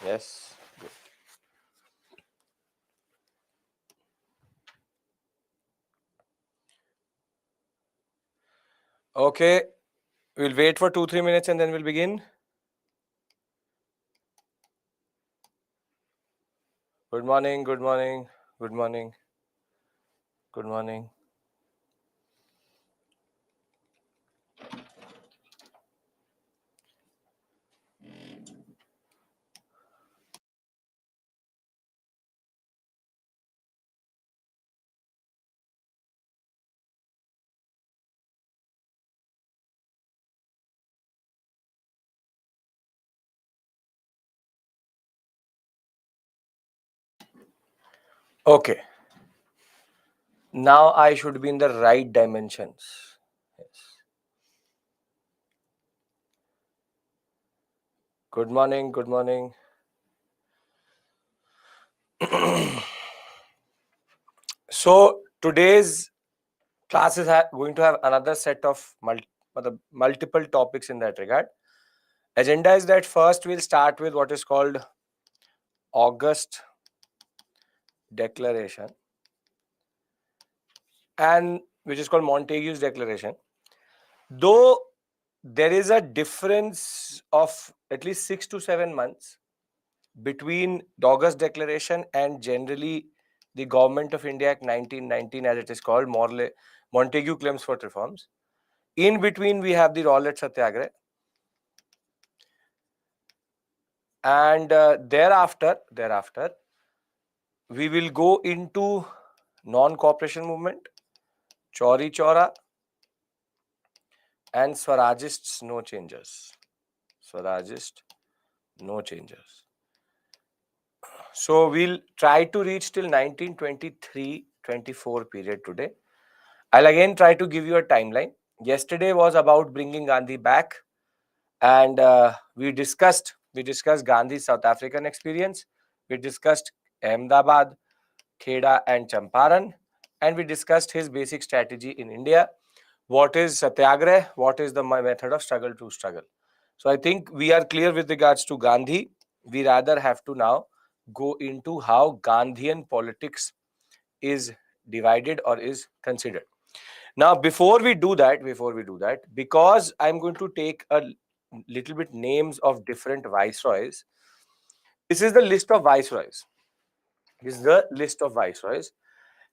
Yes. Okay. We'll wait for 2-3 minutes and then we'll begin. Good morning. Good morning. Good morning. Good morning. Okay. Now I should be in the right dimensions. Yes. Good morning. Good morning. So today's class is going to have another set of multiple topics in that regard. Agenda is that first we'll start with what is called August Declaration, and which is called Montague's Declaration. Though there is a difference of at least 6 to 7 months between the August Declaration and generally the Government of India Act 1919, as it is called, Montague claims for reforms. In between, we have the Rowlatt Satyagraha, and thereafter, we will go into non-cooperation movement, Chauri Chaura, and Swarajists, no changes. Swarajist, no changes. So we'll try to reach till 1923-24 period today. I'll again try to give you a timeline. Yesterday was about bringing Gandhi back, and we discussed Gandhi's South African experience. We discussed Ahmedabad, Kheda, and Champaran, and we discussed his basic strategy in India. What is Satyagrah? What is the method of struggle to struggle? So I think we are clear with regards to Gandhi. We rather have to now go into how Gandhian politics is divided or is considered. Now, before we do that, because I'm going to take a little bit names of different viceroys. This is the list of viceroys.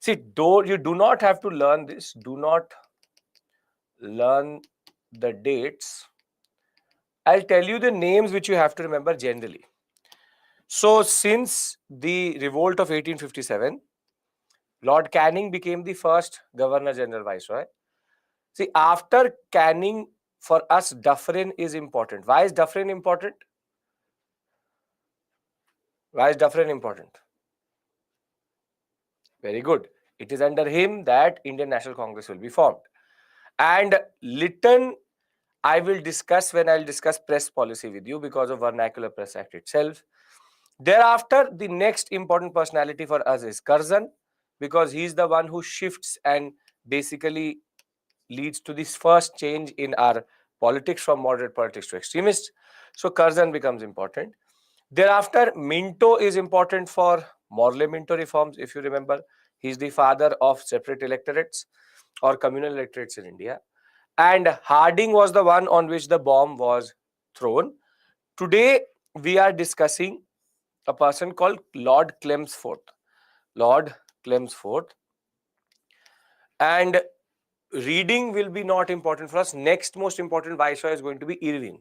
See, though you do not have to learn this, do not learn the dates. I'll tell you the names which you have to remember generally. So, since the revolt of 1857, Lord Canning became the first Governor General Viceroy. See, after Canning, for us, Dufferin is important. Why is Dufferin important? Very good. It is under him that Indian National Congress will be formed. And Lytton, I will discuss when I'll discuss press policy with you because of Vernacular Press Act itself. Thereafter, the next important personality for us is Curzon, because he's the one who shifts and basically leads to this first change in our politics from moderate politics to extremists. So Curzon becomes important. Thereafter, Minto is important for Morley-Minto reforms. If you remember, he's the father of separate electorates or communal electorates in India. And Harding was the one on which the bomb was thrown. Today, we are discussing a person called Lord Chelmsford. And reading will be not important for us. Next most important viceroy is going to be Irving.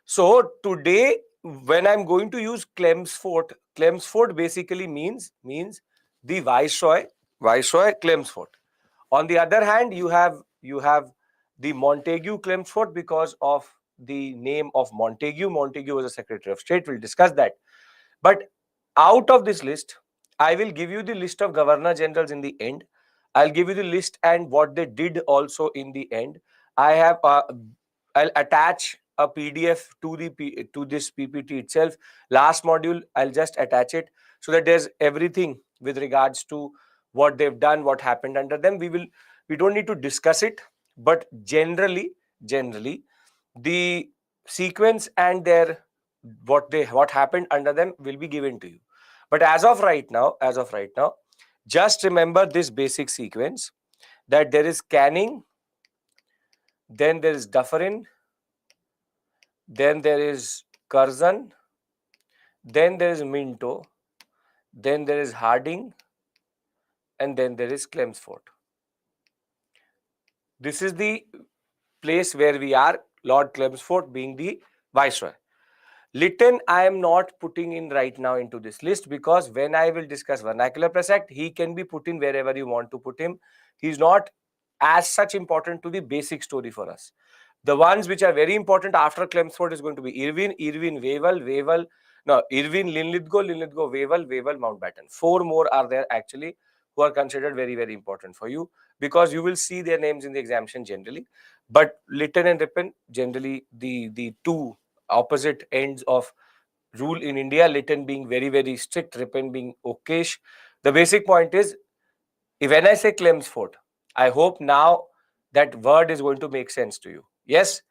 So today, when I'm going to use Chelmsford basically means the viceroy Chelmsford. On the other hand, you have the Montague Chelmsford because of the name of Montague. Montague was a Secretary of State. We'll discuss that. But out of this list, I will give you the list of Governor Generals in the end. I'll give you the list and what they did also in the end. I'll attach a PDF to this PPT itself. Last module, I'll just attach it so that there's everything with regards to what they've done, what happened under them. We don't need to discuss it, but generally, the sequence and their what happened under them will be given to you. But as of right now, just remember this basic sequence, that there is Canning, then there is Dufferin, then there is Curzon, then there is Minto, then there is Harding, and then there is Chelmsford. This is the place where we are, Lord Chelmsford being the Viceroy. Lytton, I am not putting in right now into this list, because when I will discuss Vernacular Press Act, he can be put in wherever you want to put him. He's not as such important to the basic story for us. The ones which are very important after Chelmsford is going to be Irvine, Wavell, Irvine, Linlithgow, Wavell, Mountbatten. 4 more are there actually who are considered very, very important for you, because you will see their names in the examination generally. But Lytton and Ripon, generally the two opposite ends of rule in India, Lytton being very, very strict, Ripon being okayish. The basic point is, when I say Chelmsford, I hope now that word is going to make sense to you. Yes,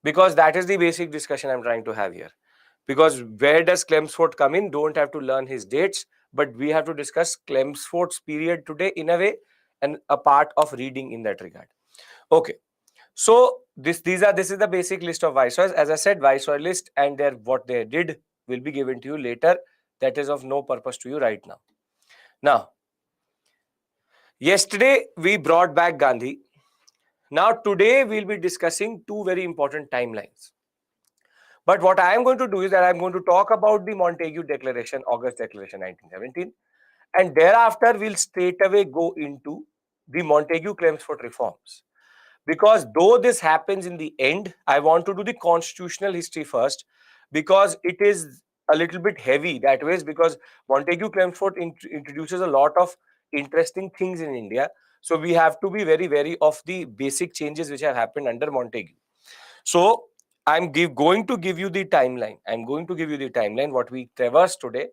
because that is the basic discussion I'm trying to have here. Because where does Chelmsford come in? Don't have to learn his dates, but we have to discuss Chelmsford's period today in a way, and a part of reading in that regard. Okay. So this is the basic list of viceroys. As I said, viceroy list and what they did will be given to you later. That is of no purpose to you right now. Now, yesterday we brought back Gandhi. Now today we'll be discussing two very important timelines. But what I am going to do is that I am going to talk about the Montagu Declaration, August Declaration 1917, and thereafter we'll straight away go into the Montagu-Chelmsford reforms. Because though this happens in the end, I want to do the constitutional history first, because it is a little bit heavy that way, because Montagu-Chelmsford introduces a lot of interesting things in India. So we have to be very wary of the basic changes which have happened under Montagu. So I'm going to give you the timeline. What we traversed today.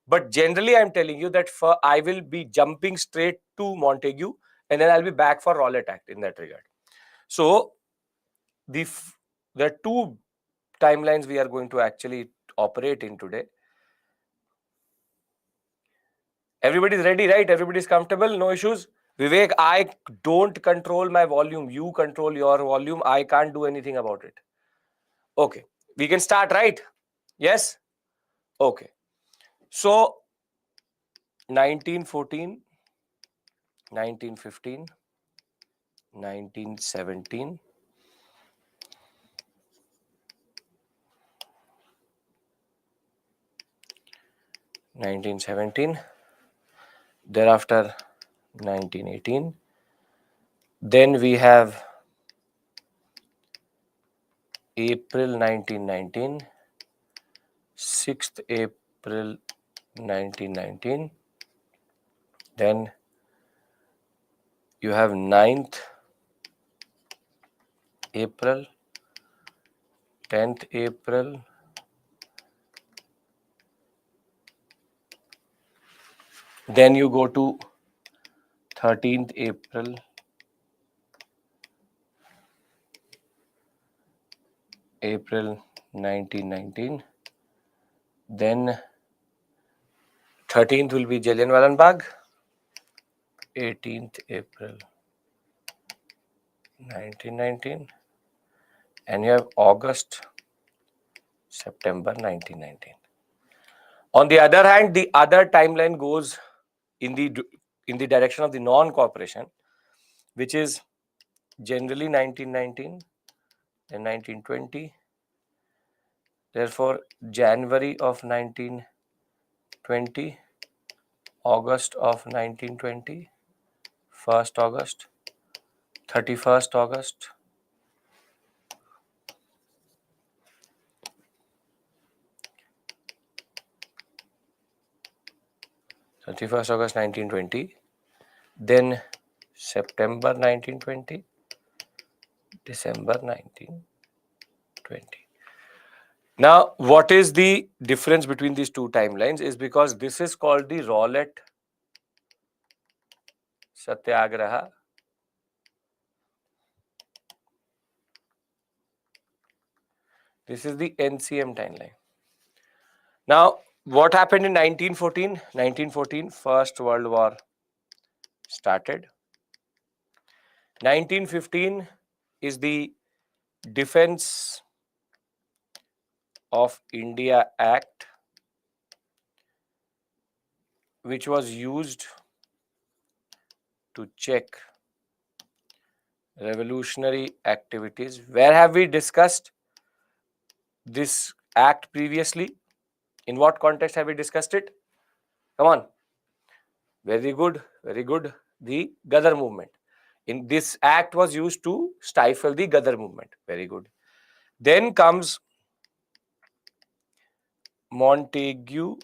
But generally, I'm telling you that I will be jumping straight to Montagu, and then I'll be back for Rowlatt Act in that regard. So there are two timelines we are going to actually operate in today. Everybody's ready, right? Everybody's comfortable, no issues. Vivek, I don't control my volume. You control your volume. I can't do anything about it. Okay, we can start, right? Yes? Okay. So 1914, 1915, 1917, 1917, thereafter 1918. Then we have April 1919, 6th April 1919. Then you have 9th April, 10th April, then you go to 13th April, April 1919. Then 13th will be Jallianwala Bagh, 18th April 1919, and you have August, September 1919. On the other hand, the other timeline goes in the direction of the non-cooperation, which is generally 1919 and 1920. Therefore, January of 1920, August of 1920, 1st August, 31st August, 31st August 1920, then September 1920, December 1920. Now, what is the difference between these two timelines is because this is called the Rowlatt Satyagraha. This is the NCM timeline. Now, what happened in 1914? 1914, First World War started. 1915 is the Defense of India Act, which was used to check revolutionary activities. Where have we discussed this act previously? In what context have we discussed it? Come on. Very good, very good. The Ghadar movement. In this act was used to stifle the Ghadar movement. Very good. Then comes Montague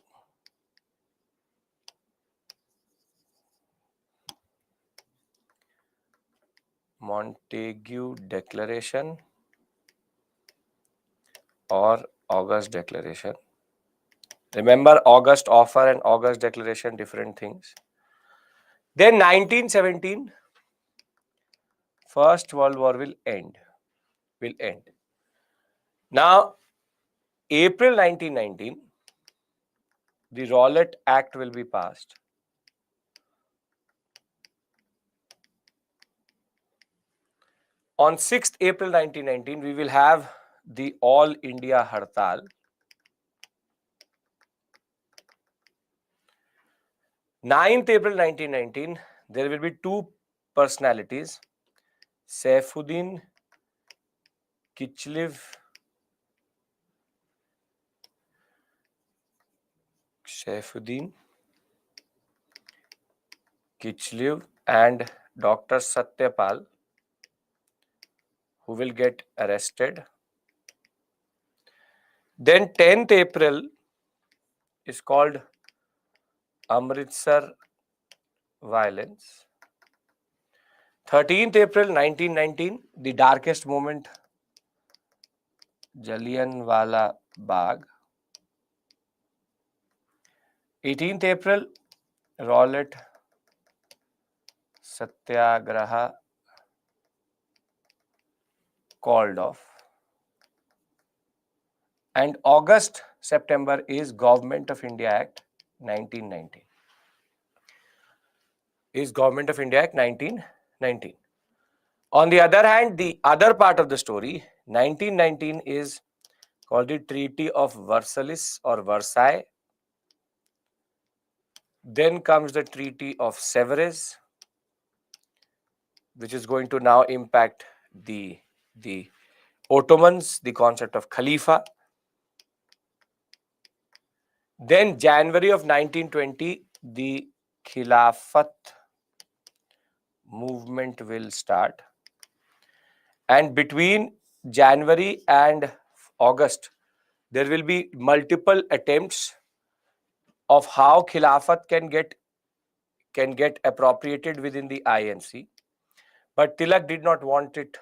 Declaration or August Declaration. Remember, August offer and August Declaration, different things. Then 1917, First World War will end. Now, April 1919, the Rowlatt Act will be passed. On 6th April 1919, we will have the All India Hartal. 9th April 1919, there will be two personalities, Saifuddin Kichlev and Dr. Satyapal, who will get arrested. Then 10th April is called Amritsar violence. 13th April 1919, the darkest moment, Jallianwala Bagh. 18th April, Rowlatt Satyagraha called off. And August, September is Government of India Act 1919. Is Government of India Act 1919. On the other hand, the other part of the story, 1919 is called the Treaty of Versailles or Versailles. Then comes the Treaty of Sevres, which is going to now impact the Ottomans, the concept of Khalifa. Then January of 1920, the Khilafat movement will start. And between January and August, there will be multiple attempts of how Khilafat can get appropriated within the INC. But Tilak did not want it.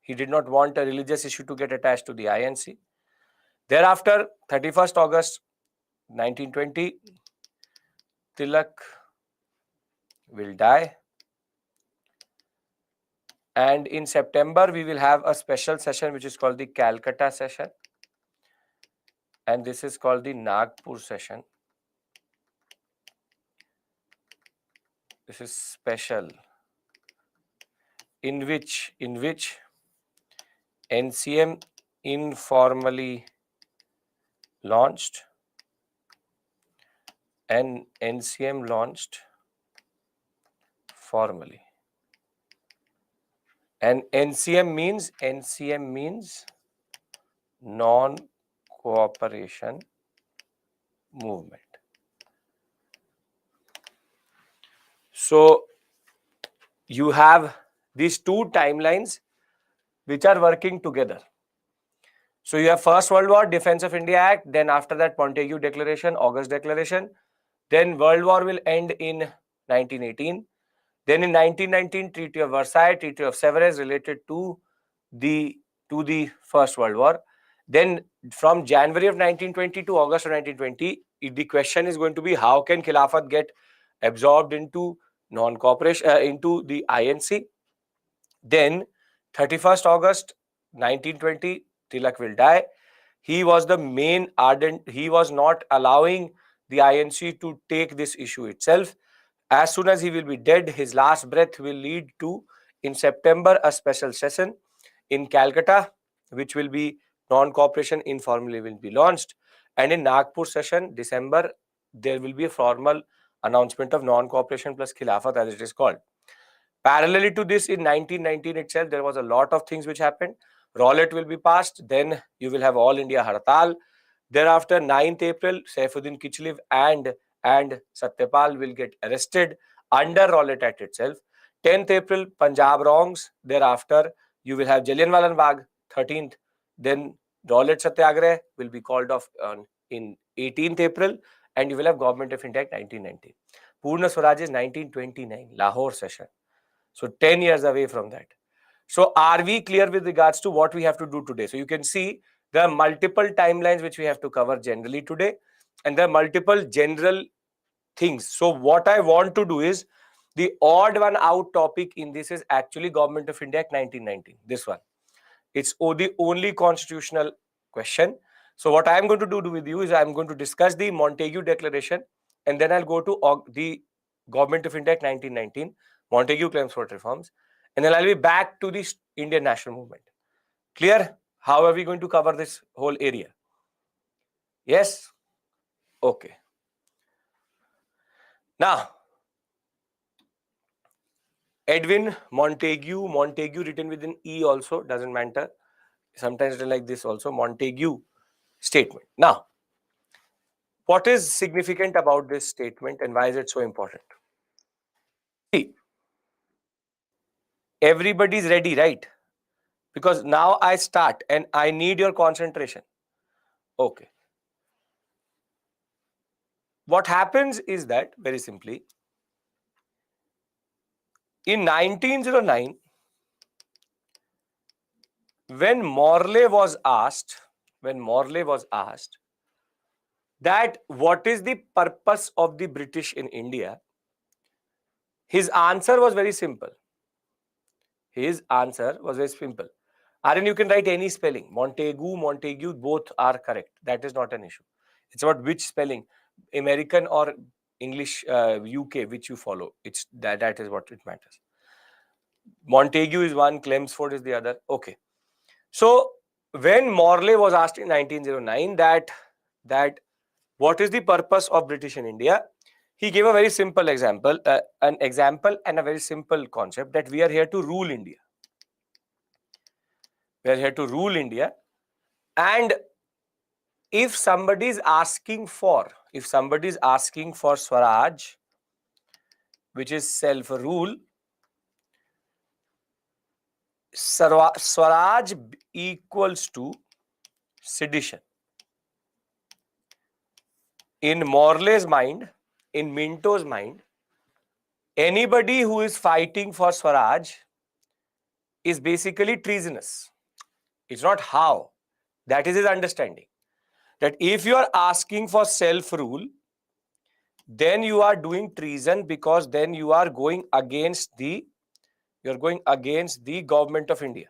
He did not want a religious issue to get attached to the INC. Thereafter, 31st August 1920, Tilak will die. And in September, we will have a special session which is called the Calcutta session. And this is called the Nagpur session. This is special, in which NCM informally launched and NCM launched formally. And NCM means non-cooperation movement. So you have these two timelines which are working together. So you have First World War, Defense of India Act, then after that Montague Declaration, August Declaration. Then World War will end in 1918. Then in 1919, Treaty of Versailles, Treaty of Sevres related to the First World War. Then from January of 1920 to August of 1920, the question is going to be how can Khilafat get absorbed into non-cooperation, into the INC. Then 31st August 1920, Tilak will die. he was the main ardent, he was not allowing the INC to take this issue itself. As soon as he will be dead, his last breath will lead to, in September, a special session in Calcutta, which will be non-cooperation informally will be launched. And in Nagpur session, December, there will be a formal announcement of non-cooperation plus Khilafat, as it is called. Parallelly to this, in 1919 itself, there was a lot of things which happened. Rowlatt will be passed. Then you will have All India Hartal. Thereafter, 9th April, Saifuddin Kichlev and Satyapal will get arrested under Rowlatt Act itself. 10th April, Punjab wrongs. Thereafter, you will have Jallianwala Bagh, 13th. Then Rowlatt Satyagrah will be called off in 18th April, and you will have Government of India Act 1990. Purna Swaraj is 1929, Lahore session. So 10 years away from that. So are we clear with regards to what we have to do today? So you can see there are multiple timelines which we have to cover generally today, and there are multiple general things. So what I want to do is, the odd one out topic in this is actually Government of India Act 1919. This one. It's the only constitutional question. So what I'm going to do with you is I'm going to discuss the Montague Declaration, and then I'll go to the Government of India Act 1919, Montague-Chelmsford reforms, and then I'll be back to the Indian national movement. Clear? How are we going to cover this whole area? Yes? Okay. Now, Edwin Montague written with an E also, doesn't matter. Sometimes written like this also, Montague statement. Now, what is significant about this statement and why is it so important? See, everybody's ready, right? Because now I start and I need your concentration. Okay. What happens is that, very simply, in 1909, when Morley was asked that what is the purpose of the British in India, his answer was very simple. Aryan, you can write any spelling. Montague, both are correct. That is not an issue. It's about which spelling, American or English, UK, which you follow. It's that is what it matters. Montague is one, Chelmsford is the other. Okay. So when Morley was asked in 1909 that what is the purpose of British in India, he gave a very simple example, and a very simple concept, that we are here to rule India. We are here to rule India, and if somebody is asking for Swaraj, which is self-rule, Swaraj equals to sedition. In Morley's mind, in Minto's mind, anybody who is fighting for Swaraj is basically treasonous. It's not how. That is his understanding. That if you are asking for self-rule, then you are doing treason, because then you are going against the government of India.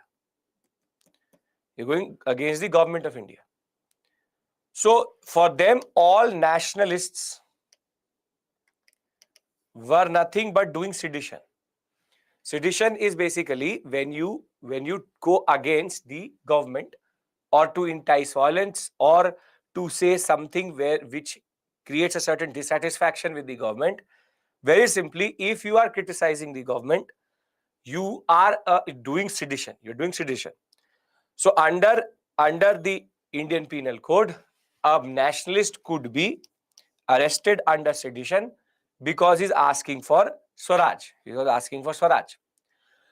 You're going against the government of India. So for them, all nationalists were nothing but doing sedition. Sedition is basically when you go against the government, or to entice violence, or to say something which creates a certain dissatisfaction with the government. Very simply, if you are criticizing the government, you are doing sedition. You're doing sedition. So under the Indian Penal Code, a nationalist could be arrested under sedition because he's asking for Swaraj. He was asking for Swaraj.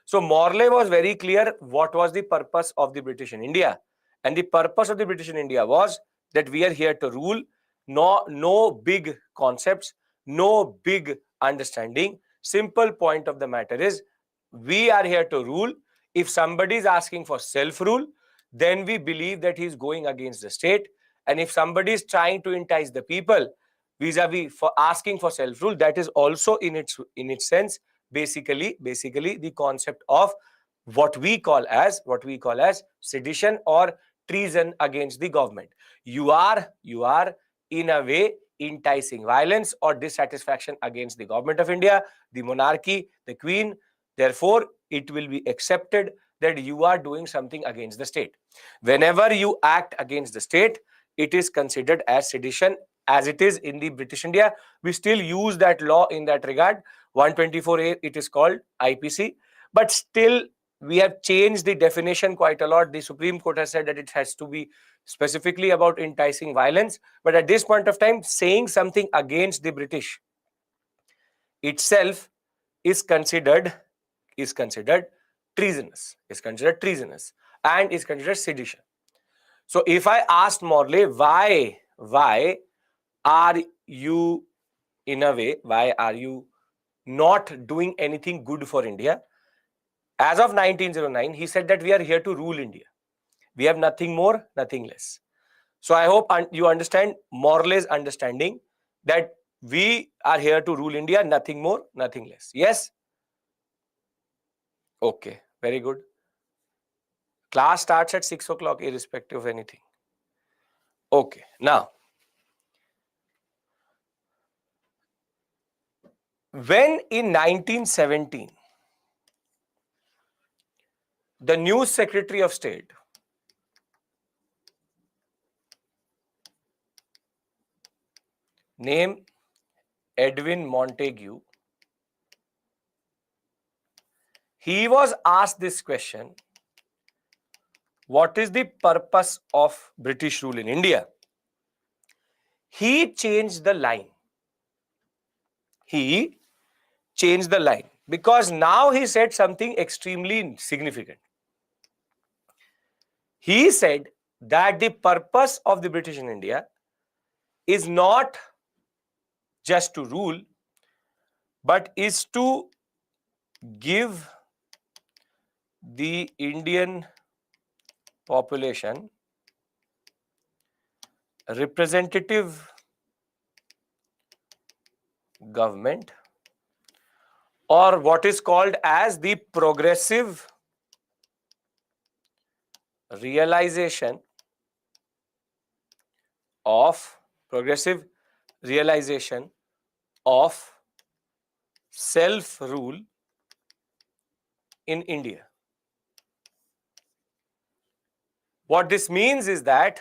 So Morley was very clear what was the purpose of the British in India. And the purpose of the British in India was that we are here to rule. No big concepts, no big understanding. Simple point of the matter is, we are here to rule. If somebody is asking for self-rule, then we believe that he is going against the state. And if somebody is trying to entice the people vis-a-vis for asking for self-rule, that is also in its sense basically the concept of what we call as sedition or treason against the government. You are in a way enticing violence or dissatisfaction against the government of India, the monarchy, the queen. Therefore, it will be accepted that you are doing something against the state. Whenever you act against the state, it is considered as sedition, as it is in the British India. We still use that law in that regard. 124A, it is called IPC, but still we have changed the definition quite a lot. The Supreme Court has said that it has to be specifically about enticing violence, but at this point of time, saying something against the British itself is considered treasonous, and is considered sedition. So if I asked Morley, why are you, in a way, why are you not doing anything good for India? As of 1909, he said that we are here to rule India. We have nothing more, nothing less. So I hope you understand Morley's understanding that we are here to rule India, nothing more, nothing less. Yes? Okay, very good. Class starts at 6 o'clock, irrespective of anything. Okay, now, when in 1917, the new Secretary of State, named Edwin Montagu, he was asked this question: what is the purpose of British rule in India? He changed the line. Because now he said something extremely significant. He said that the purpose of the British in India is not just to rule, but is to give the Indian population representative government, or what is called as the progressive realization of self-rule in India. What this means is that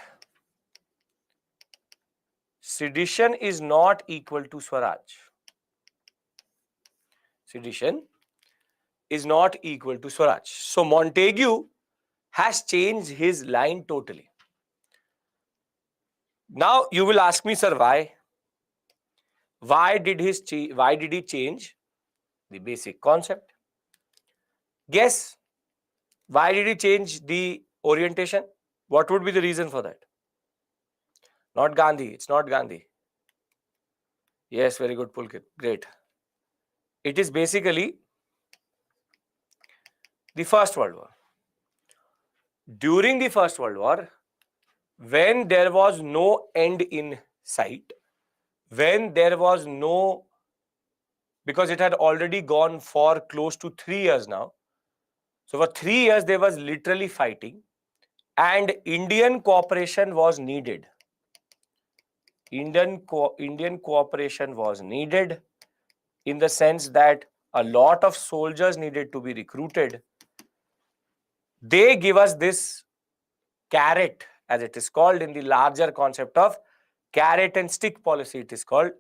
sedition is not equal to Swaraj. Sedition is not equal to Swaraj. So Montagu has changed his line totally. Now you will ask me, sir, why? Why did he change the basic concept? Guess. Why did he change the orientation? What would be the reason for that? Not Gandhi. It's not Gandhi. Yes, very good, Pulkit. Great. It is basically the First World War. During the First World War, when there was no end in sight, when there was no, because it had already gone for close to 3 years now. So for 3 years, there was literally fighting, and Indian cooperation was needed. Indian cooperation was needed in the sense that a lot of soldiers needed to be recruited. They give us this carrot, as it is called in the larger concept of carrot and stick policy. It is called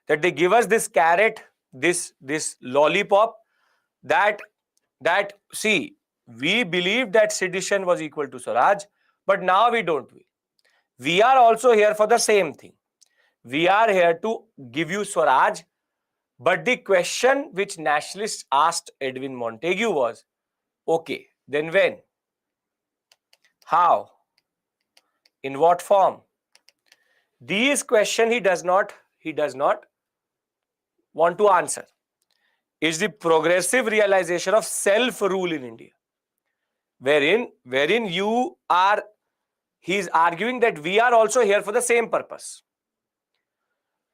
that they give us this carrot, this lollipop, that see, we believed that sedition was equal to Swaraj, but now we don't. We are also here for the same thing. We are here to give you Swaraj, but the question which nationalists asked Edwin Montagu was, okay, then when? How? In what form? These questions he does not want to answer. Is the progressive realization of self-rule in India, wherein he is arguing that we are also here for the same purpose.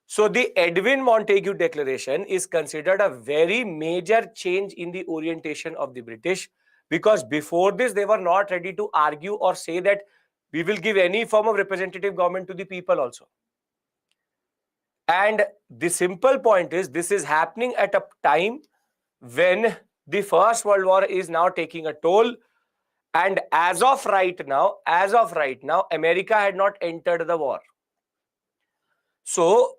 So the Edwin Montagu Declaration is considered a very major change in the orientation of the British, because before this they were not ready to argue or say that We will give any form of representative government to the people also. And the simple point is, this is happening at a time when the First World War is now taking a toll. And as of right now, America had not entered the war. So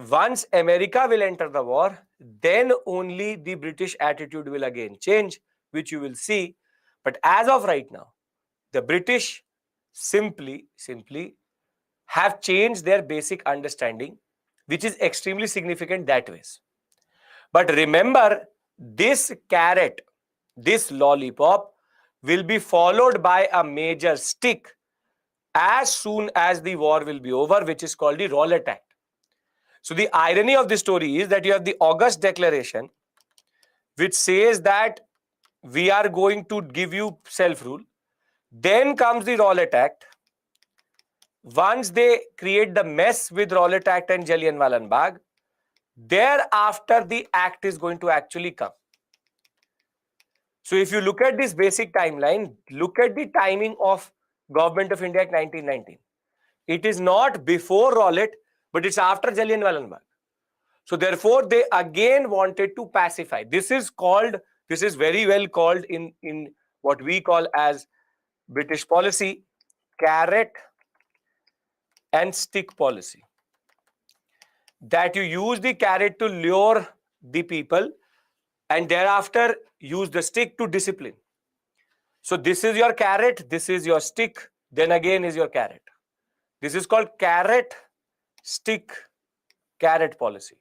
once America will enter the war, then only the British attitude will again change, which you will see. But as of right now, the British simply have changed their basic understanding, which is extremely significant that ways. But remember, this carrot, this lollipop will be followed by a major stick as soon as the war will be over, which is called the Rowlatt Act. So the irony of this story is that you have the August Declaration, which says that we are going to give you self-rule. Then comes the Rowlatt Act. Once they create the mess with Rowlatt Act and Jallianwala Bagh, thereafter the act is going to actually come. So if you look at this basic timeline, look at the timing of Government of India Act 1919. It is not before Rowlatt, but it's after Jallianwala Bagh. So therefore, they again wanted to pacify. This is very well called in what we call as British policy, carrot and stick policy. That you use the carrot to lure the people and thereafter use the stick to discipline. So this is your carrot, this is your stick, then again is your carrot. This is called carrot, stick, carrot policy.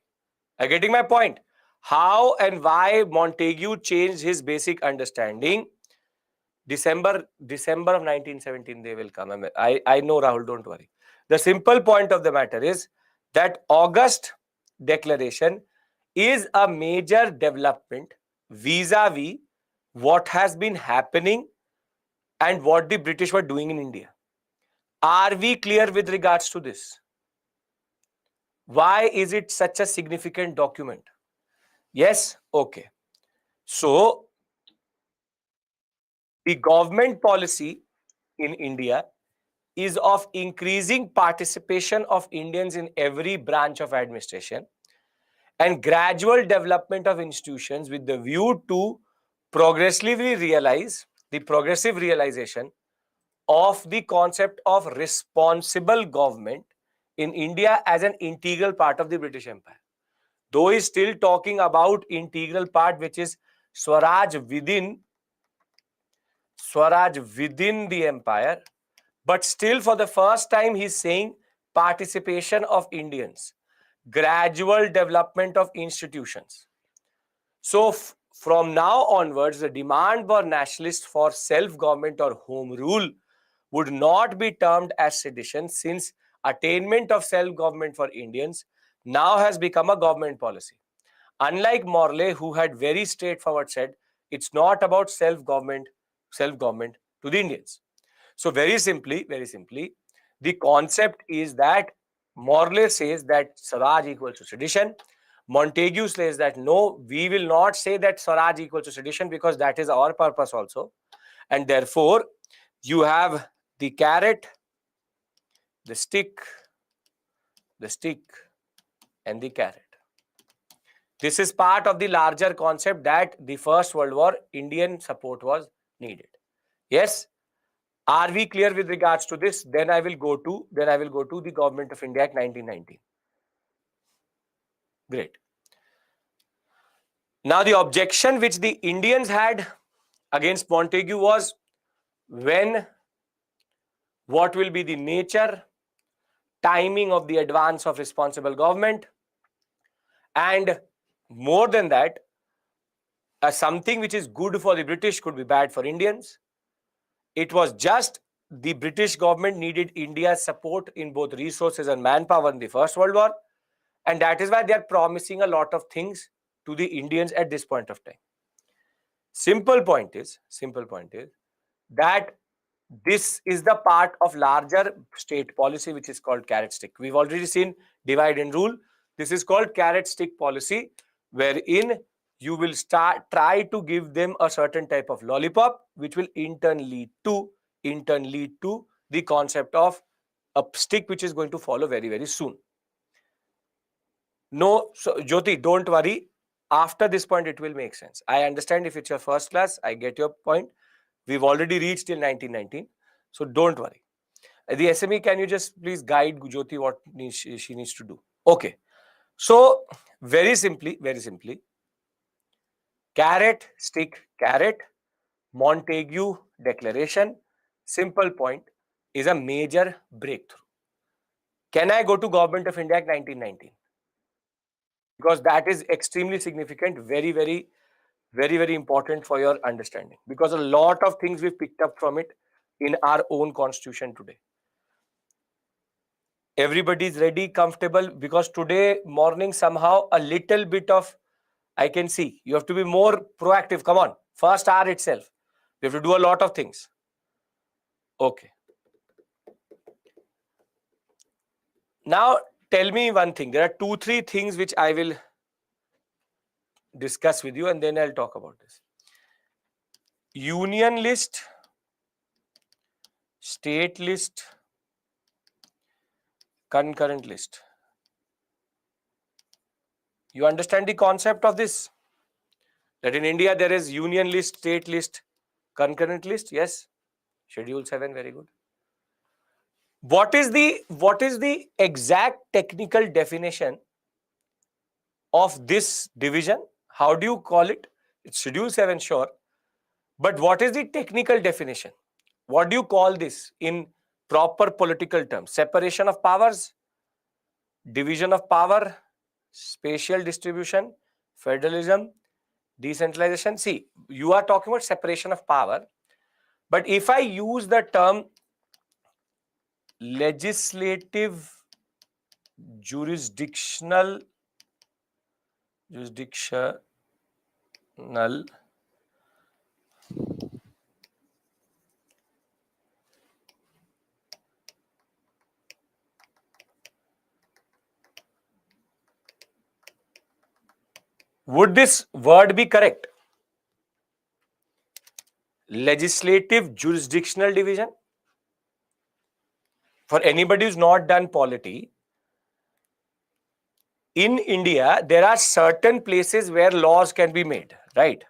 Are you getting my point? How and why Montagu changed his basic understanding? December of 1917 they will come. I know, Rahul, don't worry. The simple point of the matter is that August Declaration is a major development vis-a-vis what has been happening and what the British were doing in India. Are we clear with regards to this? Why is it such a significant document? Yes? Okay. So, the government policy in India is of increasing participation of Indians in every branch of administration and gradual development of institutions with the view to progressively realize the progressive realization of the concept of responsible government in India as an integral part of the British Empire. Though he's still talking about integral part, which is Swaraj within the empire, but still for the first time he's saying participation of Indians, gradual development of institutions. So from now onwards, the demand for nationalists for self-government or home rule would not be termed as sedition, since attainment of self-government for Indians now has become a government policy. Unlike Morley, who had very straightforward said, it's not about self-government to the Indians. So very simply, the concept is that Morley says that Swaraj equals to sedition. Montagu says that no, we will not say that Swaraj equals to sedition because that is our purpose also. And therefore, you have the carrot, the stick, and the carrot. This is part of the larger concept that the First World War Indian support was needed. Yes? Are we clear with regards to this? Then I will go to the Government of India Act 1919. Great. Now the objection which the Indians had against Montagu was what will be the nature, timing of the advance of responsible government, and more than that, something which is good for the British could be bad for Indians. It was just the British government needed India's support in both resources and manpower in the First World War, and that is why they are promising a lot of things to the Indians at this point of time. Simple point is that this is the part of larger state policy which is called carrot stick. We've already seen divide and rule. This is called carrot stick policy, wherein you will try to give them a certain type of lollipop, which will in turn lead to the concept of a stick which is going to follow very, very soon. No, so Jyoti, don't worry. After this point, it will make sense. I understand if it's your first class, I get your point. We've already reached till 1919. So don't worry. The SME, can you just please guide Jyoti what she needs to do? Okay. So very simply, carrot, stick, carrot, Montague Declaration, simple point, is a major breakthrough. Can I go to Government of India Act 1919? Because that is extremely significant, very, very important for your understanding. Because a lot of things we've picked up from it in our own constitution today. Everybody's ready, comfortable, because today morning somehow a little bit of, I can see, you have to be more proactive. Come on, first hour itself. You have to do a lot of things. Okay. Now, tell me one thing. There are 2-3 things which I will discuss with you and then I'll talk about this. Union list, state list, concurrent list. You understand the concept of this? That in India there is union list, state list, concurrent list. Yes. Schedule 7, very good. What is the exact technical definition of this division? How do you call it? It's Schedule 7, sure. But what is the technical definition? What do you call this in proper political terms? Separation of powers, division of power, spatial distribution, federalism, decentralization. See, you are talking about separation of power. But if I use the term legislative jurisdictional would this word be correct? Legislative jurisdictional division? For anybody who's not done polity, in India, there are certain places where laws can be made, right?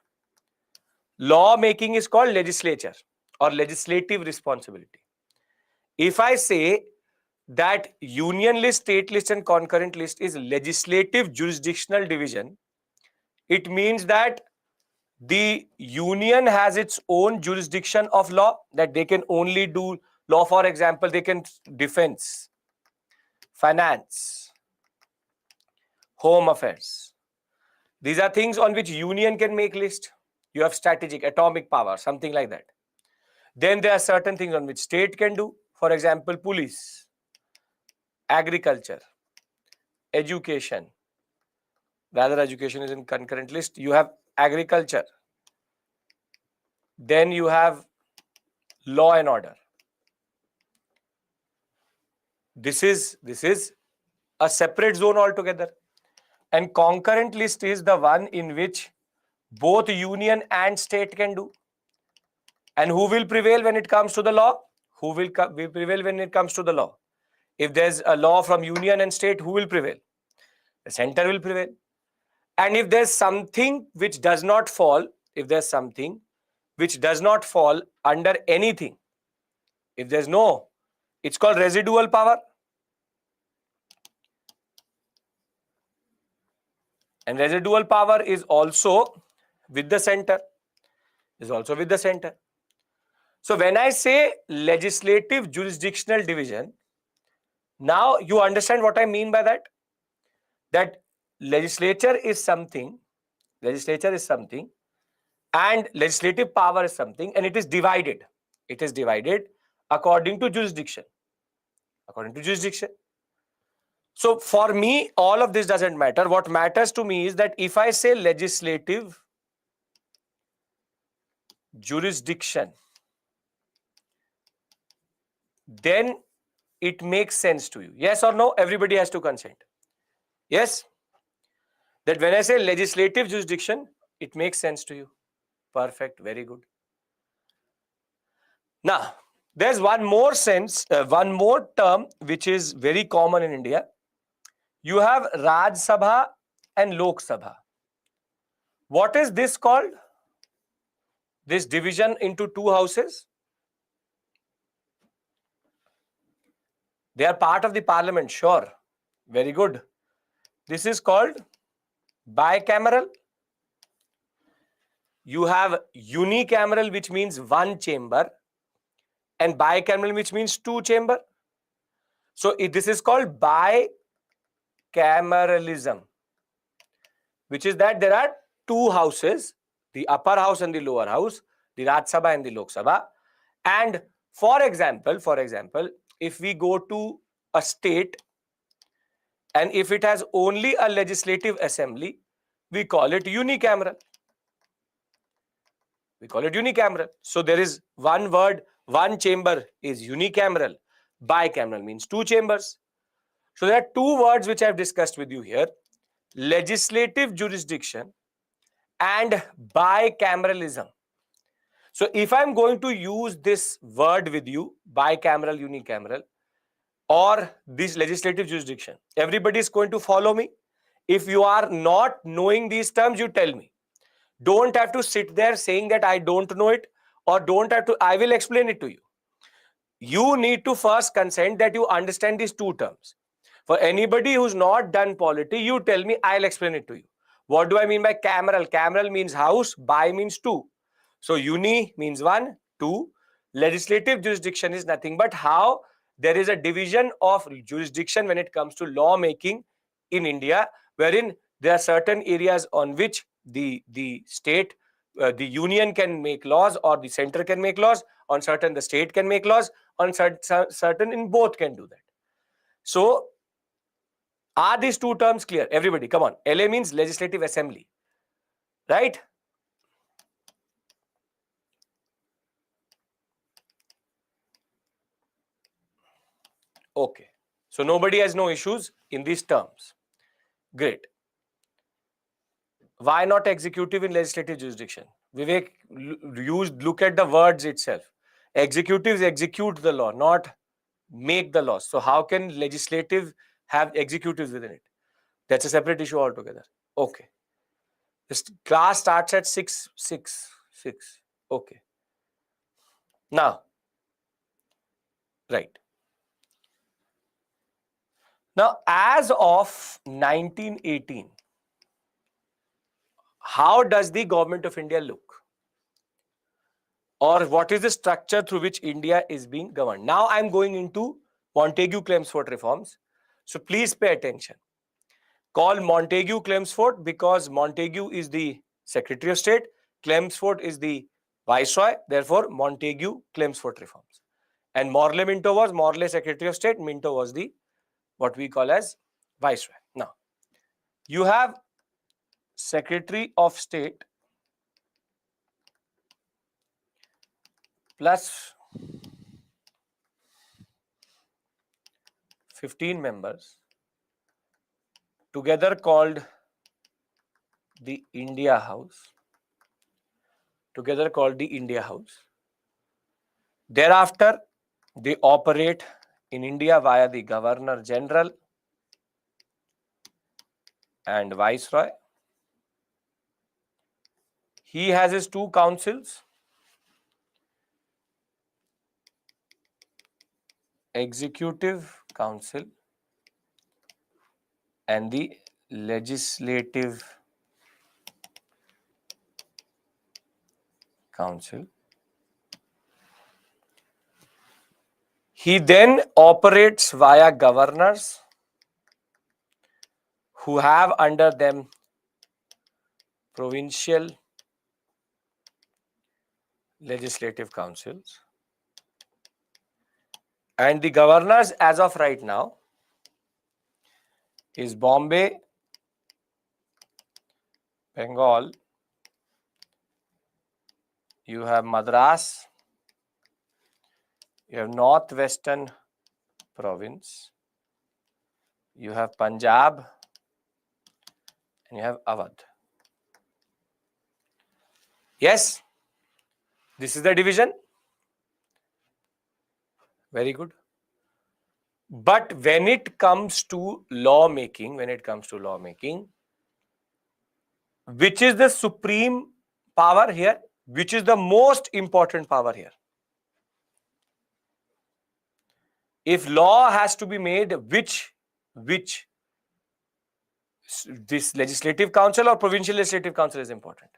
Law making is called legislature or legislative responsibility. If I say that union list, state list and concurrent list is legislative jurisdictional division, it means that the union has its own jurisdiction of law, that they can only do law. For example, they can defense, finance, home affairs. These are things on which union can make list. You have strategic, atomic power, something like that. Then there are certain things on which state can do. For example, police, agriculture, education. Rather, education is in concurrent list. You have agriculture. Then you have law and order. This is a separate zone altogether. And concurrent list is the one in which both union and state can do. And who will prevail when it comes to the law? Who will prevail when it comes to the law? If there's a law from union and state, who will prevail? The center will prevail. And if there's something which does not fall, it's under anything, if there's no, it's called residual power. And residual power is also with the center. So when I say legislative jurisdictional division, now you understand what I mean by that? That legislature is something, and legislative power is something, and it is divided. It is divided according to jurisdiction. So for me, all of this doesn't matter. What matters to me is that if I say legislative jurisdiction, then it makes sense to you. Yes or no? Everybody has to consent. Yes? That when I say legislative jurisdiction, it makes sense to you. Perfect. Very good. Now, There's one more sense, one more term which is very common in India. You have Raj Sabha and Lok Sabha. What is this called? This division into two houses? They are part of the parliament, sure. Very good. This is called bicameral. You have unicameral, which means one chamber, and bicameral, which means two chamber. So this is called bicameralism, which is that there are two houses, the upper house and the lower house, the Raj Sabha and the Lok Sabha. And for example, if we go to a state and if it has only a legislative assembly, we call it unicameral. We call it unicameral. So there is one word, one chamber is unicameral. Bicameral means two chambers. So there are two words which I have discussed with you here: legislative jurisdiction and bicameralism. So if I'm going to use this word with you, bicameral, unicameral, or this legislative jurisdiction, everybody is going to follow me. If you are not knowing these terms, you tell me. Don't have to sit there saying that I don't know it, or don't have to, I will explain it to you. You need to first consent that you understand these two terms. For anybody who's not done polity, you tell me, I'll explain it to you. What do I mean by cameral? Cameral means house, bi means two. So uni means one, two. Legislative jurisdiction is nothing but how there is a division of jurisdiction when it comes to law making in India, wherein there are certain areas on which the state, the union can make laws, or the center can make laws. On certain, the state can make laws. On certain, in both can do that. So are these two terms clear? Everybody, come on. LA means legislative assembly, right? Okay. So nobody has no issues in these terms. Great. Why not executive in legislative jurisdiction? Vivek, look at the words itself. Executives execute the law, not make the laws. So how can legislative have executives within it? That's a separate issue altogether. Okay. This class starts at 6. Okay. Now, right. Now, as of 1918, how does the government of India look? Or what is the structure through which India is being governed? Now I'm going into Montagu-Chelmsford reforms. So please pay attention. Call Montagu-Chelmsford because Montagu is the Secretary of State, Chelmsford is the Viceroy, therefore Montagu-Chelmsford reforms. And Morley Minto was Morley Secretary of State, Minto was the what we call as Viceroy. Now, you have Secretary of State plus 15 members together called the India House. Thereafter, they operate in India via the Governor General and Viceroy. He has his two councils, Executive Council and the Legislative Council. He then operates via governors who have under them provincial legislative councils. And the governors as of right now is Bombay, Bengal, you have Madras, you have Northwestern Province, you have Punjab, and you have Awadh. Yes, this is the division. Very good. But when it comes to lawmaking, which is the supreme power here? Which is the most important power here? If law has to be made, which this legislative council or provincial legislative council is important?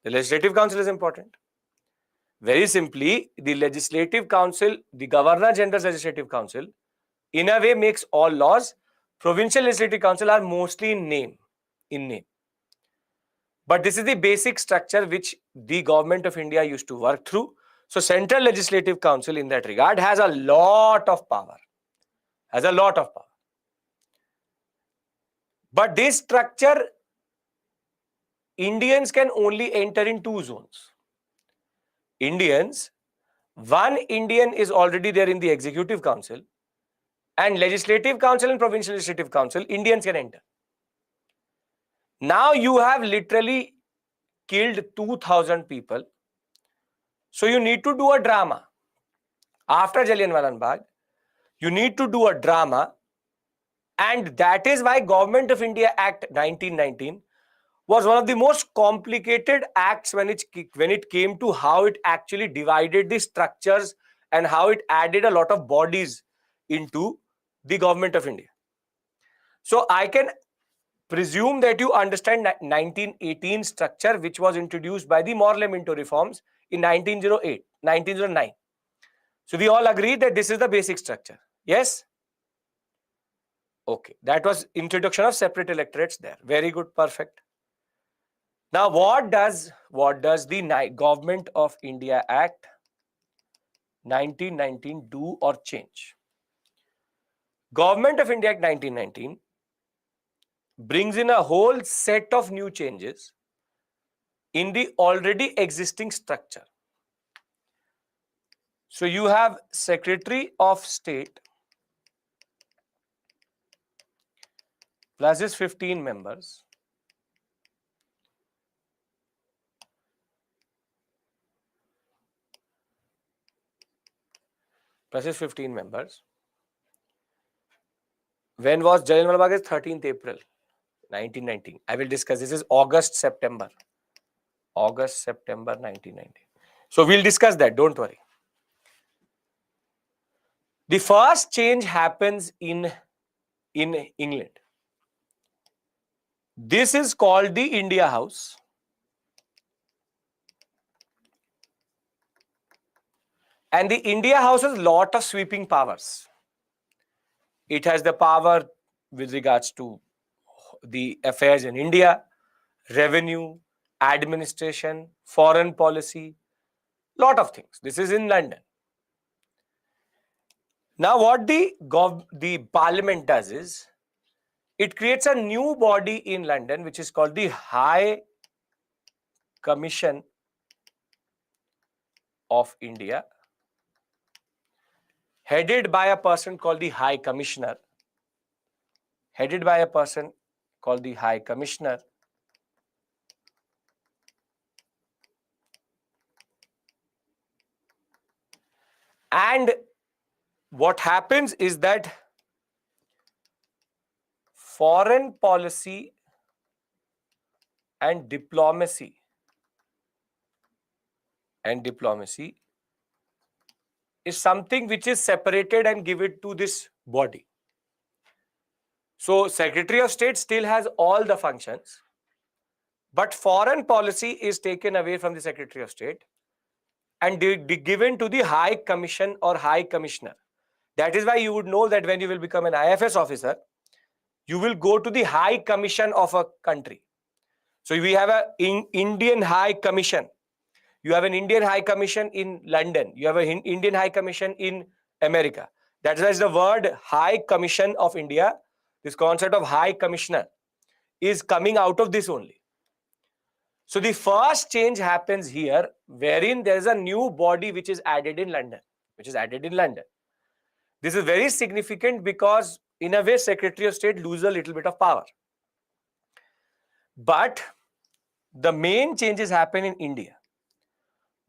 The legislative council is important. Very simply, the legislative council, the Governor General's legislative council, in a way makes all laws. Provincial legislative council are mostly in name. But this is the basic structure which the government of India used to work through. So Central Legislative Council in that regard has a lot of power. But this structure, Indians can only enter in two zones. One Indian is already there in the Executive Council, and Legislative Council and Provincial Legislative Council, Indians can enter. Now you have literally killed 2,000 people. So you need to do a drama. After Jallianwala Bagh, you need to do a drama, and that is why Government of India Act 1919 was one of the most complicated acts when it came to how it actually divided the structures and how it added a lot of bodies into the Government of India. So I can presume that you understand 1918 structure, which was introduced by the Morley-Minto reforms in 1909. So we all agree that this is the basic structure. Yes? Okay. That was introduction of separate electorates there. Very good. Perfect. Now, what does the Government of India Act 1919 do or change? Government of India Act 1919 brings in a whole set of new changes in the already existing structure. So you have Secretary of State plus his 15 members. Plus his 15 members. When was Jallianwala Bagh? Is 13th April 1919. I will discuss. This is August-September 1919. So we'll discuss that. Don't worry. The first change happens in England. This is called the India House. And the India House has a lot of sweeping powers. It has the power with regards to the affairs in India, revenue, administration, foreign policy, lot of things. This is in London. Now what the Parliament does is, it creates a new body in London which is called the High Commission of India, headed by a person called the High Commissioner. And what happens is that foreign policy and diplomacy is something which is separated and given to this body. So Secretary of State still has all the functions, but foreign policy is taken away from the Secretary of State and given to the High Commission or High Commissioner. That is why you would know that when you will become an IFS officer, you will go to the High Commission of a country. So we have an Indian High Commission. You have an Indian High Commission in London. You have an Indian High Commission in America. That's why the word High Commission of India, this concept of High Commissioner, is coming out of this only. So the first change happens here, wherein there is a new body which is added in London. This is very significant because in a way Secretary of State loses a little bit of power. But the main changes happen in India.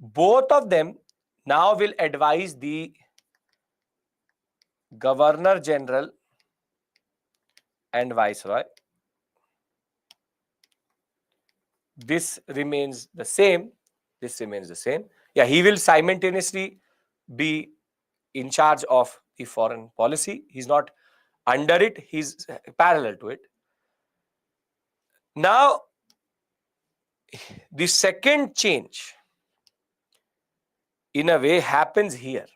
Both of them now will advise the Governor General and Viceroy. This remains the same. This remains the same. Yeah, he will simultaneously be in charge of the foreign policy. He's not under it, he's parallel to it. Now, the second change, in a way, happens here,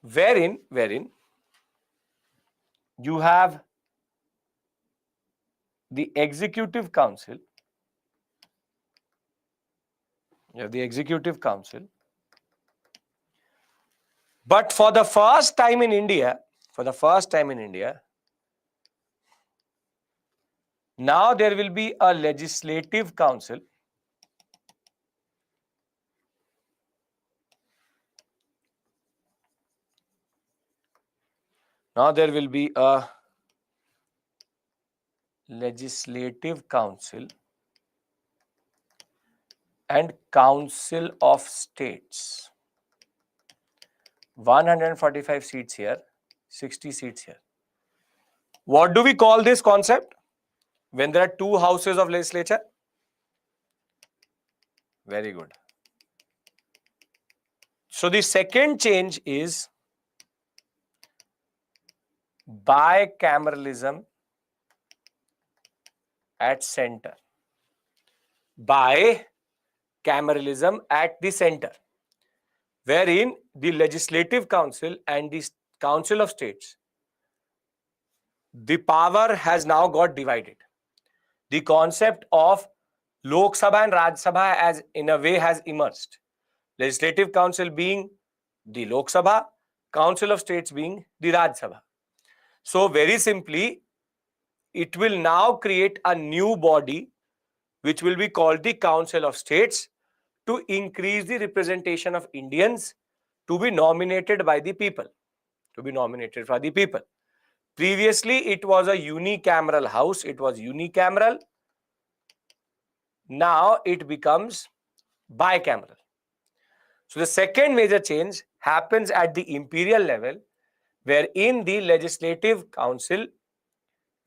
wherein you have the Executive Council. You have the Executive Council. But for the first time in India, now there will be a Legislative Council. Now there will be a Legislative Council and Council of States. 145 seats here, 60 seats here. What do we call this concept when there are two houses of legislature? Very good. So the second change is bicameralism at center. Bicameralism at the center, wherein the Legislative Council and the Council of States, the power has now got divided. The concept of Lok Sabha and Raj Sabha as in a way has emerged. Legislative Council being the Lok Sabha, Council of States being the Raj Sabha. So very simply, it will now create a new body which will be called the Council of States to increase the representation of Indians to be nominated by the people. Previously, it was a unicameral house. It was unicameral. Now it becomes bicameral. So the second major change happens at the imperial level, wherein the Legislative Council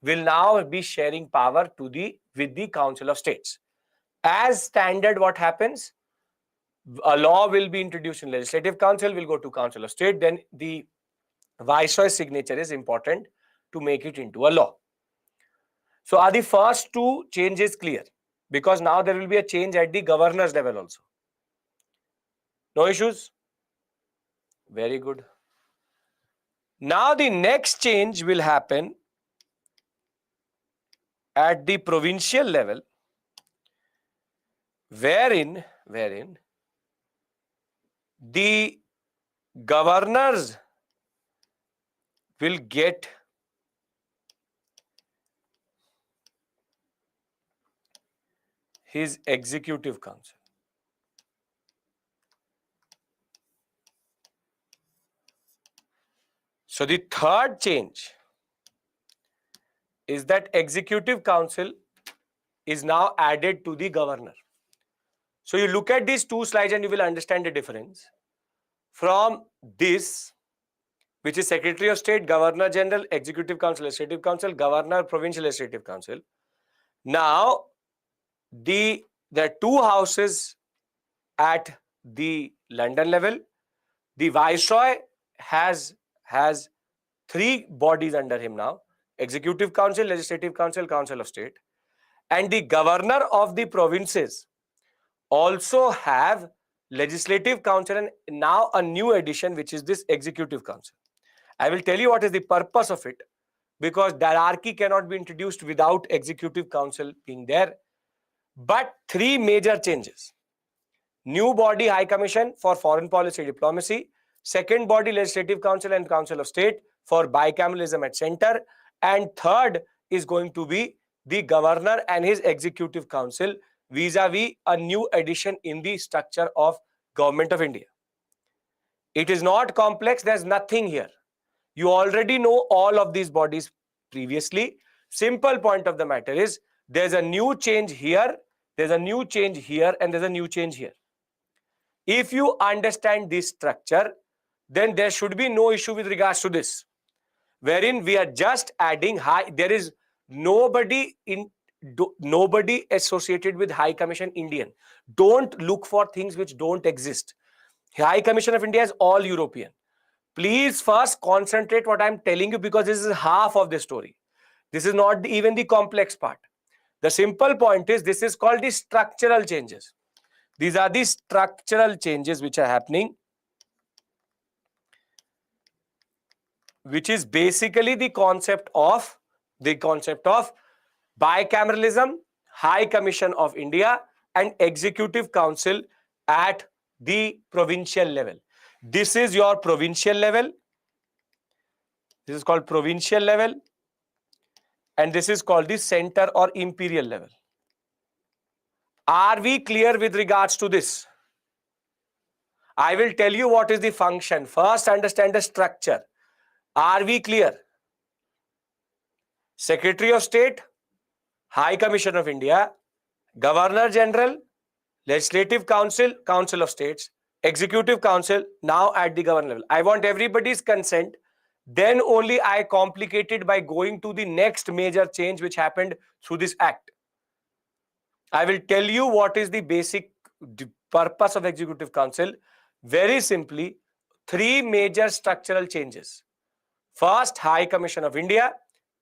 will now be sharing power with the Council of States. As standard, what happens? A law will be introduced in Legislative Council, will go to Council of State, then the Viceroy's signature is important to make it into a law. So are the first two changes clear? Because now there will be a change at the governor's level also. No issues? Very good. Now the next change will happen at the provincial level, wherein the governors will get his Executive Council. So the third change is that Executive Council is now added to the governor. So you look at these two slides and you will understand the difference. From this, which is Secretary of State, Governor General, Executive Council, Legislative Council, Governor, Provincial Legislative Council. Now, there are two houses at the London level. The Viceroy has three bodies under him now: Executive Council, Legislative Council, Council of State. And the governor of the provinces also have Legislative Council and now a new addition, which is this Executive Council. I will tell you what is the purpose of it, because hierarchy cannot be introduced without Executive Council being there. But three major changes: new body, High Commission for Foreign Policy Diplomacy; second body, Legislative Council and Council of State for bicameralism at center; and third is going to be the governor and his Executive Council vis-a-vis a new addition in the structure of Government of India. It is not complex. There's nothing here. You already know all of these bodies previously. Simple point of the matter is there's a new change here, there's a new change here, and there's a new change here. If you understand this structure, then there should be no issue with regards to this, wherein we are just adding high. There is nobody associated with High Commission Indian. Don't look for things which don't exist. High Commission of India is all European. Please first concentrate what I'm telling you, because this is half of the story. This is not even the complex part. The simple point is, this is called the structural changes. These are the structural changes which are happening, which is basically the concept of bicameralism, High Commission of India, and Executive Council at the provincial level. This is your provincial level. This is called provincial level. And this is called the center or imperial level. Are we clear with regards to this? I will tell you what is the function. First, understand the structure. Are we clear? Secretary of State, High Commission of India, Governor General, Legislative Council, Council of States, Executive Council, now at the governor level. I want everybody's consent. Then only I complicated by going to the next major change which happened through this act. I will tell you what is the basic purpose of Executive Council. Very simply, 3 major structural changes. First, High Commission of India,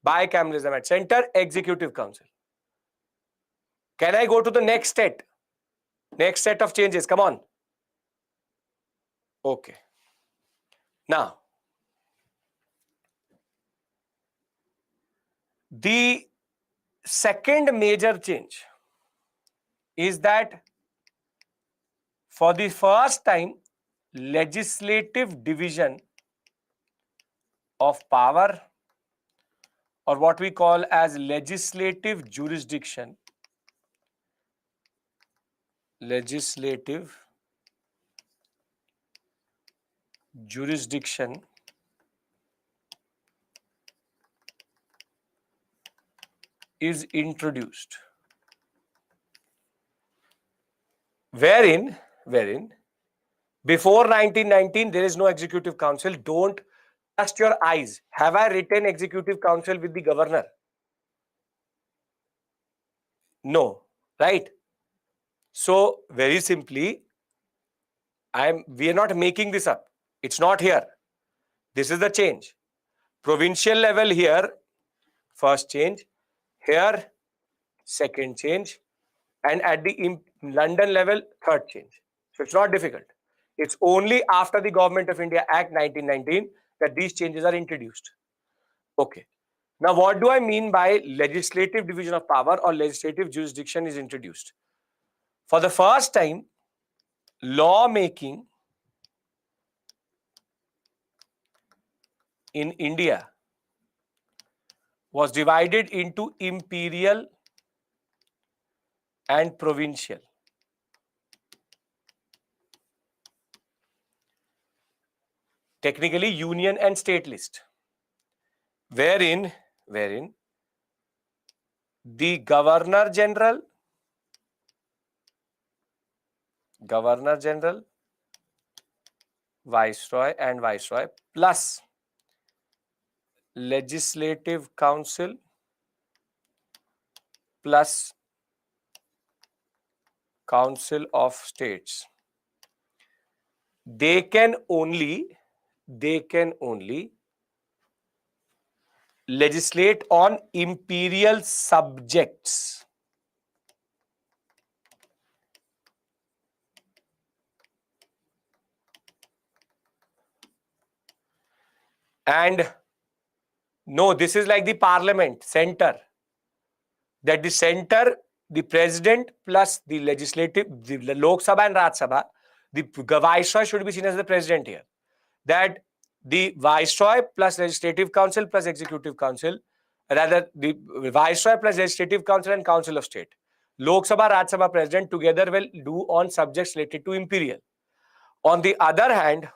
bicameralism at center, Executive Council. Can I go to the next set? Next set of changes, come on. Okay. Now, the second major change is that for the first time, legislative division of power, or what we call as legislative jurisdiction, is introduced, wherein before 1919 there is no Executive Council. Don't trust your eyes. Have I written Executive Council with the governor? No, right? So very simply, we are not making this up. It's not here. This is the change. Provincial level here, first change. Here, second change. And at the London level, third change. So it's not difficult. It's only after the Government of India Act 1919 that these changes are introduced. Okay. Now, what do I mean by legislative division of power or legislative jurisdiction is introduced? For the first time, lawmaking in India was divided into imperial and provincial. Technically, union and state list, wherein the Governor General, Viceroy and Viceroy, plus Legislative Council, plus Council of States, they can only legislate on imperial subjects. And no, this is like the parliament, center. That the center, the president plus the legislative, the Lok Sabha and Raj Sabha, the Viceroy should be seen as the president here. That the Viceroy plus Legislative Council plus Executive Council, rather the Viceroy plus Legislative Council and Council of State, Lok Sabha, Raj Sabha president together will do on subjects related to imperial. On the other hand,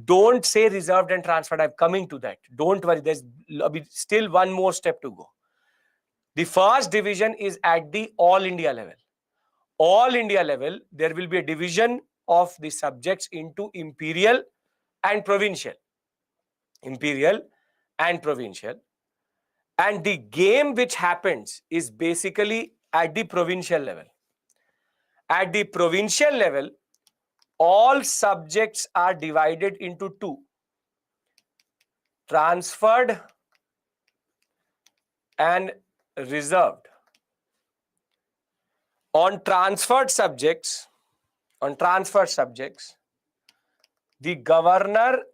don't say reserved and transferred. I'm coming to that. Don't worry. There's still one more step to go. The first division is at the all India level. All India level, there will be a division of the subjects into imperial and provincial. Imperial and provincial. And the game which happens is basically at the provincial level. At the provincial level, all subjects are divided into two: transferred and reserved. On transferred subjects, the governor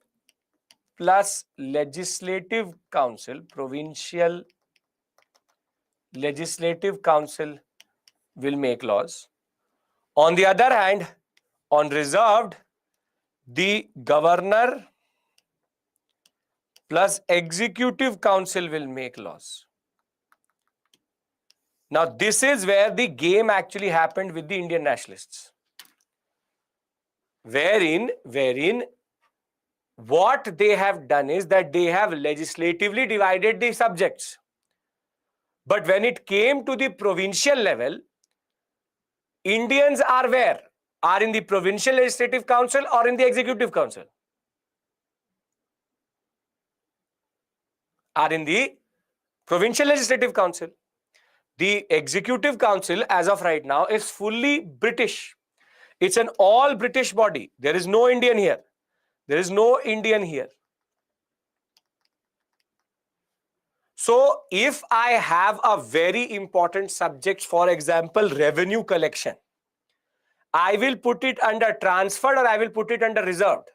plus legislative council, provincial legislative council, will make laws. On the other hand, on reserved, the governor plus executive council will make laws. Now, this is where the game actually happened with the Indian nationalists. Wherein what they have done is that they have legislatively divided the subjects. But when it came to the provincial level, Indians are where? Are in the provincial legislative council or in the executive council? Are in the provincial legislative council. The executive council as of right now is fully British. It's an all British body. There is no Indian here. There is no Indian here. So if I have a very important subject, for example, revenue collection, I will put it under transferred or I will put it under reserved.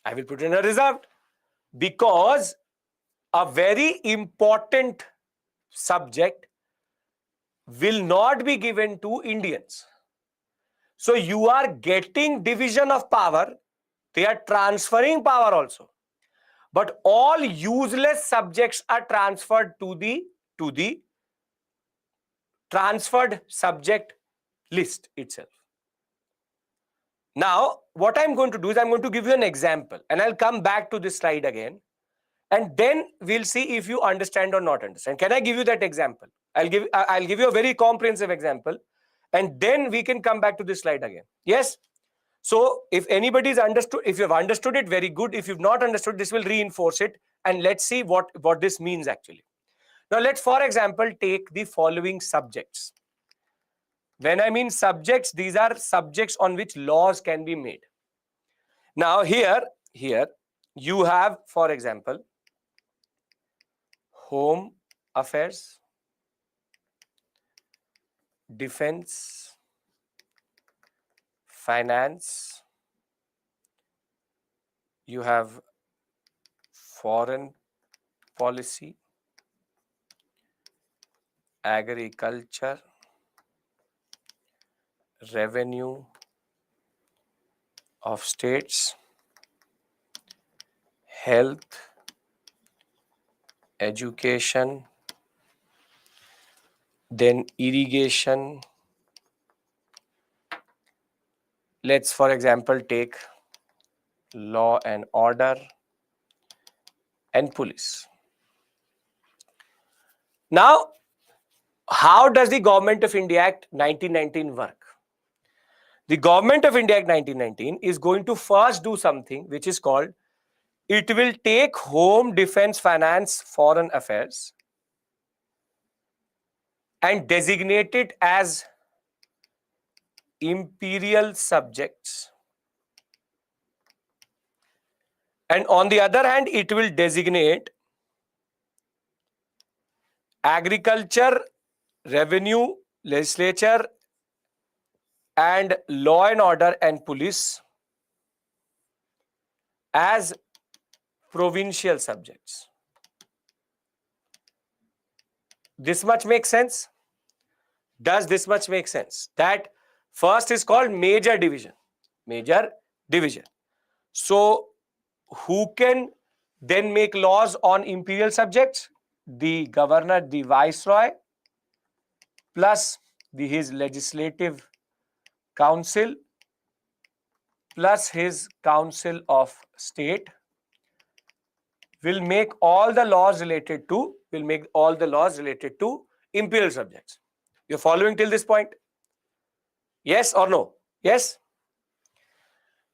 I will put it under reserved because a very important subject will not be given to Indians. So you are getting division of power. They are transferring power also. But all useless subjects are transferred to the transferred subject list itself. Now, what I'm going to do is I'm going to give you an example and I'll come back to this slide again. And then we'll see if you understand or not understand. Can I give you that example? I'll give you a very comprehensive example. And then we can come back to this slide again. Yes? So if anybody's understood, if you've understood it, very good. If you've not understood, this will reinforce it. And let's see what this means actually. Now let's, for example, take the following subjects. When I mean subjects, these are subjects on which laws can be made. Now here you have, for example, home affairs, defense, finance, you have foreign policy, agriculture, revenue of states, health, education, then irrigation. Let's, for example, take law and order and police. Now, how does the Government of India Act 1919 work? The Government of India Act 1919 is going to first do something which is called, it will take home, defense, finance, foreign affairs and designate it as imperial subjects. And on the other hand, it will designate agriculture, revenue, legislature, and law and order and police as provincial subjects. This much makes sense? Does this much make sense? That first is called major division. Major division. So who can then make laws on imperial subjects? The governor, the viceroy, plus his legislative council, plus his council of state will make all the laws related to imperial subjects. You're following till this point? Yes or no? Yes?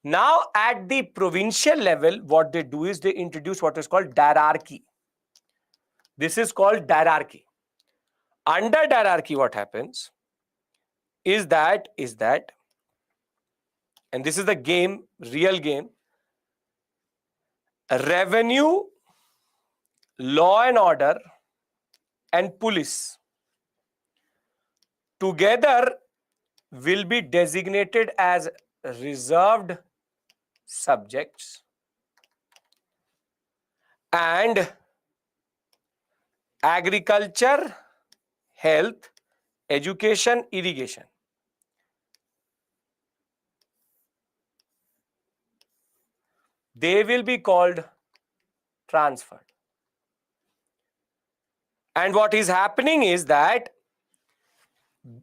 Now, at the provincial level, what they do is they introduce what is called diarchy. This is called diarchy. Under diarchy, what happens is that, and this is the game, real game, revenue, law and order, and police together will be designated as reserved subjects, and agriculture, health, education, irrigation, they will be called transferred. And what is happening is that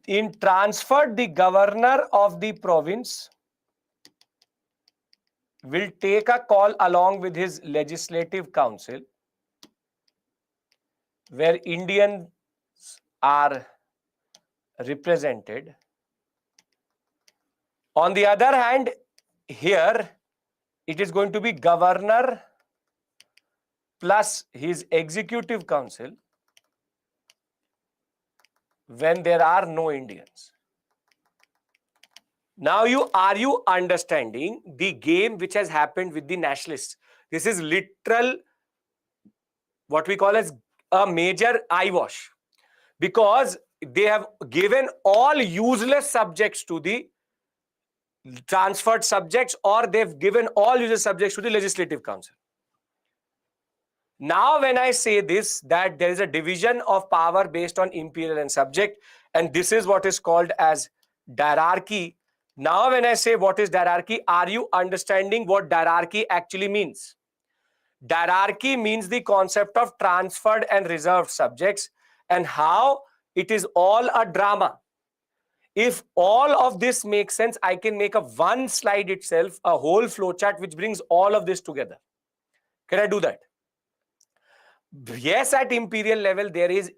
in transferred, the governor of the province will take a call along with his legislative council, where Indians are represented. On the other hand, here it is going to be governor plus his executive council when there are no Indians. Now, are you understanding the game which has happened with the nationalists? This is literal, what we call as a major eyewash, because they have given all useless subjects to the transferred subjects, or they've given all useless subjects to the legislative council. Now, when I say this, that there is a division of power based on imperial and subject, and this is what is called as diarchy. Now, when I say what is diarchy, are you understanding what diarchy actually means? Diarchy means the concept of transferred and reserved subjects, and how it is all a drama. If all of this makes sense, I can make a one slide itself, a whole flowchart which brings all of this together. Can I do that? Yes, at imperial level, there is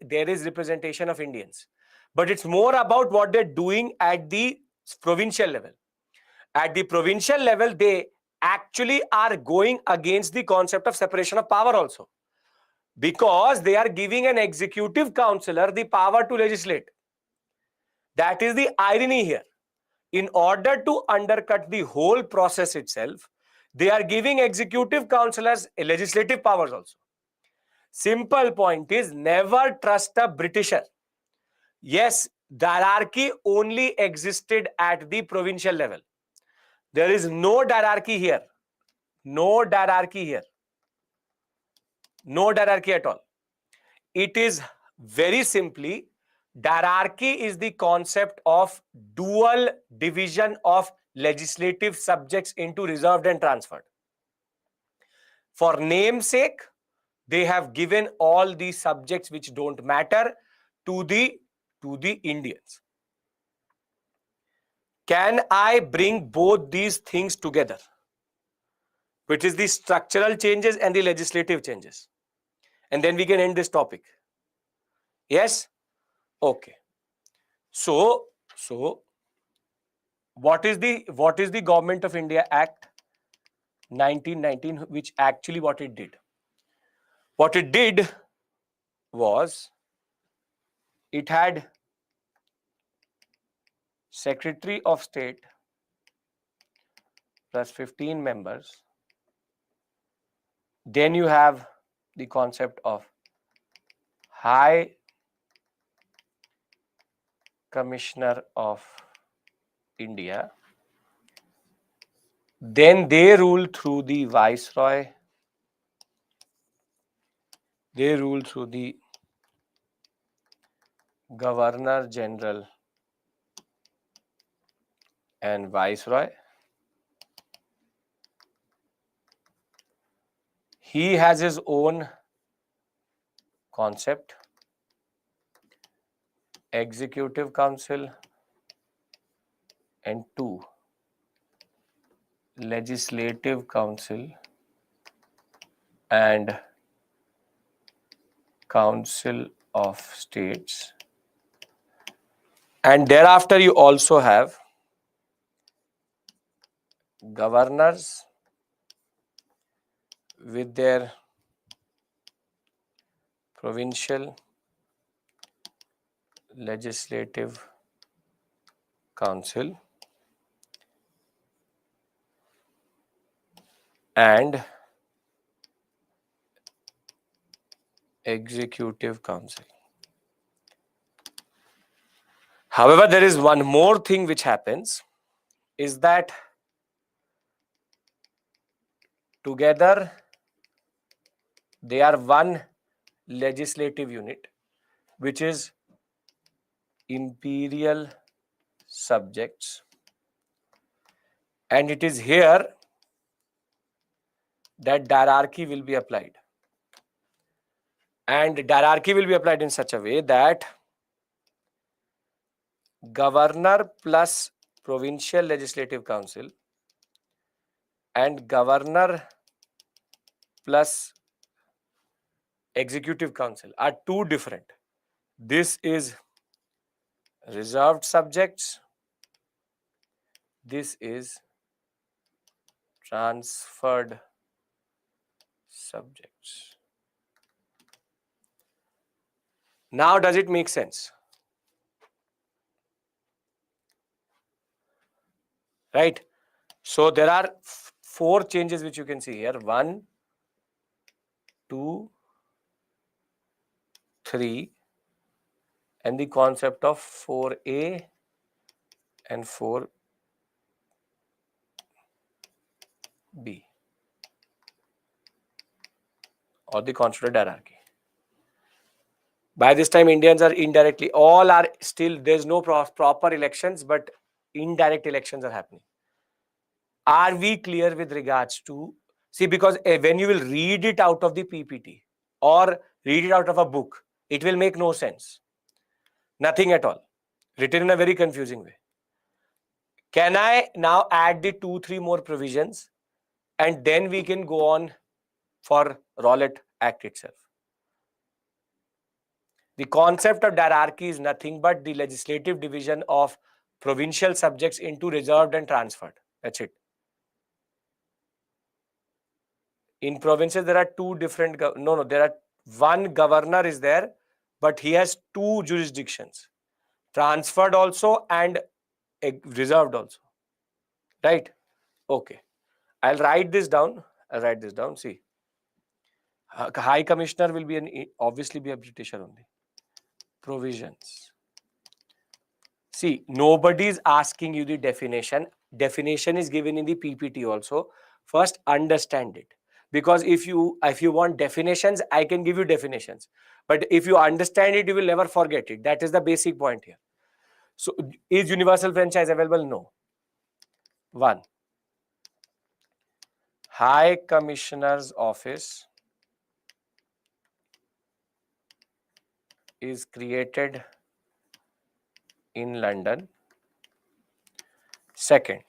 representation of Indians, but it's more about what they're doing at the provincial level. At the provincial level, they actually are going against the concept of separation of power also, because they are giving an executive councillor the power to legislate. That is the irony here. In order to undercut the whole process itself, they are giving executive councillors legislative powers also. Simple point is, never trust a Britisher. Yes, diarchy only existed at the provincial level. There is no diarchy here. No diarchy here. No diarchy at all. It is very simply, diarchy is the concept of dual division of legislative subjects into reserved and transferred. For namesake, they have given all the subjects which don't matter to the Indians. Can I bring both these things together, which is the structural changes and the legislative changes? And then we can end this topic. Yes? Okay. So what is the Government of India Act 1919, which actually what it did? What it did was, it had Secretary of State plus 15 members. Then you have the concept of High Commissioner of India. Then they rule through the Viceroy. They rule through the Governor General and Viceroy. He has his own concept, Executive Council, and 2, Legislative Council and Council of States. And thereafter you also have governors with their provincial legislative council and executive council. However, there is one more thing which happens, is that together they are one legislative unit, which is imperial subjects, and it is here that diarchy will be applied. And diarchy will be applied in such a way that governor plus provincial legislative council and governor plus executive council are two different. This is reserved subjects. This is transferred subjects. Now, does it make sense? Right? So, there are four changes which you can see here. 1, 2, 3, and the concept of 4A and 4B, or the concept of diarchy. By this time, Indians are indirectly, all are still, there's no proper elections, but indirect elections are happening. Are we clear with regards to, see, because when you will read it out of the PPT or read it out of a book, it will make no sense. Nothing at all. Written in a very confusing way. Can I now add the 2-3 more provisions and then we can go on for Rowlatt Act itself? The concept of diarchy is nothing but the legislative division of provincial subjects into reserved and transferred. That's it. In provinces, there are two different, there are one governor is there, but he has two jurisdictions, transferred also and reserved also. Right? Okay. I'll write this down. See, High Commissioner will be obviously be a Britisher only. Provisions. See, nobody is asking you the definition. Definition is given in the PPT also. First, understand it. Because if you want definitions, I can give you definitions. But if you understand it, you will never forget it. That is the basic point here. So, is universal franchise available? No. 1. High Commissioner's Office is created in London. Second,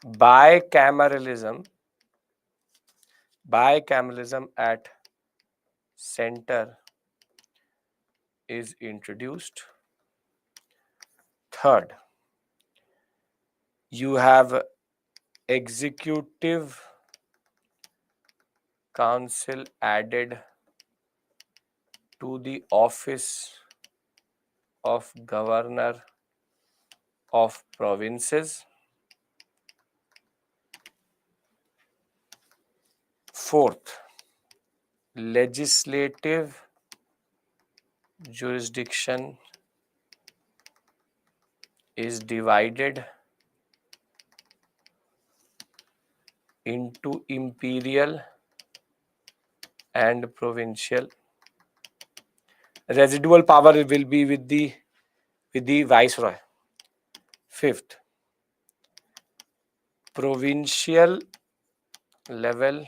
bicameralism at center is introduced. Third, you have executive council added to the office of governor of provinces. Fourth, legislative jurisdiction is divided into imperial and provincial. Residual power will be with the viceroy. Fifth, provincial level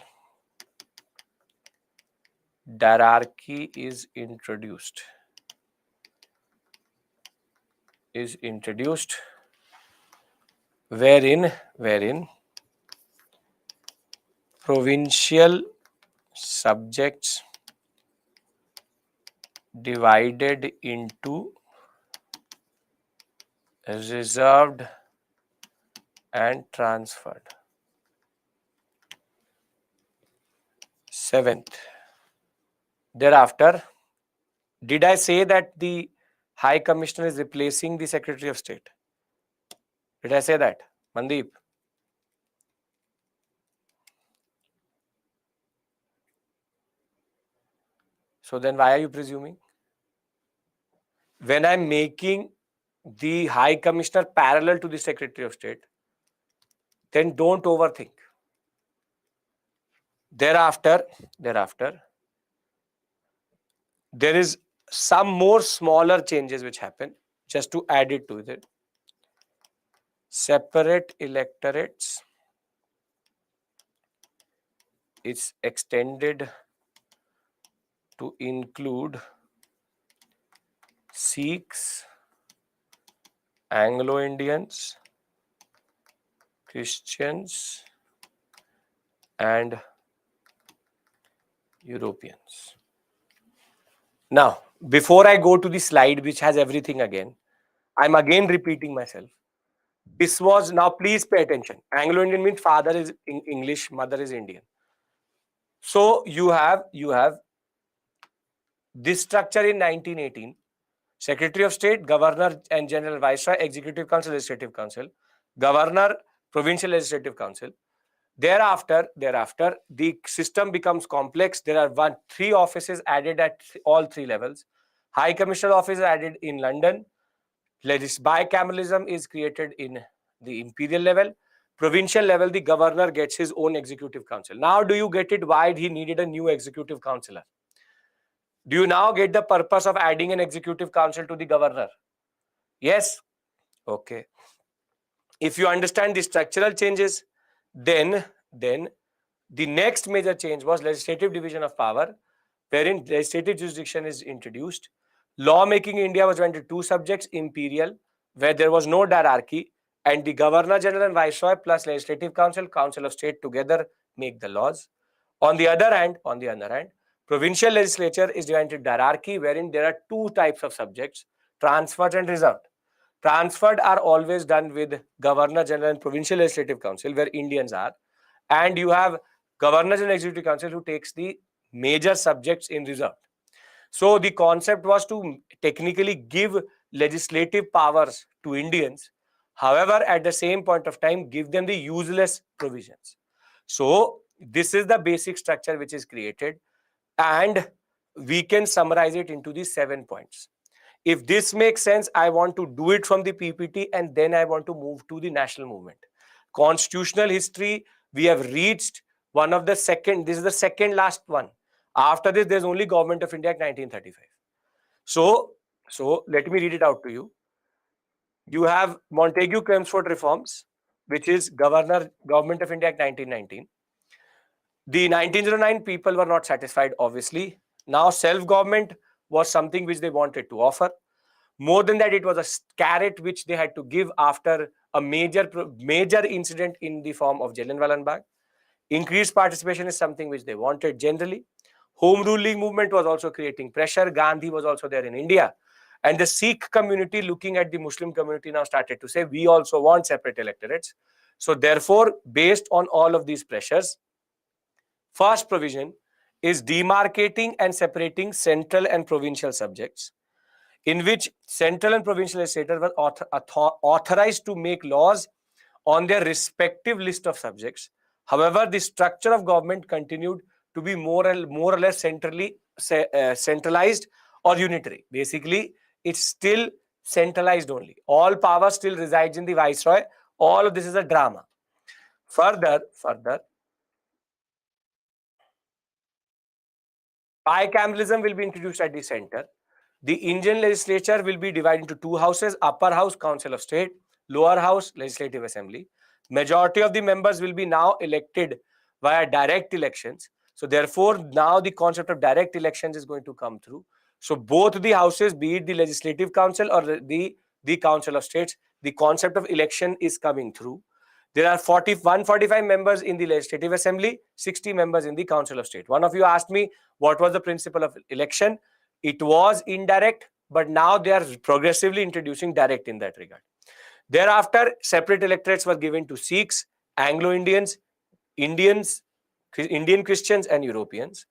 diarchy is introduced. Wherein provincial subjects divided into reserved and transferred. Seventh, thereafter, did I say that the High Commissioner is replacing the Secretary of State? Did I say that, Mandeep? So then why are you presuming? When I'm making the High Commissioner parallel to the Secretary of State, then don't overthink. Thereafter, there is some more smaller changes which happen, just to add it to it. Separate electorates is extended to include Sikhs, Anglo-Indians, Christians, and Europeans. Now, before I go to the slide which has everything again, I'm again repeating myself. This was, now please pay attention. Anglo-Indian means father is English, mother is Indian. So you have this structure in 1918. Secretary of State, Governor and General Viceroy, Executive Council, Legislative Council, Governor, Provincial Legislative Council. Thereafter, the system becomes complex. There are three offices added at all three levels. High Commissioner office is added in London. Bicameralism is created in the imperial level. Provincial level, the governor gets his own executive council. Now, do you get it why he needed a new executive councillor? Do you now get the purpose of adding an executive council to the governor? Yes? Okay. If you understand the structural changes, then the next major change was legislative division of power, wherein legislative jurisdiction is introduced. Lawmaking in India was went to two subjects, imperial, where there was no hierarchy, and the Governor General and Viceroy plus Legislative Council, Council of State together make the laws. On the other hand, provincial legislature is divided into hierarchy, wherein there are two types of subjects, transferred and reserved. Transferred are always done with Governor General and Provincial Legislative Council, where Indians are, and you have Governor General Executive Council who takes the major subjects in reserved. So the concept was to technically give legislative powers to Indians, however, at the same point of time, give them the useless provisions. So this is the basic structure which is created, and we can summarize it into the 7 points. If this makes sense, I want to do it from the PPT and then I want to move to the national movement. Constitutional history, we have reached one of the second, this is the second last one. After this, there's only Government of India Act 1935. So let me read it out to you. You have Montagu-Chelmsford reforms, which is Government of India Act 1919. The 1909 people were not satisfied, obviously. Now self-government was something which they wanted to offer. More than that, it was a carrot which they had to give after a major incident in the form of Jallianwala Bagh. Increased participation is something which they wanted generally. Home ruling movement was also creating pressure. Gandhi was also there in India. And the Sikh community, looking at the Muslim community, now started to say, we also want separate electorates. So therefore, based on all of these pressures, first provision is demarcating and separating central and provincial subjects, in which central and provincial legislators were authorized to make laws on their respective list of subjects. However, the structure of government continued to be more or less centralized or unitary. Basically, it's still centralized only. All power still resides in the Viceroy. All of this is a drama. Further, bicameralism will be introduced at the center. The Indian legislature will be divided into two houses, upper house, Council of State, lower house, Legislative Assembly. Majority of the members will be now elected via direct elections. So therefore, now the concept of direct elections is going to come through. So both the houses, be it the Legislative Council or the Council of States, the concept of election is coming through. There are 145 members in the Legislative Assembly, 60 members in the Council of State. One of you asked me, what was the principle of election? It was indirect, but now they are progressively introducing direct in that regard. Thereafter, separate electorates were given to Sikhs, Anglo-Indians, Indians, Indian Christians and Europeans.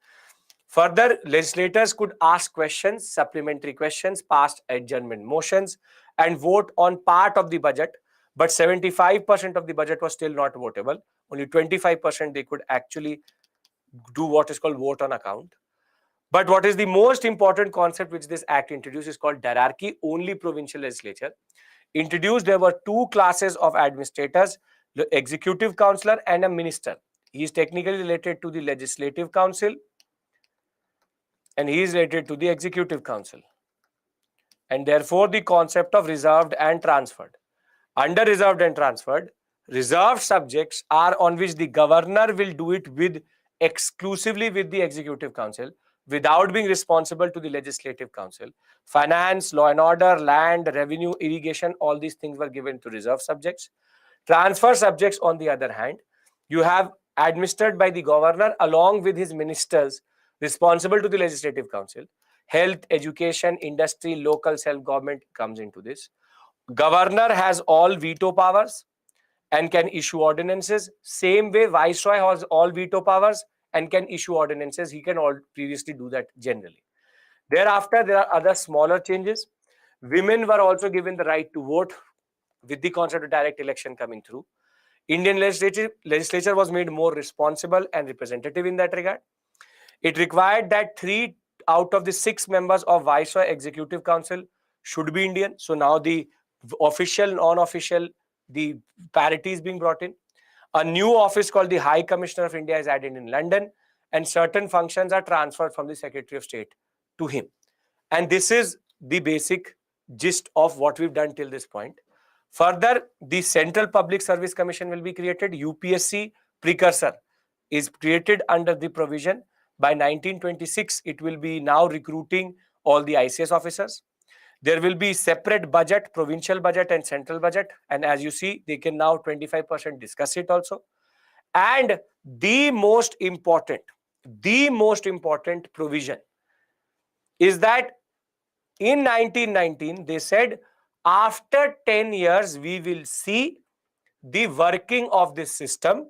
Further, legislators could ask questions, supplementary questions, pass adjournment motions, and vote on part of the budget. But 75% of the budget was still not votable. Only 25% they could actually do what is called vote on account. But what is the most important concept which this act introduced is called diarchy. Only provincial legislature introduced. There were two classes of administrators, the executive councillor and a minister. He is technically related to the legislative council and he is related to the executive council. And therefore, the concept of reserved and transferred. Under reserved and transferred, reserved subjects are on which the governor will do it with exclusively with the executive council without being responsible to the legislative council. Finance, law and order, land, revenue, irrigation, all these things were given to reserved subjects. Transfer subjects, on the other hand, you have administered by the governor along with his ministers responsible to the legislative council. Health, education, industry, local self-government comes into this. Governor has all veto powers and can issue ordinances. Same way, Viceroy has all veto powers and can issue ordinances. He can all previously do that generally. Thereafter, there are other smaller changes. Women were also given the right to vote with the concept of direct election coming through. Indian legislature was made more responsible and representative in that regard. It required that 3 out of the 6 members of Viceroy Executive Council should be Indian. So now the official, non-official, the parity is being brought in. A new office called the High Commissioner of India is added in London, and certain functions are transferred from the Secretary of State to him. And this is the basic gist of what we've done till this point. Further, the Central Public Service Commission will be created. UPSC precursor is created under the provision. By 1926, it will be now recruiting all the ICS officers. There will be separate budget, provincial budget and central budget. And as you see, they can now 25% discuss it also. And the most important provision is that in 1919, they said, after 10 years, we will see the working of this system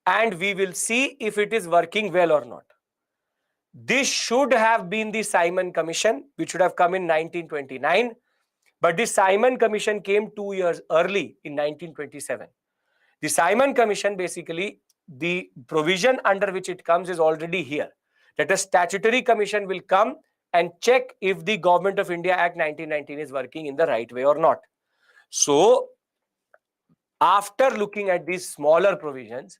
and we will see if it is working well or not. This should have been the Simon Commission, which should have come in 1929. But the Simon Commission came 2 years early in 1927. The Simon Commission, basically, the provision under which it comes is already here. That a statutory commission will come and check if the Government of India Act 1919 is working in the right way or not. So, after looking at these smaller provisions,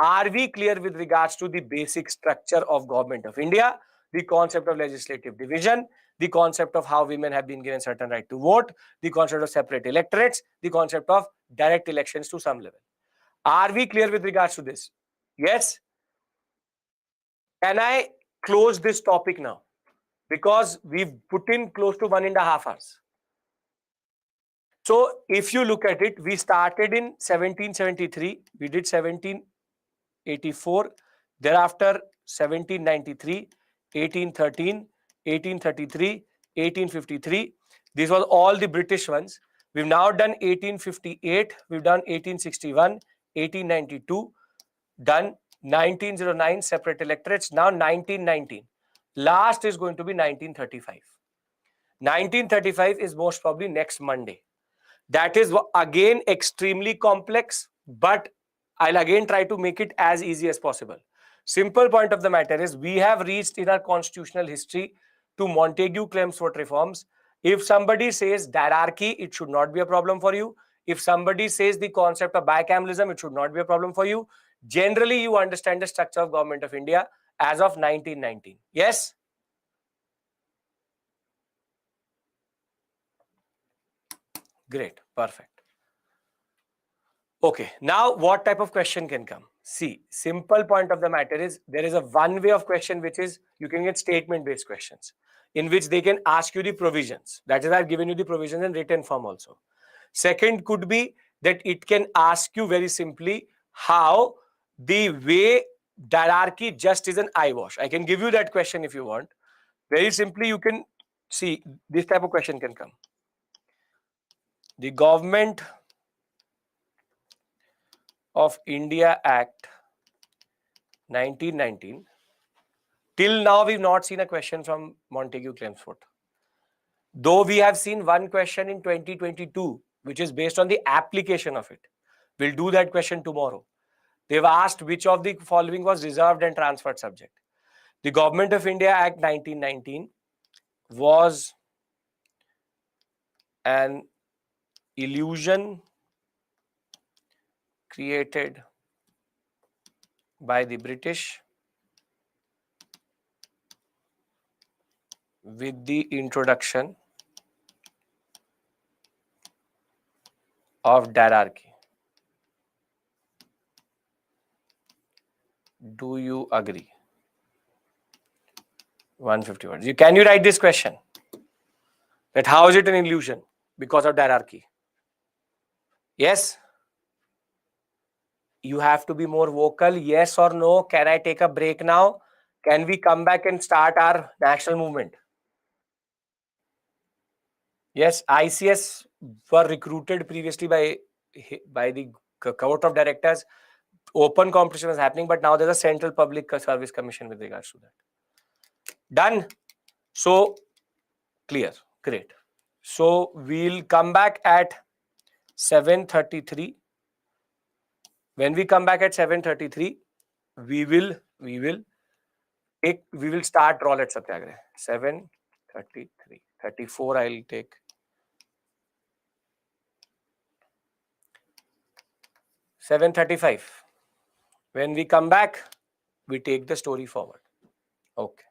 are we clear with regards to the basic structure of Government of India, the concept of legislative division, the concept of how women have been given certain right to vote, the concept of separate electorates, the concept of direct elections to some level? Are we clear with regards to this? Yes? Can I close this topic now? Because we've put in close to 1.5 hours. So if you look at it, we started in 1773, we did 1784, thereafter 1793, 1813, 1833, 1853. These were all the British ones. We've now done 1858, we've done 1861, 1892, done 1909, separate electorates, now 1919. Last is going to be 1935. 1935 is most probably next Monday. That is again extremely complex, but I'll again try to make it as easy as possible. Simple point of the matter is we have reached in our constitutional history to Montagu-Chelmsford reforms. If somebody says diarchy, it should not be a problem for you. If somebody says the concept of bicameralism, it should not be a problem for you. Generally, you understand the structure of Government of India as of 1919. Yes? Great. Perfect. Okay. Now, what type of question can come? See, simple point of the matter is there is a one way of question, which is you can get statement-based questions in which they can ask you the provisions. That is, I've given you the provisions in written form also. Second could be that it can ask you very simply how the way diarchy just is an eyewash. I can give you that question if you want. Very simply, you can see this type of question can come. The government of India Act 1919. Till now, we've not seen a question from Montague Chelmsford. Though we have seen one question in 2022, which is based on the application of it. We'll do that question tomorrow. They've asked which of the following was reserved and transferred subject. The Government of India Act 1919 was an illusion created by the British with the introduction of diarchy. Do you agree? 150 words. Can you write this question? That how is it an illusion? Because of diarchy. Yes? You have to be more vocal. Yes or no? Can I take a break now? Can we come back and start our national movement? Yes, ICS were recruited previously by the Court of Directors. Open competition was happening, but now there's a Central Public Service Commission with regards to that. Done. So clear. Great. So we'll come back at 7:33. When we come back at 7:33, we will start Rowlatt Satyagraha. 7:33. 34 I'll take. 7:35. When we come back, we take the story forward. Okay.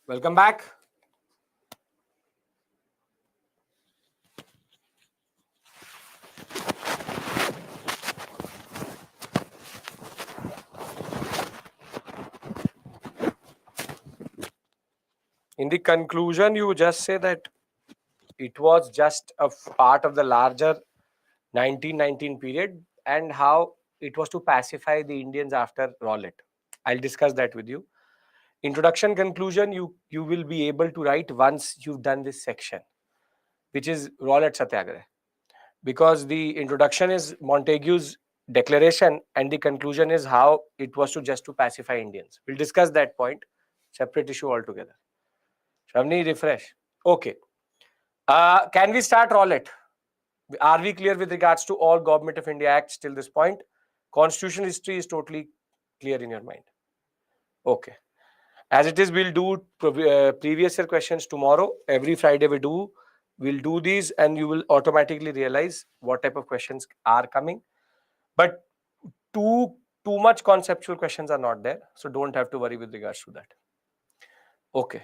Welcome back. In the conclusion, you just say that it was just a part of the larger 1919 period and how it was to pacify the Indians after Rowlatt. I'll discuss that with you. Introduction, conclusion, you will be able to write once you've done this section, which is Rowlatt Satyagraha. Because the introduction is Montagu's declaration and the conclusion is how it was to just to pacify Indians. We'll discuss that point, separate issue altogether. Shavni, refresh. Okay. Can we start Rowlatt? Are we clear with regards to all Government of India Acts till this point? Constitutional history is totally clear in your mind. Okay. As it is, we'll do previous year questions tomorrow. Every Friday we'll do these and you will automatically realize what type of questions are coming. But too much conceptual questions are not there. So don't have to worry with regards to that. Okay.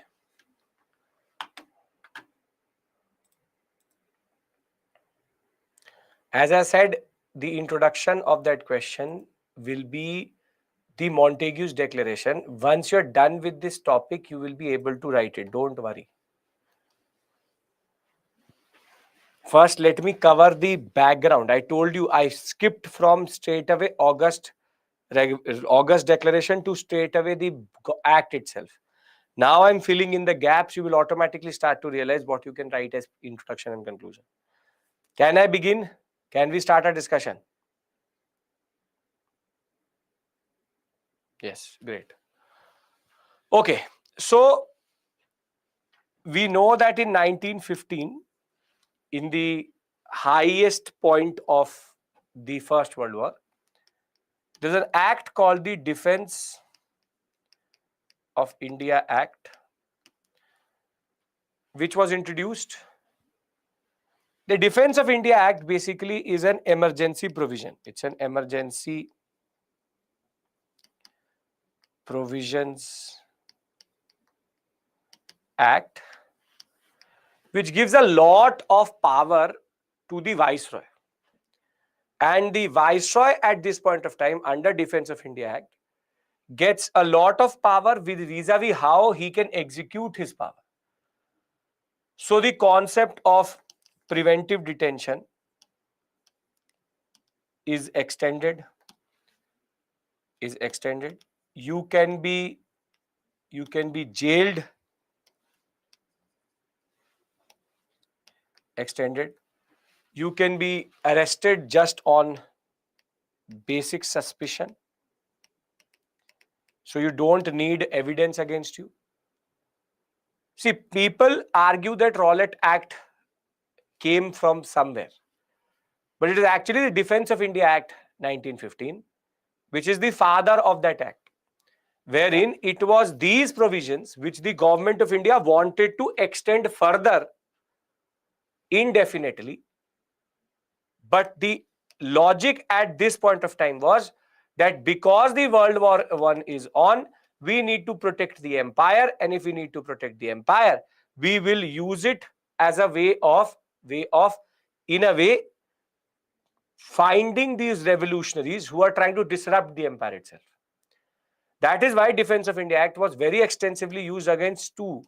As I said, the introduction of that question will be the Montagu's declaration. Once you're done with this topic, you will be able to write it. Don't worry. First, let me cover the background. I told you I skipped from straight away August declaration to straight away the act itself. Now I'm filling in the gaps. You will automatically start to realize what you can write as introduction and conclusion. Can I begin? Can we start a discussion? Yes, great. Okay, so we know that in 1915, in the highest point of the First World War, there's an act called the Defense of India Act, which was introduced. The Defense of India Act basically is an emergency provision. It's an emergency provisions act which gives a lot of power to the Viceroy. And the Viceroy at this point of time under Defense of India Act gets a lot of power with vis-a-vis how he can execute his power. So the concept of preventive detention is extended. You can be jailed, extended. You can be arrested just on basic suspicion. So you don't need evidence against you. See, people argue that Rowlatt Act came from somewhere. But it is actually the Defense of India Act 1915, which is the father of that act, wherein it was these provisions which the Government of India wanted to extend further indefinitely. But the logic at this point of time was that because the World War I is on, we need to protect the empire, and if we need to protect the empire, we will use it as a way of in a way finding these revolutionaries who are trying to disrupt the empire itself. That is why Defense of India Act was very extensively used against two,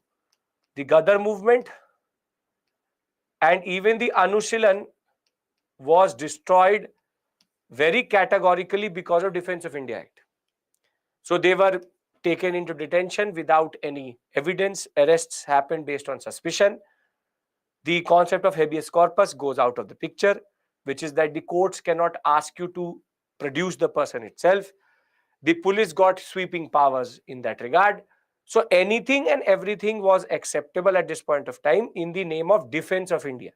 the Ghadar movement, and even the Anushilon was destroyed very categorically because of Defense of India Act. So they were taken into detention without any evidence. Arrests happened based on suspicion. The concept of habeas corpus goes out of the picture, which is that the courts cannot ask you to produce the person itself. The police got sweeping powers in that regard. So anything and everything was acceptable at this point of time in the name of Defense of India.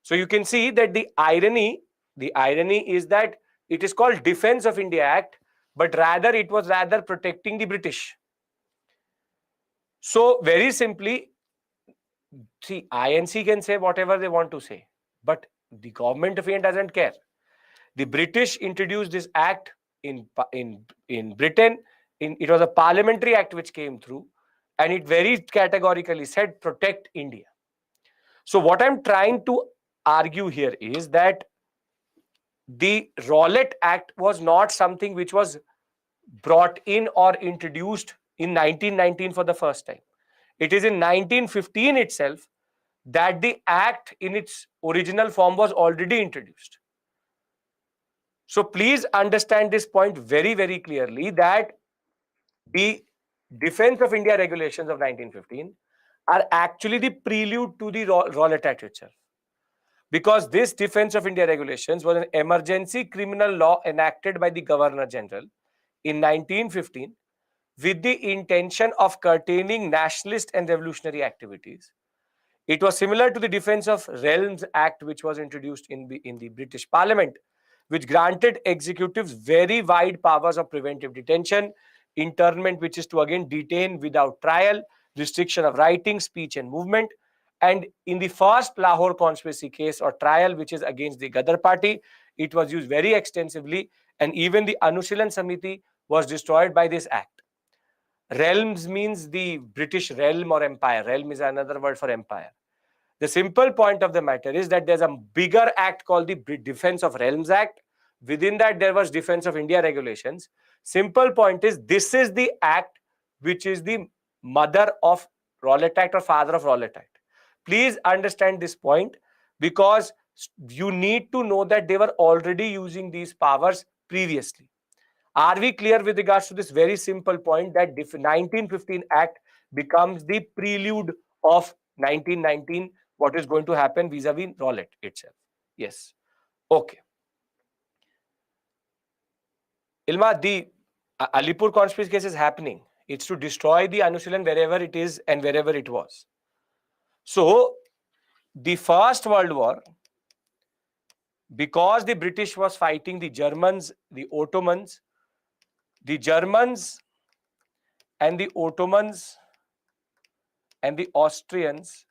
So you can see that the irony is that it is called Defense of India Act, but it was protecting the British. So very simply, See, INC can say whatever they want to say, but the government of India doesn't care. The British introduced this act in Britain. It was a parliamentary act which came through, and it very categorically said protect India. So what I'm trying to argue here is that the Rowlatt Act was not something which was brought in or introduced in 1919 for the first time. It is in 1915 itself that the act in its original form was already introduced. So please understand this point very, very clearly, that the Defense of India regulations of 1915 are actually the prelude to the Rowlatt Act itself. Because this Defense of India regulations was an emergency criminal law enacted by the Governor General in 1915 with the intention of curtailing nationalist and revolutionary activities. It was similar to the Defense of Realms Act, which was introduced in the British Parliament, which granted executives very wide powers of preventive detention, internment, which is to again detain without trial, restriction of writing, speech, and movement. And in the first Lahore conspiracy case or trial, which is against the Ghadar party, it was used very extensively, and even the Anushilan Samiti was destroyed by this act. Realms means the British realm or empire. Realm is another word for empire. The simple point of the matter is that there's a bigger act called the Defense of Realms Act. Within that, there was Defense of India regulations. Simple point is, this is the act which is the mother of Rowlatt Act or father of Rowlatt Act. Please understand this point, because you need to know that they were already using these powers previously. Are we clear with regards to this very simple point that 1915 Act becomes the prelude of 1919, what is going to happen vis-a-vis Rowlatt itself? Yes. Okay. Ilma, the Alipur conspiracy case is happening. It's to destroy the Anushilan wherever it is and wherever it was. So, the First World War, because the British was fighting the Germans, the Ottomans, the Germans and the Ottomans and the Austrians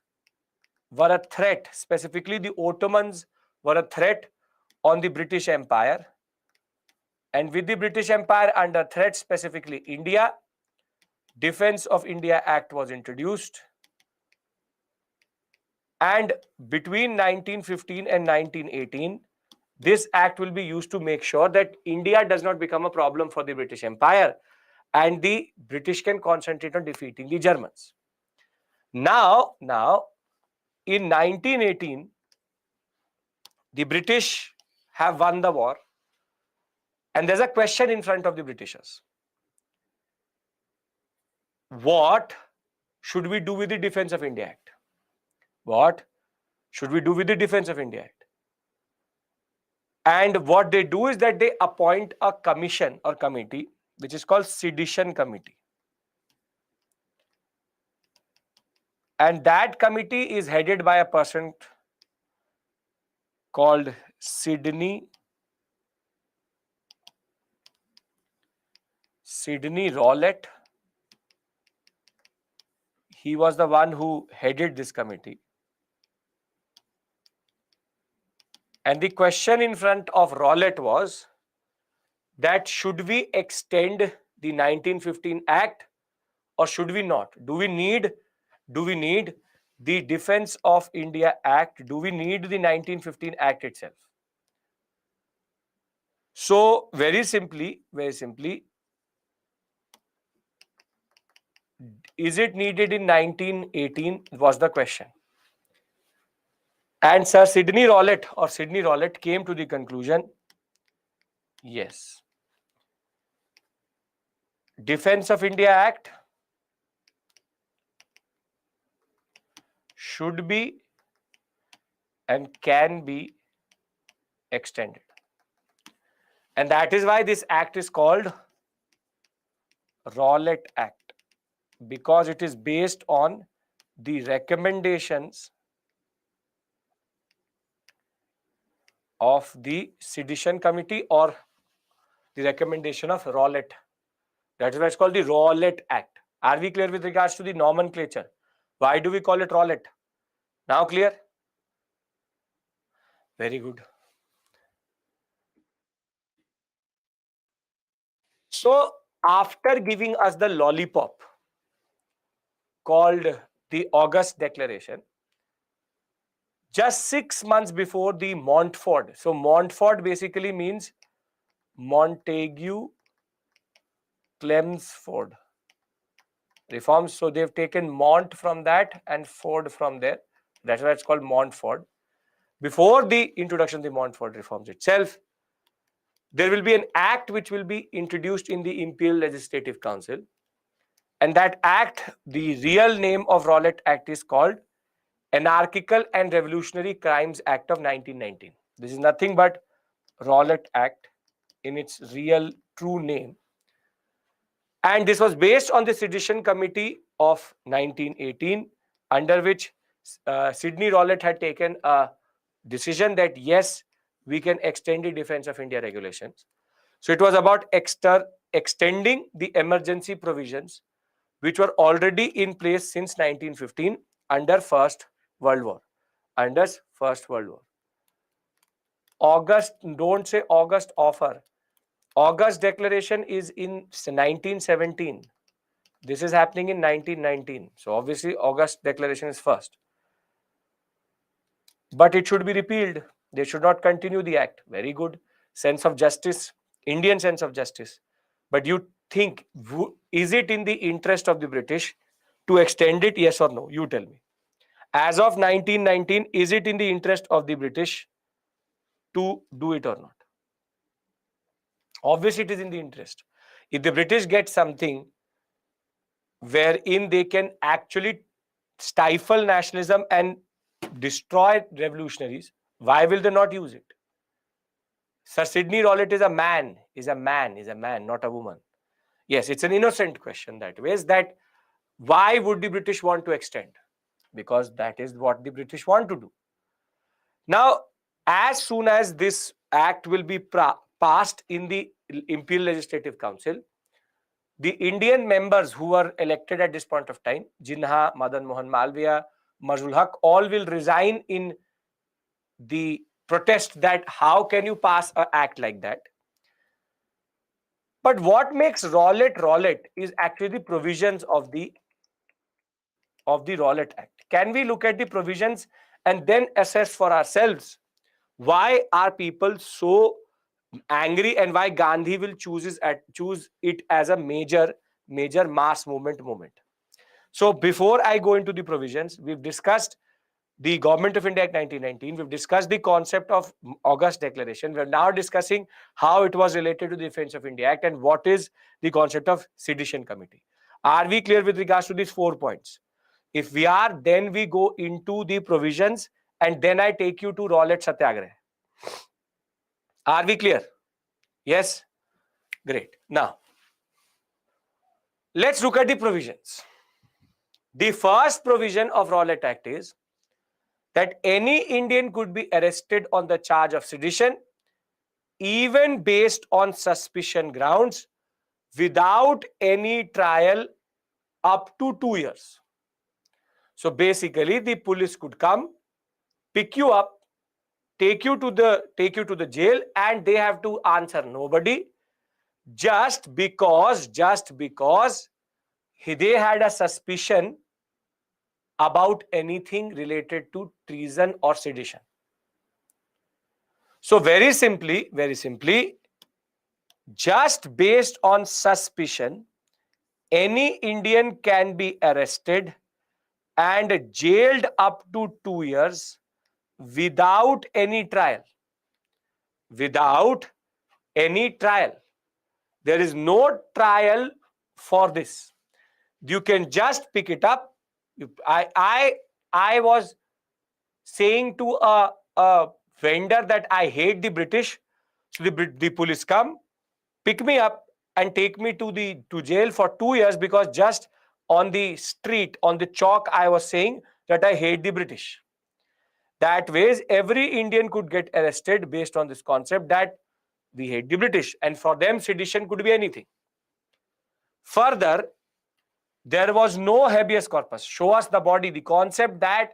were a threat. Specifically, the Ottomans were a threat on the British Empire. And with the British Empire under threat, specifically India, Defense of India Act was introduced. And between 1915 and 1918, this act will be used to make sure that India does not become a problem for the British Empire, and the British can concentrate on defeating the Germans. Now, in 1918, the British have won the war, and there's a question in front of the Britishers. What should we do with the Defense of India Act? What should we do with the Defense of India Act? And what they do is that they appoint a commission or committee, which is called Sedition Committee. And that committee is headed by a person called Sidney Rowlatt. He was the one who headed this committee. And the question in front of Rowlatt was that should we extend the 1915 Act or should we not? Do we need the Defense of India Act? Do we need the 1915 Act itself? So very simply, is it needed in 1918 was the question. And Sir Sidney Rowlatt came to the conclusion, yes, Defense of India Act should be and can be extended. And that is why this act is called Rowlatt Act, because it is based on the recommendations of the Sedition Committee or the recommendation of Rowlatt. That is why it's called the Rowlatt Act. Are we clear with regards to the nomenclature? Why do we call it Rowlatt? Now clear? Very good. So after giving us the lollipop called the August Declaration, just 6 months before the Montfort. So Montfort basically means Montague Chelmsford reforms. So they've taken Mont from that and Ford from there. That's why it's called Montfort. Before the introduction of the Montfort reforms itself, there will be an act which will be introduced in the Imperial Legislative Council. And that act, the real name of Rowlatt Act is called Anarchical and Revolutionary Crimes Act of 1919. This is nothing but Rowlatt Act in its real true name. And this was based on the Sedition Committee of 1918, under which Sidney Rowlatt had taken a decision that yes, we can extend the Defense of India regulations. So it was about extending the emergency provisions which were already in place since 1915 under First World War. Under First World War. August, don't say August offer. August Declaration is in 1917. This is happening in 1919. So obviously August Declaration is first. But it should be repealed. They should not continue the act. Very good. Sense of justice. Indian sense of justice. But you think, is it in the interest of the British to extend it? Yes or no? You tell me. As of 1919, is it in the interest of the British to do it or not? Obviously, it is in the interest. If the British get something wherein they can actually stifle nationalism and destroy revolutionaries, why will they not use it? Sir Sidney Rowlatt is a man, not a woman. Yes, it's an innocent question that way. Is that why would the British want to extend? Because that is what the British want to do. Now, as soon as this act will be passed in the Imperial Legislative Council, the Indian members who were elected at this point of time, Jinnah, Madan Mohan Malviya, Mazul Haq, all will resign in the protest that how can you pass an act like that? But what makes Rowlatt is actually the provisions of the Rowlatt Act. Can we look at the provisions and then assess for ourselves why are people so angry and why Gandhi will choose it as a major mass movement? So before I go into the provisions, we've discussed the Government of India Act 1919. We've discussed the concept of August Declaration. We're now discussing how it was related to the Defense of India Act and what is the concept of Sedition Committee. Are we clear with regards to these 4 points? If we are, then we go into the provisions and then I take you to Rowlatt Satyagraha. Are we clear? Yes? Great. Now, let's look at the provisions. The first provision of Rowlatt Act is that any Indian could be arrested on the charge of sedition, even based on suspicion grounds, without any trial up to 2 years. So basically, the police could come, pick you up, take you to the jail, and they have to answer nobody just because they had a suspicion about anything related to treason or sedition. So very simply, just based on suspicion, any Indian can be arrested and jailed up to 2 years without any trial. Without any trial. There is no trial for this. You can just pick it up. I was saying to a vendor that I hate the British. So the police come, pick me up and take me to jail for 2 years because just on the street, on the chalk, I was saying that I hate the British. That ways, every Indian could get arrested based on this concept that we hate the British, and for them, sedition could be anything. Further, there was no habeas corpus. Show us the body. The concept that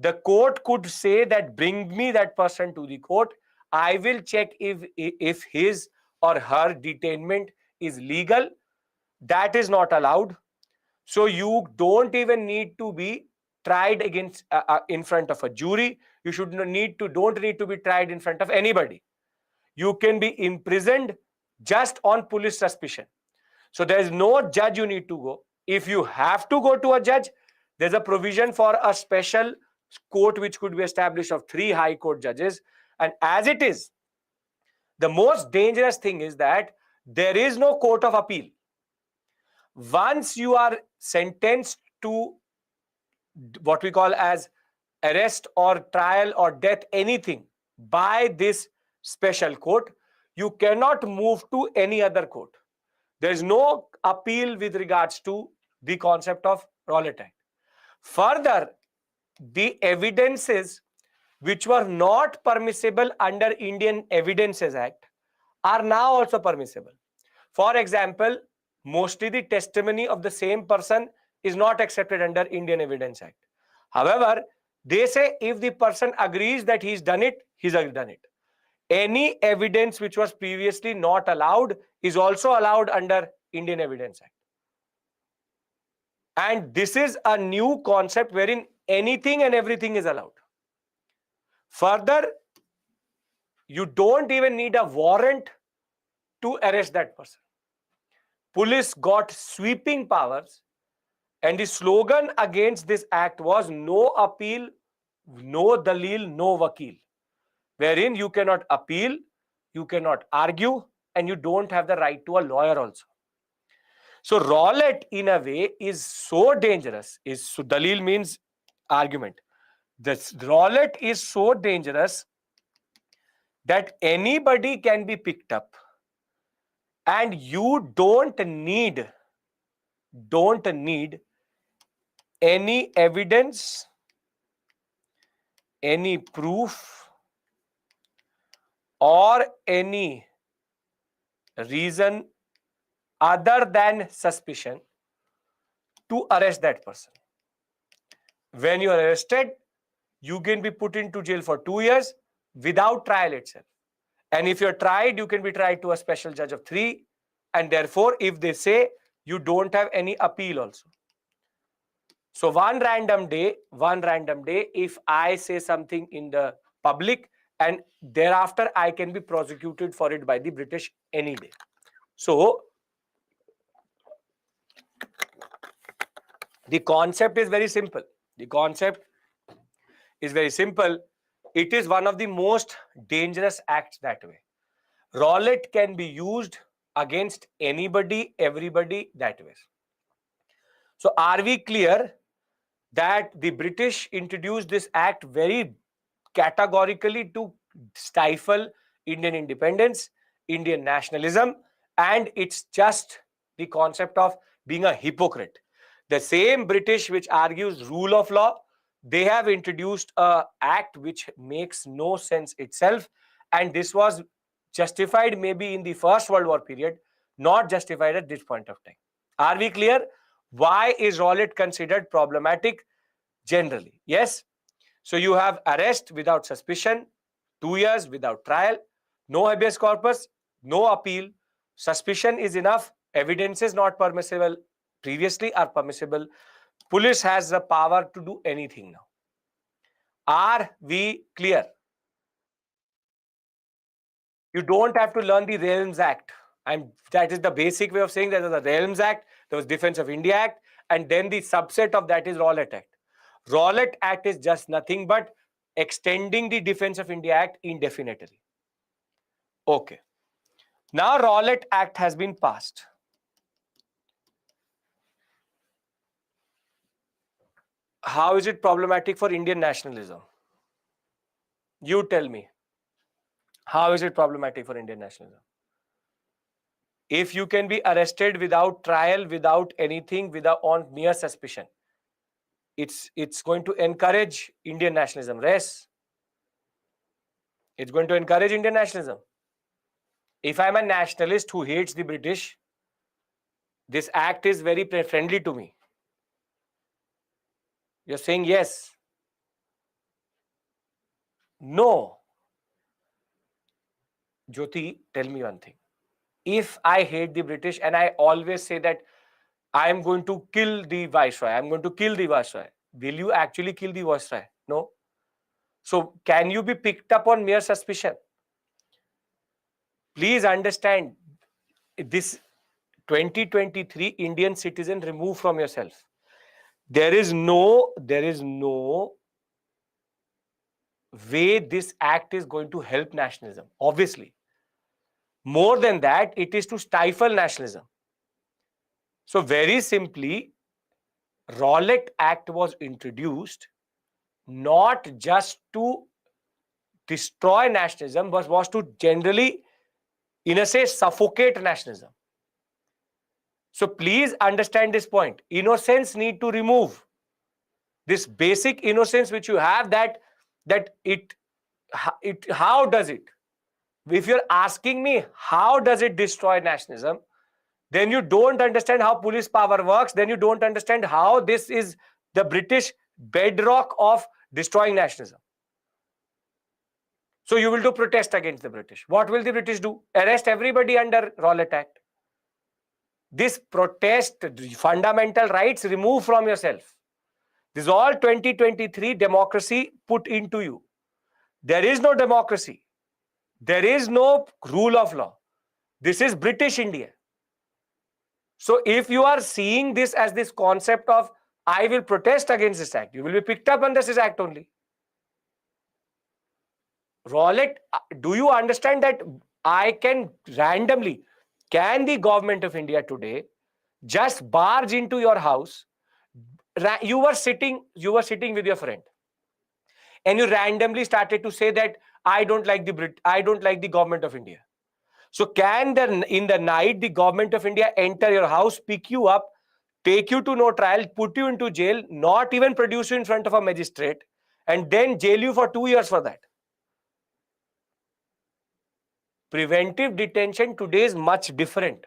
The court could say that bring me that person to the court. I will check if his or her detainment is legal. That is not allowed. So you don't even need to be tried against in front of a jury. You should don't need to be tried in front of anybody. You can be imprisoned just on police suspicion. So there is no judge you need to go. If you have to go to a judge, there's a provision for a special court which could be established of 3 high court judges. And as it is, the most dangerous thing is that there is no court of appeal. Once you are sentenced to what we call as arrest or trial or death, anything, by this special court, you cannot move to any other court. There is no appeal with regards to the concept of Rowlatt Act. Further, the evidences which were not permissible under Indian Evidences Act are now also permissible. For example, mostly the testimony of the same person is not accepted under Indian Evidence Act. However, they say if the person agrees that he's done it, he's done it. Any evidence which was previously not allowed is also allowed under Indian Evidence Act. And this is a new concept wherein anything and everything is allowed. Further, you don't even need a warrant to arrest that person. Police got sweeping powers, and the slogan against this act was no appeal, no dalil, no vakil, wherein you cannot appeal, you cannot argue, and you don't have the right to a lawyer also. So Rowlatt in a way is so dangerous. So dalil means argument. This Rowlatt is so dangerous that anybody can be picked up, and you don't need any evidence, any proof, or any reason other than suspicion to arrest that person. When you are arrested, you can be put into jail for 2 years without trial itself. And if you're tried, you can be tried to a special judge of 3. And therefore, if they say you don't have any appeal also. So one random day, if I say something in the public and thereafter I can be prosecuted for it by the British any day. So the concept is very simple. It is one of the most dangerous acts that way. Rowlatt can be used against anybody, everybody that way. So are we clear that the British introduced this act very categorically to stifle Indian independence, Indian nationalism, and it's just the concept of being a hypocrite. The same British which argues rule of law, they have introduced an act which makes no sense itself, and this was justified maybe in the First World War period, not justified at this point of time. Are we clear? Why is Rowlatt considered problematic generally? Yes. So you have arrest without suspicion, 2 years without trial, no habeas corpus, no appeal. Suspicion is enough. Evidence is not permissible. Previously are permissible. Police has the power to do anything now. Are we clear? You don't have to learn the Realms Act. And that is the basic way of saying that there's the Realms Act, there was Defense of India Act, and then the subset of that is Rowlatt Act. Rowlatt Act is just nothing but extending the Defense of India Act indefinitely. Okay. Now Rowlatt Act has been passed. How is it problematic for Indian nationalism? You tell me. How is it problematic for Indian nationalism? If you can be arrested without trial, without anything, on mere suspicion, it's going to encourage Indian nationalism. Yes. It's going to encourage Indian nationalism. If I'm a nationalist who hates the British, this act is very friendly to me. You're saying yes. No. Jyoti, tell me one thing. If I hate the British and I always say that I am going to kill the Viceroy, I'm going to kill the Viceroy, will you actually kill the Viceroy? No. So can you be picked up on mere suspicion? Please understand this 2023 Indian citizen, remove from yourself. There is no way this act is going to help nationalism. Obviously. More than that, it is to stifle nationalism. So very simply, Rowlatt Act was introduced not just to destroy nationalism, but was to generally, in a sense, suffocate nationalism. So please understand this point. Innocence need to remove this basic innocence which you have, that how does it? If you're asking me how does it destroy nationalism, then you don't understand how police power works. Then you don't understand how this is the British bedrock of destroying nationalism. So you will do protest against the British. What will the British do? Arrest everybody under Rowlatt Act. This protest, fundamental rights, remove from yourself. This is all 2023 democracy put into you. There is no democracy. There is no rule of law. This is British India. So if you are seeing this as this concept of I will protest against this act, you will be picked up under this act only. Rowlatt, do you understand that I can randomly, can the government of India today just barge into your house? You were sitting with your friend, and you randomly started to say that I don't like the government of India. So can in the night the government of India enter your house, pick you up, take you to no trial, put you into jail, not even produce you in front of a magistrate, and then jail you for 2 years for that? Preventive detention today is much different.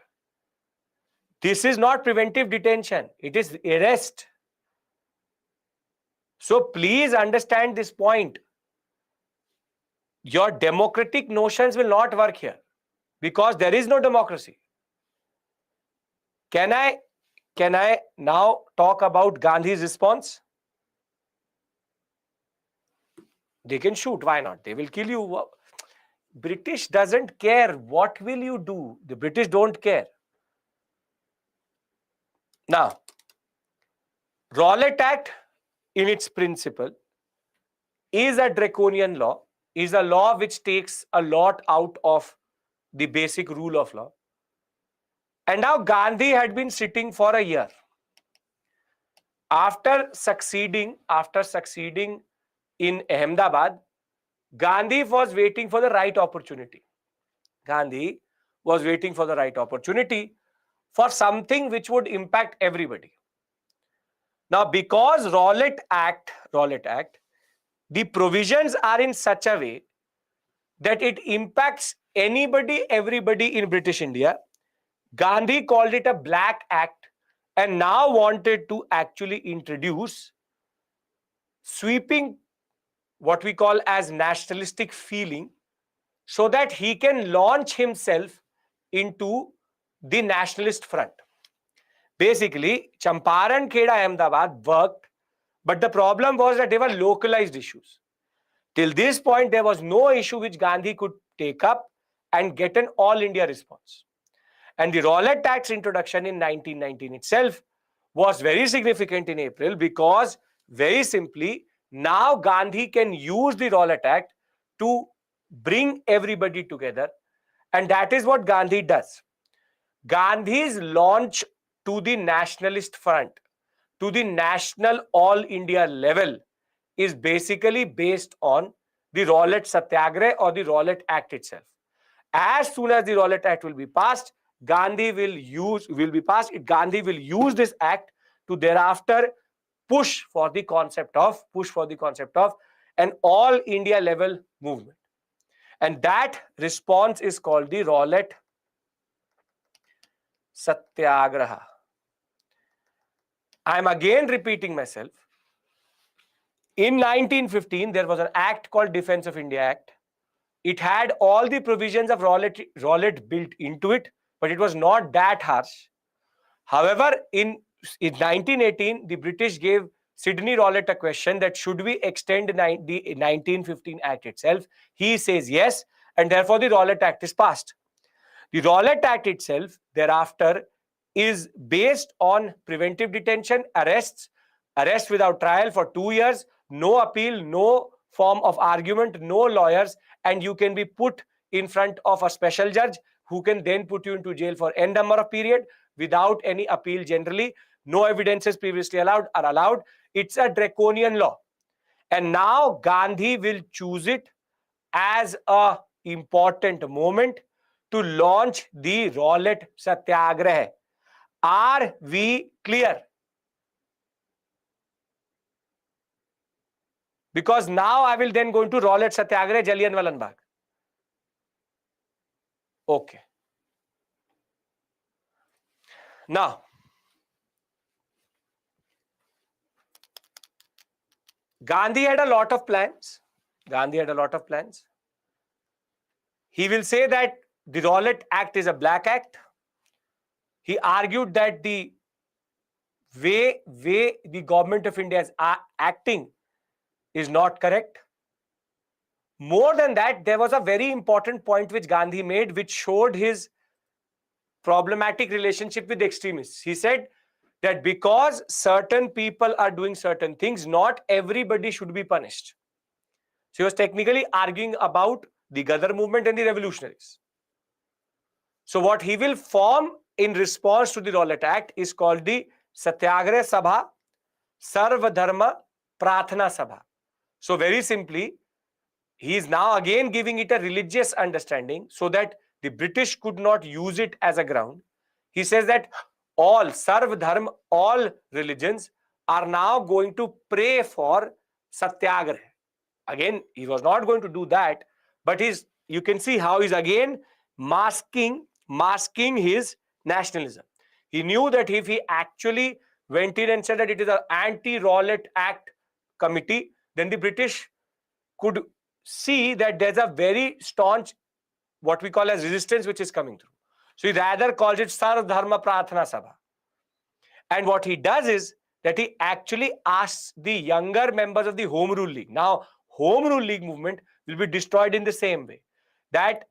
This is not preventive detention. It is arrest. So please understand this point. Your democratic notions will not work here because there is no democracy. Can I now talk about Gandhi's response? They can shoot. Why not? They will kill you. British doesn't care. What will you do? The British don't care. Now, Rowlatt Act in its principle is a draconian law, is a law which takes a lot out of the basic rule of law. And now Gandhi had been sitting for a year. After succeeding in Ahmedabad, Gandhi was waiting for the right opportunity. Gandhi was waiting for the right opportunity for something which would impact everybody. Now, because Rowlatt Act, the provisions are in such a way that it impacts anybody, everybody in British India, Gandhi called it a Black Act and now wanted to actually introduce sweeping, what we call as nationalistic feeling, so that he can launch himself into the nationalist front. Basically, Champaran, Kheda, Ahmedabad worked, but the problem was that they were localized issues. Till this point, there was no issue which Gandhi could take up and get an all-India response. And the Rowlatt Act's introduction in 1919 itself was very significant in April because, very simply, now Gandhi can use the Rowlatt Act to bring everybody together. And that is what Gandhi does. Gandhi's launch to the nationalist front, to the national all India level, is basically based on the Rowlatt Satyagraha or the Rowlatt Act itself. As soon as the Rowlatt Act will be passed, Gandhi will use this act to thereafter push for the concept of an all India level movement. And that response is called the Rowlatt Satyagraha. I am again repeating myself. In 1915, there was an act called Defense of India Act. It had all the provisions of Rowlatt built into it, but it was not that harsh. However, in 1918, the British gave Sidney Rowlatt a question that should we extend the 1915 Act itself. He says yes, and therefore the Rowlatt Act is passed. The Rowlatt Act itself, thereafter, is based on preventive detention, arrest without trial for 2 years, no appeal, no form of argument, no lawyers, and you can be put in front of a special judge who can then put you into jail for n number of period without any appeal generally. No evidences previously allowed are allowed. It's a draconian law. And now Gandhi will choose it as a important moment to launch the Rowlatt Satyagraha. Are we clear? Because now I will then go into Rowlatt Satyagraha, Jallianwala Bagh. Okay. Now, Gandhi had a lot of plans. He will say that the Rowlatt Act is a black act. He argued that the way the government of India is acting is not correct. More than that, there was a very important point which Gandhi made, which showed his problematic relationship with extremists. He said that because certain people are doing certain things, not everybody should be punished. So he was technically arguing about the Ghadar movement and the revolutionaries. So what he will form in response to the Rowlatt Act is called the Satyagraha Sabha, Sarva Dharma Prathna Sabha. So very simply, he is now again giving it a religious understanding so that the British could not use it as a ground. He says that all Sarv Dharma, all religions are now going to pray for Satyagraha. Again, he was not going to do that, but you can see how he's again masking his nationalism. He knew that if he actually went in and said that it is an anti-Rowlatt Act committee, then the British could see that there's a very staunch, what we call as resistance, which is coming through. So he rather calls it Sarv Dharma Prathna Sabha. And what he does is that he actually asks the younger members of the Home Rule League. Now, Home Rule League movement will be destroyed in the same way. That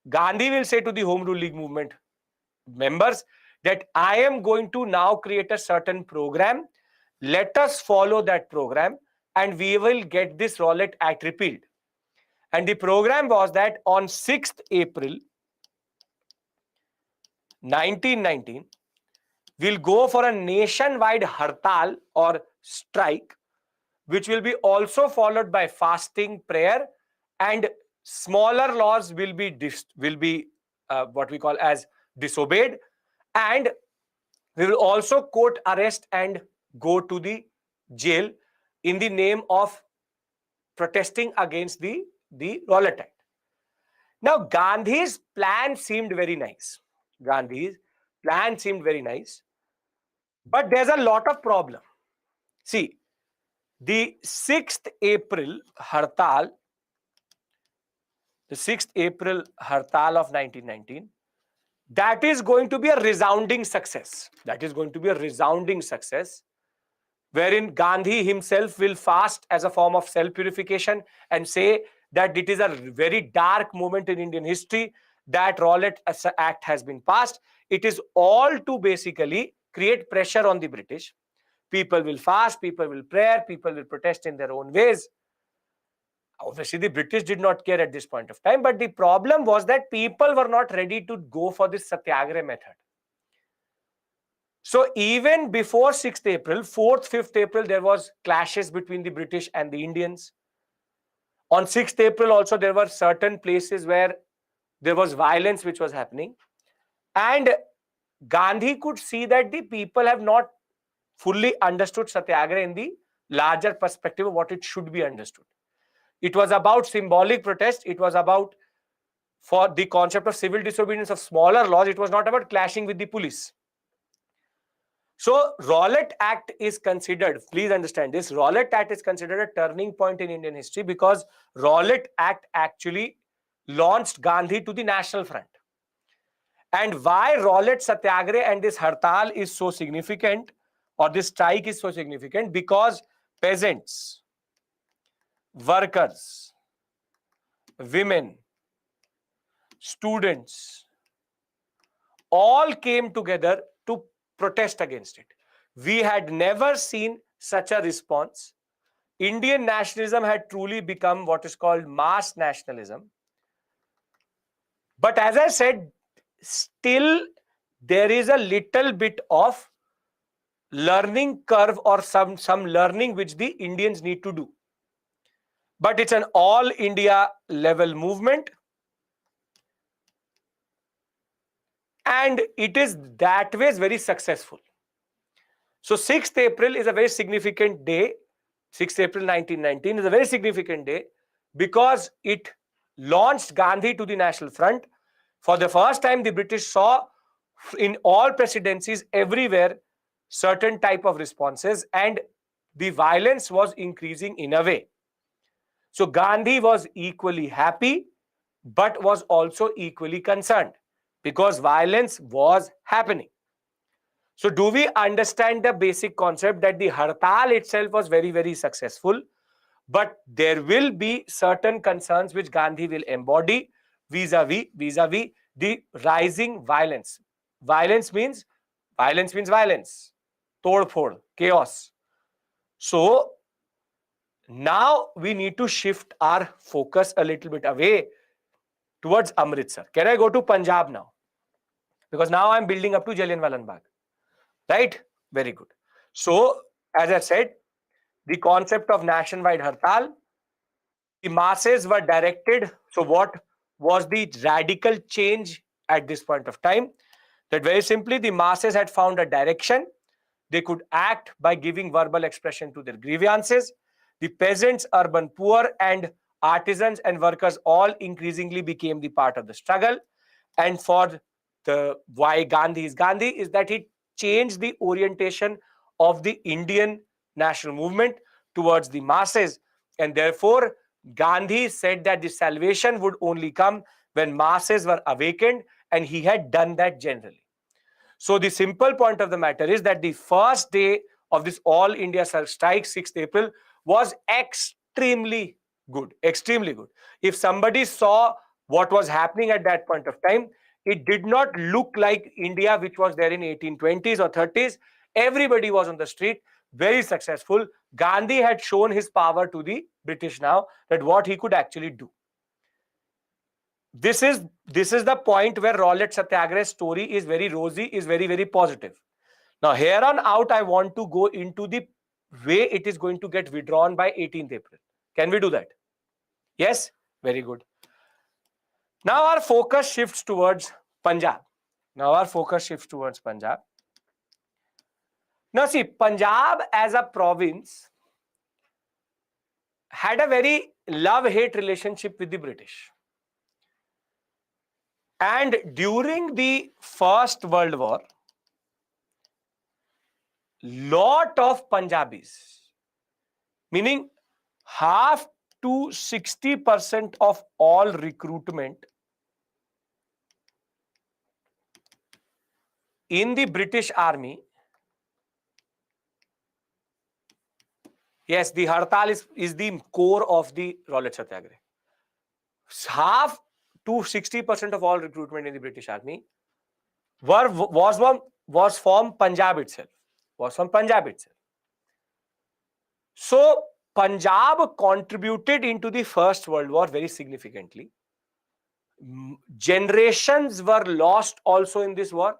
Gandhi will say to the Home Rule League movement members that I am going to now create a certain program. Let us follow that program and we will get this Rowlatt Act repealed. And the program was that on 6th April 1919, we'll go for a nationwide hartal or strike, which will be also followed by fasting, prayer, and smaller laws will be what we call as disobeyed, and we will also court arrest and go to the jail in the name of protesting against the Rowlatt Act. Now, Gandhi's plan seemed very nice. But there's a lot of problem. See, the 6th April hartal of 1919, that is going to be a resounding success. Wherein Gandhi himself will fast as a form of self-purification and say that it is a very dark moment in Indian history, that Rowlatt Act has been passed. It is all to basically create pressure on the British. People will fast, people will pray, people will protest in their own ways. Obviously, the British did not care at this point of time, but the problem was that people were not ready to go for this Satyagraha method. So even before 6th April, 4th, 5th April, there was clashes between the British and the Indians. On 6th April also, there were certain places where there was violence which was happening. And Gandhi could see that the people have not fully understood Satyagraha in the larger perspective of what it should be understood. It was about symbolic protest. It was about, for the concept of civil disobedience of smaller laws, it was not about clashing with the police. So Rowlatt Act is considered, please understand this, Rowlatt Act is considered a turning point in Indian history because Rowlatt Act actually launched Gandhi to the National Front. And why Rowlatt Satyagraha and this Hartal is so significant, or this strike is so significant, because peasants, workers, women, students all came together to protest against it. We had never seen such a response. Indian nationalism had truly become what is called mass nationalism. But as I said, still there is a little bit of learning curve or some learning which the Indians need to do. But it's an all India level movement. And it is that way very successful. So 6th April is a very significant day. 6th April 1919 is a very significant day because it launched Gandhi to the National Front. For the first time, the British saw in all presidencies everywhere certain type of responses, and the violence was increasing in a way. So Gandhi was equally happy, but was also equally concerned because violence was happening. So do we understand the basic concept that the Hartal itself was very, very successful, but there will be certain concerns which Gandhi will embody vis-a-vis the rising violence. Violence means violence, tod-phod, chaos. So now we need to shift our focus a little bit away towards Amritsar. Can I go to Punjab now? Because now I'm building up to Jallianwala Bagh. Right? Very good. So, as I said, the concept of nationwide Hartal, the masses were directed. So, what was the radical change at this point of time? That very simply, the masses had found a direction. They could act by giving verbal expression to their grievances. The peasants, urban poor, and artisans and workers all increasingly became the part of the struggle. And for the why Gandhi is that he changed the orientation of the Indian national movement towards the masses. And therefore, Gandhi said that the salvation would only come when masses were awakened, and he had done that generally. So the simple point of the matter is that the first day of this all India strike, 6th April, was extremely good, extremely good. If somebody saw what was happening at that point of time, it did not look like India which was there in 1820s or 30s. Everybody was on the street, very successful. Gandhi had shown his power to the British now, that what he could actually do. This is the point where Rowlatt Satyagraha's story is very rosy, is very, very positive. Now, here on out, I want to go into the way it is going to get withdrawn by 18th April. Can we do that? Yes? Very good. Now, our focus shifts towards Punjab. Now, see, Punjab as a province had a very love-hate relationship with the British. And during the First World War, lot of Punjabis, meaning half to 60% of all recruitment in the British Army, yes, the Hartal is the core of the Rowlatt Satyagraha. Half to 60% of all recruitment in the British Army was from Punjab itself. So Punjab contributed into the First World War very significantly. Generations were lost also in this war.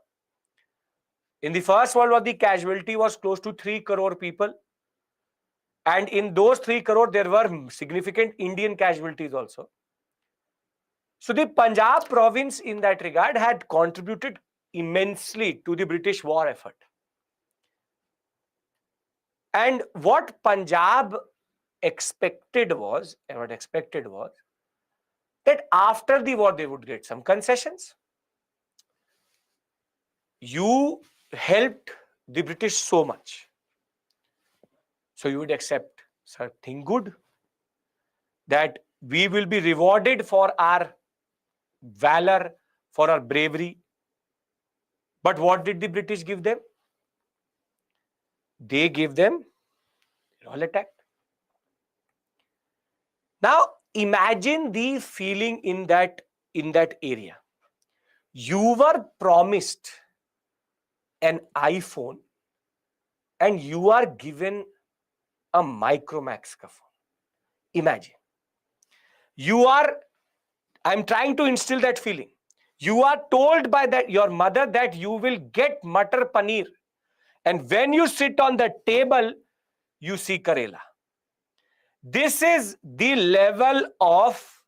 In the First World War, the casualty was close to 3 crore people. And in those 3 crore, there were significant Indian casualties also. So the Punjab province in that regard had contributed immensely to the British war effort. And what Punjab expected was that after the war, they would get some concessions. You helped the British so much. So you would accept something good, that we will be rewarded for our valor, for our bravery. But what did the British give them? They gave them Rowlatt Act. Now imagine the feeling in that area. You were promised an iPhone and you are given a Micromax ka phone. Imagine. I'm trying to instill that feeling. You are told by your mother that you will get Matar Paneer. And when you sit on the table, you see Karela. This is the level of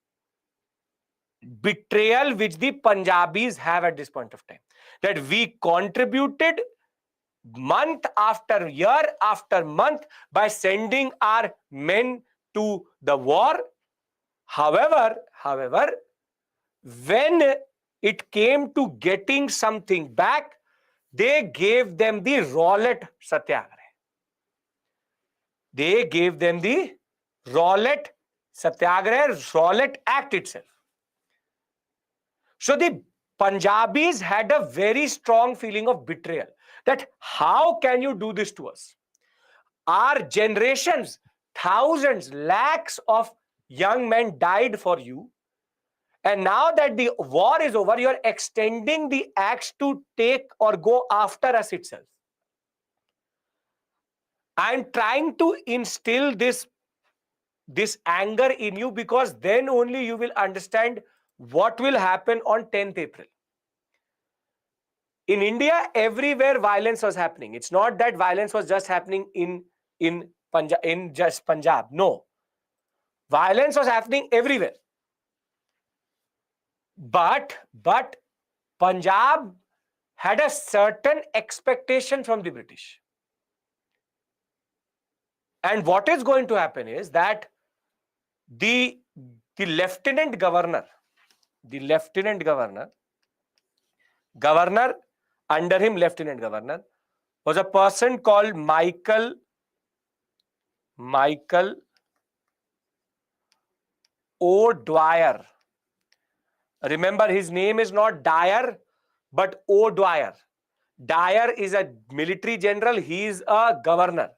betrayal which the Punjabis have at this point of time. That we contributed month after year after month by sending our men to the war. However, when it came to getting something back, they gave them the Rowlatt Satyagraha. They gave them the Rowlatt Satyagraha, Rowlatt Act itself. So the Punjabis had a very strong feeling of betrayal. That how can you do this to us? Our generations, thousands, lakhs of young men died for you. And now that the war is over, you are extending the axe to take or go after us itself. I am trying to instill this anger in you, because then only you will understand what will happen on 10th April. In India, everywhere violence was happening. It's not that violence was just happening in Punjab. No. Violence was happening everywhere. But Punjab had a certain expectation from the British. And what is going to happen is that the lieutenant governor, under him lieutenant governor, was a person called Michael O'Dwyer. Remember, his name is not Dyer, but O'Dwyer. Dyer is a military general. He is a governor.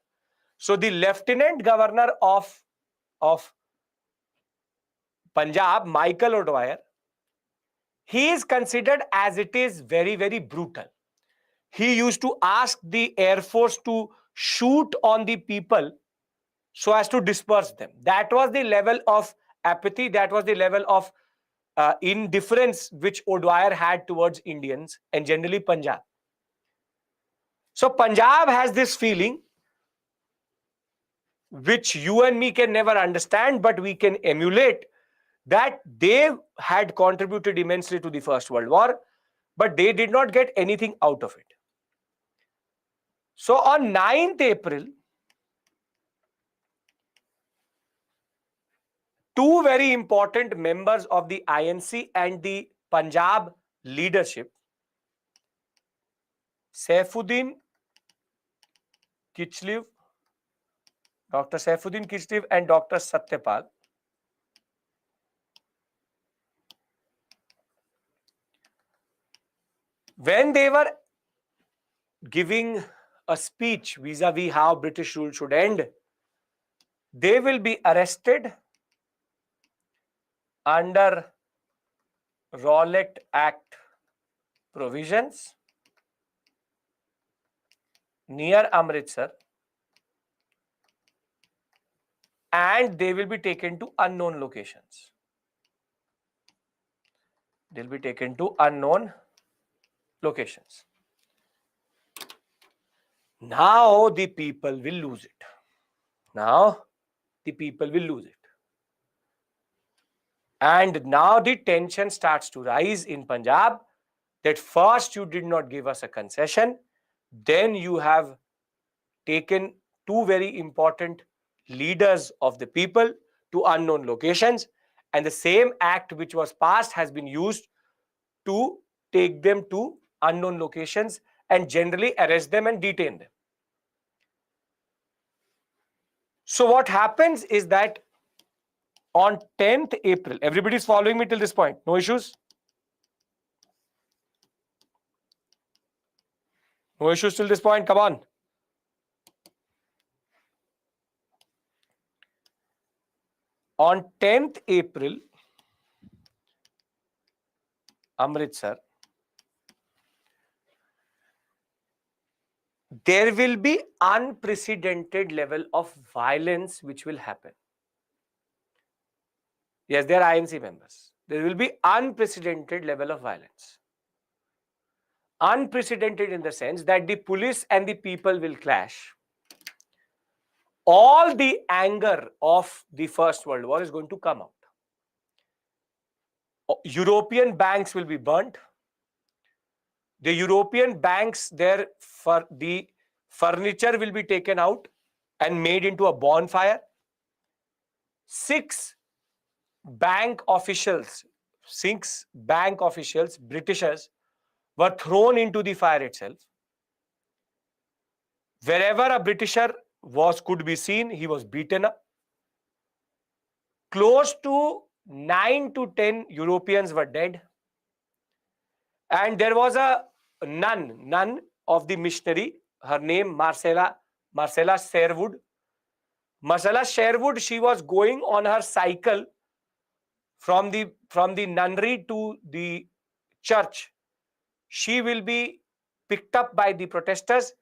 So the lieutenant governor of Punjab, Michael O'Dwyer, he is considered as it is very, very brutal. He used to ask the Air Force to shoot on the people so as to disperse them. That was the level of apathy. That was the level of indifference which O'Dwyer had towards Indians and generally Punjab. So Punjab has this feeling which you and me can never understand, but we can emulate, that they had contributed immensely to the First World War, but they did not get anything out of it. So on 9th April, two very important members of the INC and the Punjab leadership, Saifuddin Kichlew, Dr. Saifuddin Kichlew and Dr. Satyapal, when they were giving a speech vis-a-vis how British rule should end, they will be arrested under Rowlatt Act provisions near Amritsar, and they will be taken to unknown locations. They'll be taken to unknown locations. Now the people will lose it. And now the tension starts to rise in Punjab, that first you did not give us a concession, then you have taken two very important leaders of the people to unknown locations, and the same act which was passed has been used to take them to unknown locations and generally arrest them and detain them. So what happens is that on 10th April, everybody is following me till this point, no issues? No issues till this point, come on. On 10th April, Amritsar, there will be unprecedented level of violence which will happen. Yes, they are INC members. There will be unprecedented level of violence. Unprecedented in the sense that the police and the people will clash. All the anger of the First World War is going to come out. European banks will be burnt. The European banks, the furniture will be taken out and made into a bonfire. 6 bank officials, Britishers, were thrown into the fire itself. Wherever a Britisher could be seen, he was beaten up. Close to 9 to 10 Europeans were dead. And there was a nun of the missionary, her name Marcella Sherwood. Marcella Sherwood, she was going on her cycle from the nunnery to the church. She will be picked up by the protesters,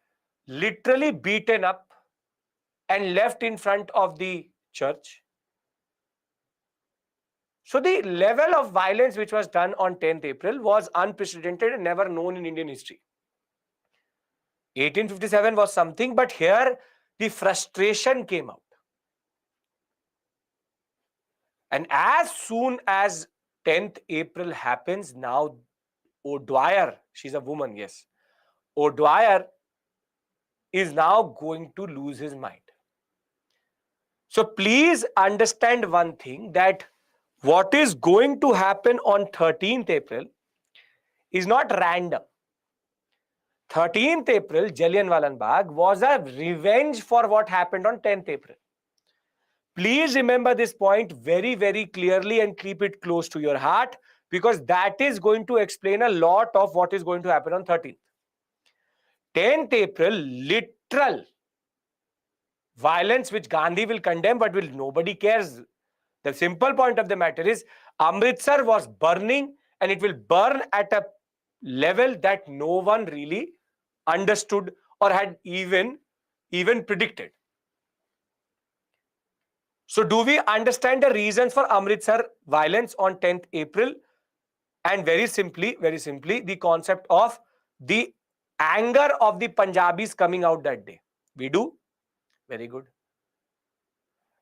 literally beaten up and left in front of the church. So the level of violence which was done on 10th April was unprecedented and never known in Indian history. 1857 was something, but here the frustration came out. And as soon as 10th April happens, now O'Dwyer, she's a woman, yes. O'Dwyer is now going to lose his mind. So please understand one thing, that what is going to happen on 13th April is not random. 13th April, Jallianwala Bagh was a revenge for what happened on 10th April. Please remember this point very, very clearly and keep it close to your heart, because that is going to explain a lot of what is going to happen on 13th. 10th April, literal violence which Gandhi will condemn, but nobody cares. The simple point of the matter is Amritsar was burning, and it will burn at a level that no one really understood or had even predicted. So do we understand the reasons for Amritsar violence on 10th April? And very simply, the concept of the anger of the Punjabis coming out that day. We do? Very good.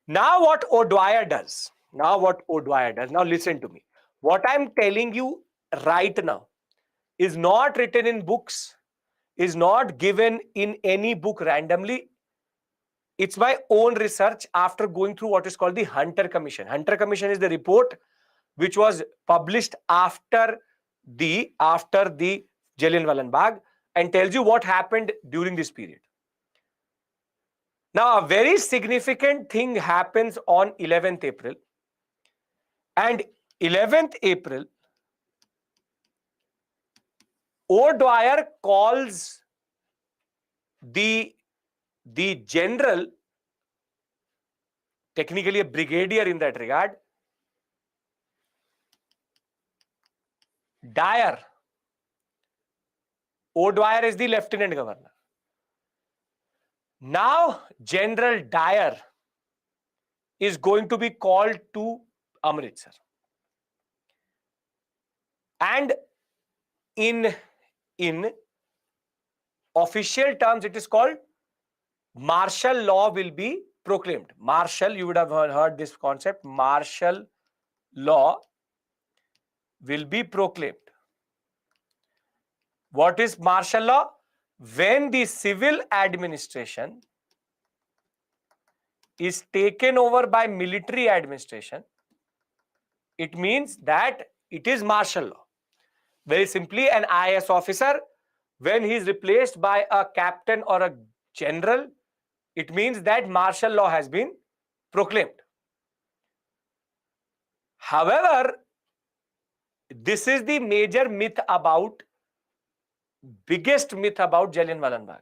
Now what O'Dwyer does. Now listen to me. What I'm telling you right now is not written in books, is not given in any book randomly. It's my own research after going through what is called the Hunter Commission. Hunter Commission is the report which was published after the Jallianwala Bagh and tells you what happened during this period. Now, a very significant thing happens on 11th April. And 11th April, O'Dwyer calls the general, technically a brigadier in that regard, Dyer. O'Dwyer is the lieutenant governor. Now, General Dyer is going to be called to Amritsar. And in official terms, it is called martial law will be proclaimed. Martial, you would have heard this concept. Martial law will be proclaimed. What is martial law? When the civil administration is taken over by military administration, it means that it is martial law. Very simply, an IAS officer when he is replaced by a captain or a general, it means that martial law has been proclaimed. However, this is the major myth about, biggest myth about Jallianwala Bagh.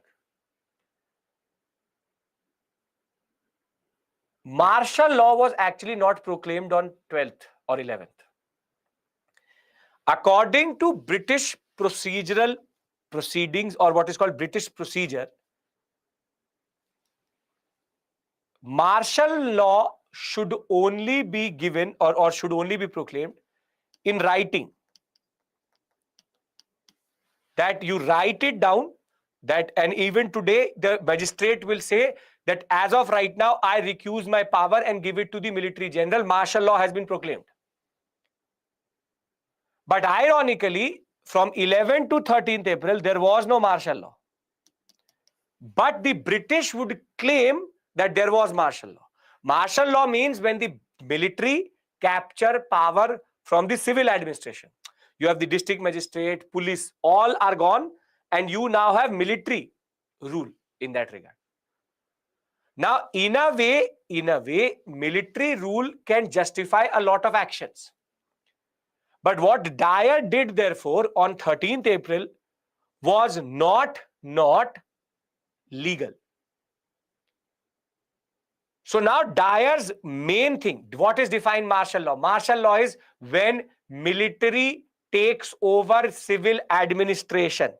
Martial law was actually not proclaimed on 12th or 11th. According to British procedural proceedings, or what is called British procedure, martial law should only be given or should only be proclaimed in writing. That you write it down, that, and even today the magistrate will say that as of right now I recuse my power and give it to the military general. Martial law has been proclaimed. But ironically, from 11th to 13th April, there was no martial law. But the British would claim that there was martial law. Martial law means when the military capture power from the civil administration. You have the district magistrate, police, all are gone, and you now have military rule in that regard. Now, in a way, military rule can justify a lot of actions. But what Dyer did, therefore, on 13th April was not legal. So now Dyer's main thing, what is defined martial law? Martial law is when military takes over civil administration.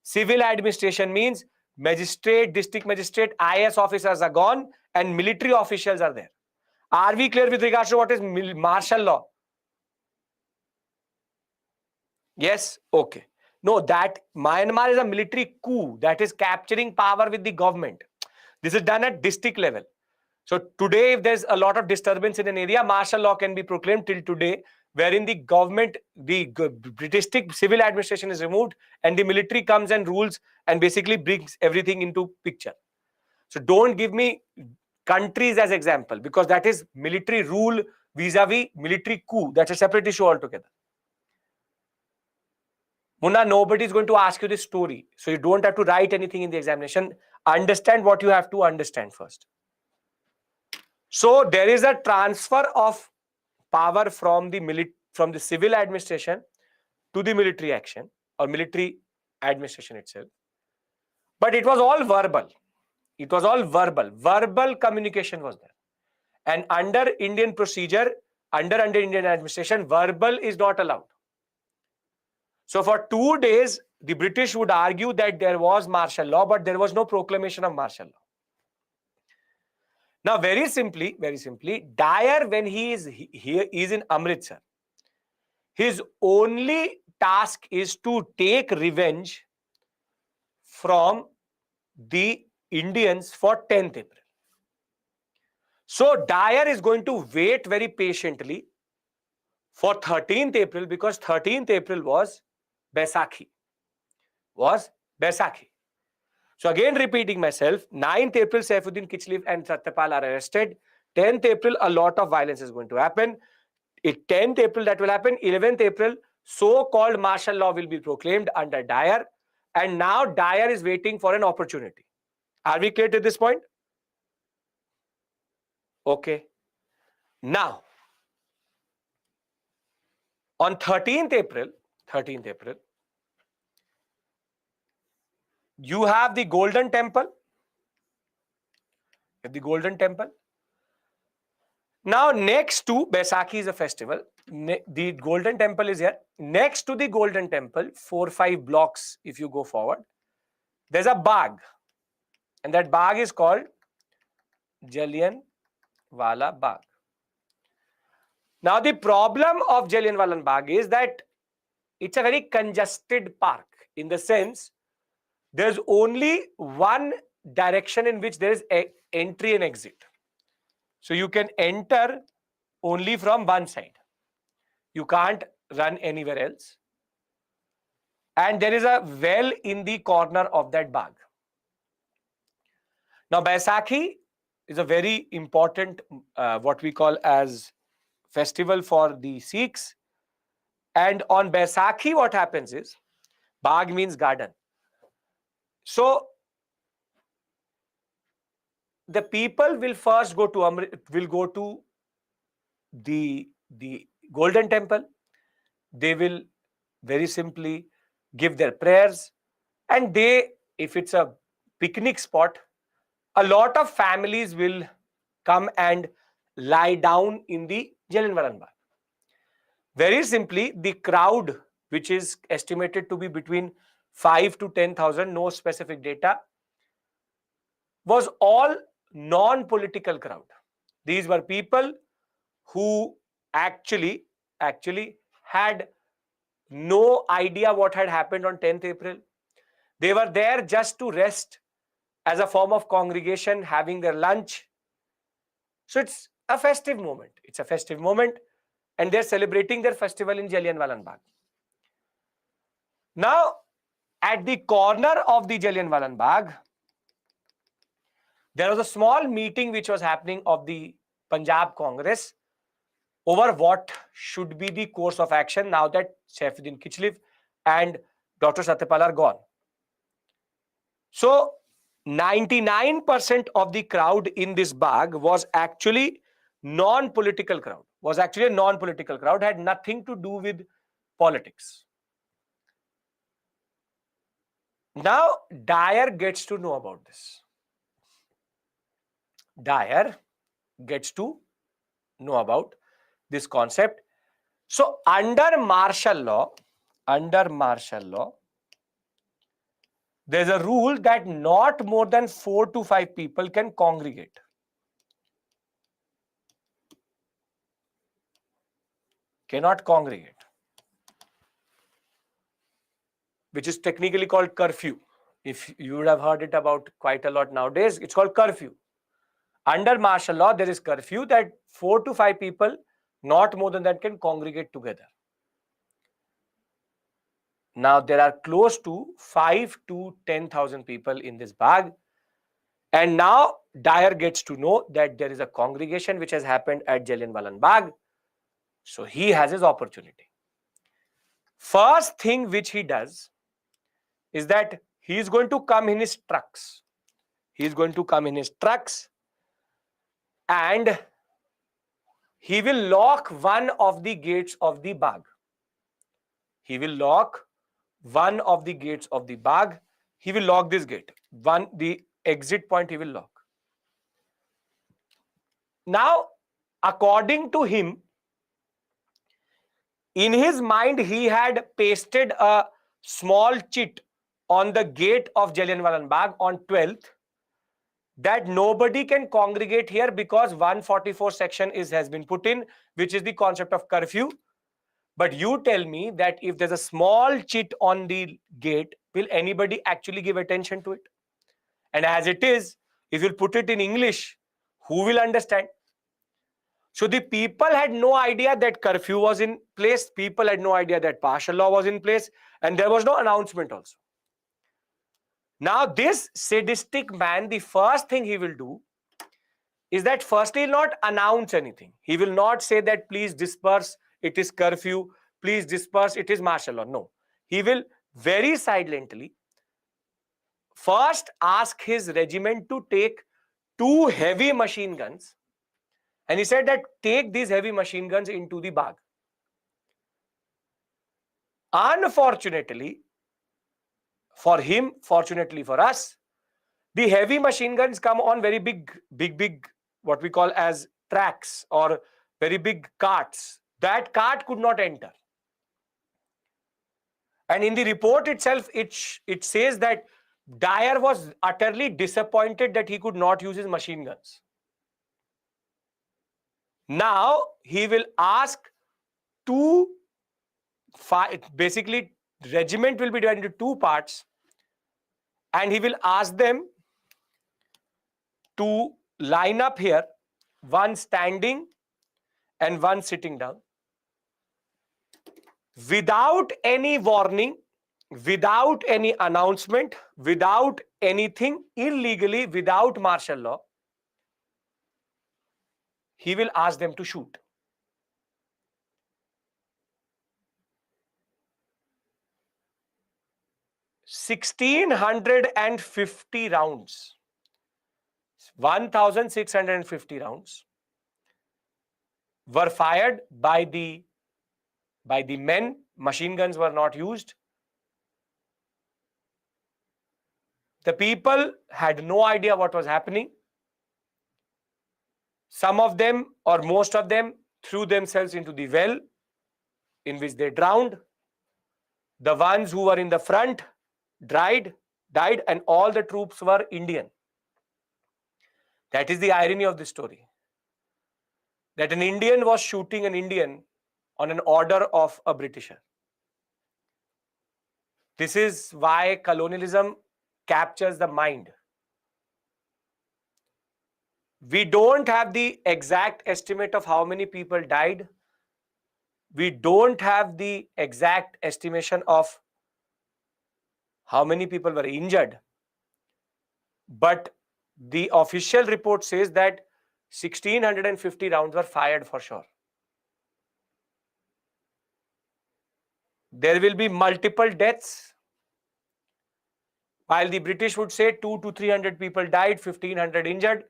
Civil administration means magistrate, district magistrate, IS officers are gone and military officials are there. Are we clear with regards to what is martial law? Yes? Okay. No, that Myanmar is a military coup that is capturing power with the government. This is done at district level. So today, if there's a lot of disturbance in an area, martial law can be proclaimed till today, wherein the government, the district civil administration is removed and the military comes and rules and basically brings everything into picture. So don't give me countries as example, because that is military rule vis-a-vis military coup. That's a separate issue altogether. Munna, nobody is going to ask you this story. So you don't have to write anything in the examination. Understand what you have to understand first. So there is a transfer of power from the civil administration to the military action or military administration itself. But it was all verbal. It was all verbal. Verbal communication was there. And under Indian procedure, under Indian administration, verbal is not allowed. So for 2 days, the British would argue that there was martial law, but there was no proclamation of martial law. Now, very simply, Dyer, when he is in Amritsar, his only task is to take revenge from the Indians for 10th April. So Dyer is going to wait very patiently for 13th April because 13th April was Baisakhi. So again, repeating myself, 9th April, Saifuddin Kichlev and Satyapal are arrested. 10th April, a lot of violence is going to happen. 10th April, that will happen. 11th April, so-called martial law will be proclaimed under Dyer. And now Dyer is waiting for an opportunity. Are we clear to this point? Okay. Now, on 13th April, you have the Golden Temple. Now, next to Baisakhi is a festival. The Golden Temple is here. Next to the Golden Temple, 4-5 blocks, if you go forward, there's a Bagh. And that Bagh is called Jallianwala Bagh. Now, the problem of Jallianwala Bagh is that it's a very congested park in the sense there's only one direction in which there is entry and exit. So you can enter only from one side. You can't run anywhere else. And there is a well in the corner of that Bagh. Now, Baisakhi is a very important, what we call as festival for the Sikhs. And on Baisakhi, what happens is, Bagh means garden. So the people will first go to the Golden Temple. They will very simply give their prayers, and if it's a picnic spot, a lot of families will come and lie down in the Jallianwala Bagh. Very simply, the crowd, which is estimated to be between 5 to 10,000, no specific data, was all non-political crowd. These were people who actually had no idea what had happened on 10th April. They were there just to rest as a form of congregation, having their lunch. So it's a festive moment. It's a festive moment, and they're celebrating their festival in Jallianwala Bagh. Now, at the corner of the Jallianwala Bagh, there was a small meeting which was happening of the Punjab Congress over what should be the course of action now that Saifuddin Kichlev and Dr. Satyapal are gone. So 99% of the crowd in this Bagh was actually non-political crowd, had nothing to do with politics. Now, Dyer gets to know about this. Dyer gets to know about this concept. So, under martial law, there's a rule that not more than 4 to 5 people can congregate. Cannot congregate, which is technically called curfew. If you would have heard it about quite a lot nowadays, it's called curfew. Under martial law, there is curfew that 4 to 5 people, not more than that, can congregate together. Now, there are close to 5 to 10,000 people in this Bagh. And now, Dyer gets to know that there is a congregation which has happened at Jallianwala Bagh. So, he has his opportunity. First thing which he does is that he is going to come in his trucks. And he will lock one of the gates of the Bagh. He will lock this gate. The exit point he will lock. Now, according to him, in his mind, he had pasted a small chit on the gate of Jallianwala Bagh on 12th that nobody can congregate here because 144 section has been put in, which is the concept of curfew. But you tell me that if there's a small chit on the gate, will anybody actually give attention to it? And as it is, if you put it in English, who will understand? So the people had no idea that curfew was in place. People had no idea that martial law was in place. And there was no announcement also. Now, this sadistic man, the first thing he will do is that firstly, he'll not announce anything. He will not say that please disperse, it is curfew, please disperse, it is martial law. No. He will very silently first ask his regiment to take 2 heavy machine guns. And he said that take these heavy machine guns into the Bagh. Unfortunately for him, fortunately for us, the heavy machine guns come on very big, what we call as tracks or very big carts. That cart could not enter. And in the report itself, it says that Dyer was utterly disappointed that he could not use his machine guns. Now, he will ask basically, regiment will be divided into 2 parts, and he will ask them to line up here, one standing and one sitting down. Without any warning, without any announcement, without anything, illegally, without martial law, he will ask them to shoot. 1,650 rounds. 1,650 rounds were fired by the men. Machine guns were not used. The people had no idea what was happening. Some of them, or most of them, threw themselves into the well, in which they drowned. The ones who were in the front died, and all the troops were Indian. That is the irony of this story. That an Indian was shooting an Indian on an order of a Britisher. This is why colonialism captures the mind. We don't have the exact estimate of how many people died. We don't have the exact estimation of how many people were injured. But the official report says that 1,650 rounds were fired for sure. There will be multiple deaths. While the British would say 200 to 300 people died, 1,500 injured,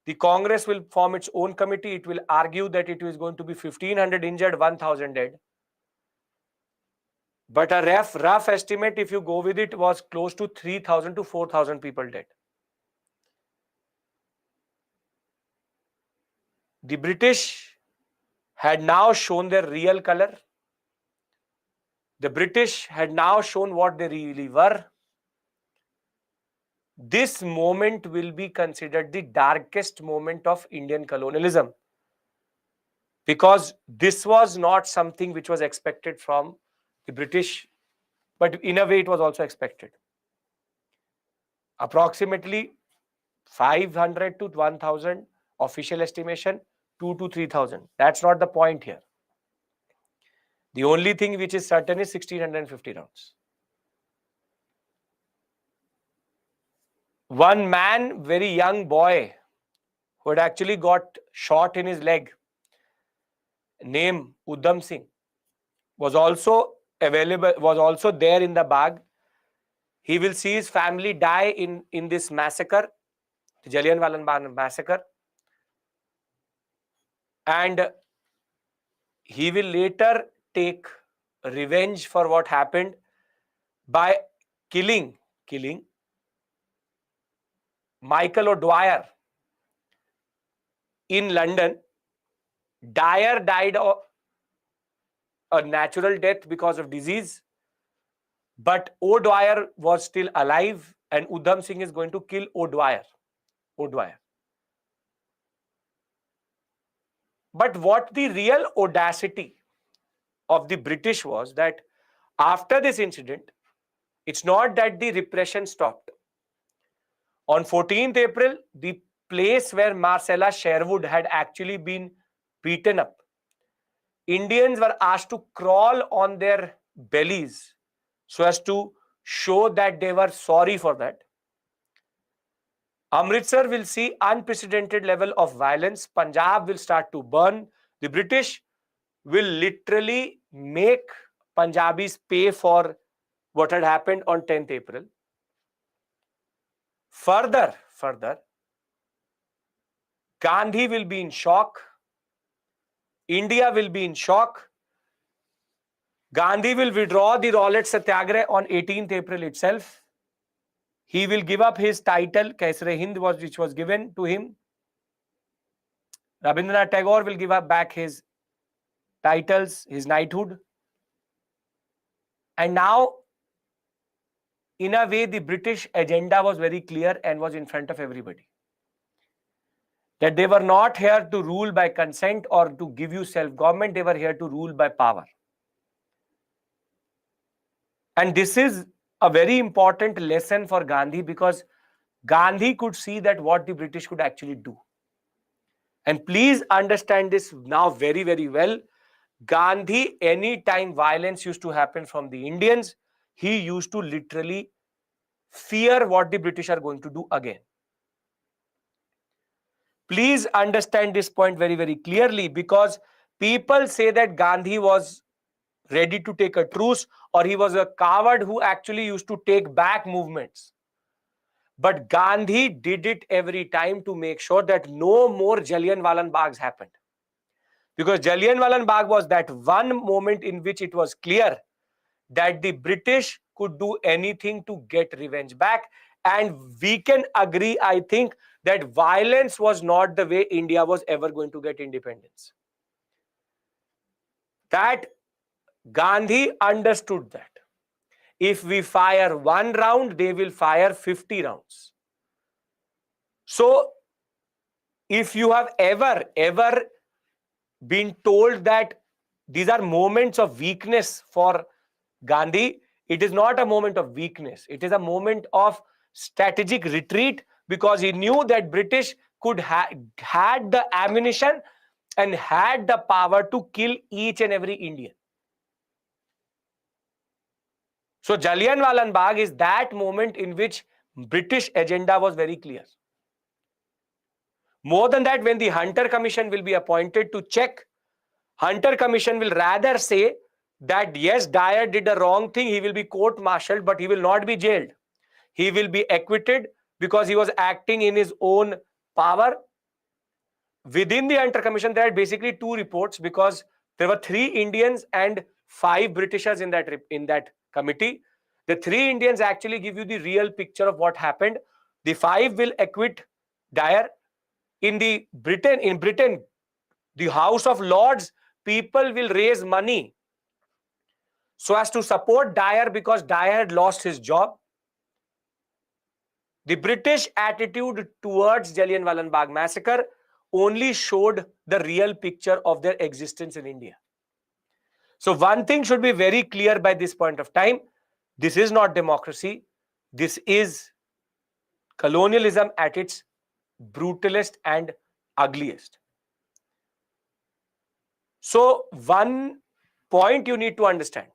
the Congress will form its own committee. It will argue that it is going to be 1,500 injured, 1,000 dead. But a rough estimate, if you go with it, was close to 3,000 to 4,000 people dead. The British had now shown their real color. The British had now shown what they really were. This moment will be considered the darkest moment of Indian colonialism, because this was not something which was expected from the British, but in a way it was also expected. Approximately 500 to 1,000 official estimation, 2,000 to 3,000. That's not the point here. The only thing which is certain is 1,650 rounds. One man, very young boy, who had actually got shot in his leg, named Udham Singh, was also there in the Bagh. He will see his family die in this massacre, the Jallianwala Bagh massacre. And he will later take revenge for what happened by killing Michael O'Dwyer in London. Dyer died a natural death because of disease, but O'Dwyer was still alive, and Udham Singh is going to kill O'Dwyer. But what the real audacity of the British was that after this incident, it's not that the repression stopped. On 14th April, the place where Marcella Sherwood had actually been beaten up, Indians were asked to crawl on their bellies so as to show that they were sorry for that. Amritsar will see unprecedented level of violence. Punjab will start to burn. The British will literally make Punjabis pay for what had happened on 10th April. Further, Gandhi will be in shock. India will be in shock. Gandhi will withdraw the Rowlatt Satyagraha on 18th April itself. He will give up his title, Kaisar-e-Hind, which was given to him. Rabindranath Tagore will give up back his titles, his knighthood. And now, in a way, the British agenda was very clear and was in front of everybody. That they were not here to rule by consent or to give you self-government. They were here to rule by power. And this is a very important lesson for Gandhi, because Gandhi could see that what the British could actually do. And please understand this now very, very well. Gandhi, anytime violence used to happen from the Indians, he used to literally fear what the British are going to do again. Please understand this point very, very clearly, because people say that Gandhi was ready to take a truce, or he was a coward who actually used to take back movements. But Gandhi did it every time to make sure that no more Jallianwala Baghs happened. Because Jallianwala Bagh was that one moment in which it was clear that the British could do anything to get revenge back. And we can agree, I think, that violence was not the way India was ever going to get independence. That Gandhi understood that. If we fire one round, they will fire 50 rounds. So, if you have ever been told that these are moments of weakness for Gandhi, it is not a moment of weakness. It is a moment of strategic retreat, because he knew that British could had the ammunition and had the power to kill each and every Indian. So Jallianwala Bagh is that moment in which British agenda was very clear. More than that, when the Hunter Commission will be appointed to check, Hunter Commission will rather say that yes, Dyer did a wrong thing, he will be court-martialed, but he will not be jailed. He will be acquitted because he was acting in his own power. Within the Hunter Commission, there are basically two reports, because there were 3 Indians and 5 Britishers in that committee. The 3 Indians actually give you the real picture of what happened. The 5 will acquit Dyer. In Britain, the House of Lords, people will raise money so as to support Dyer, because Dyer had lost his job. The British attitude towards Jallianwala Bagh massacre only showed the real picture of their existence in India. So one thing should be very clear by this point of time: this is not democracy. This is colonialism at its brutalest and ugliest. So one point you need to understand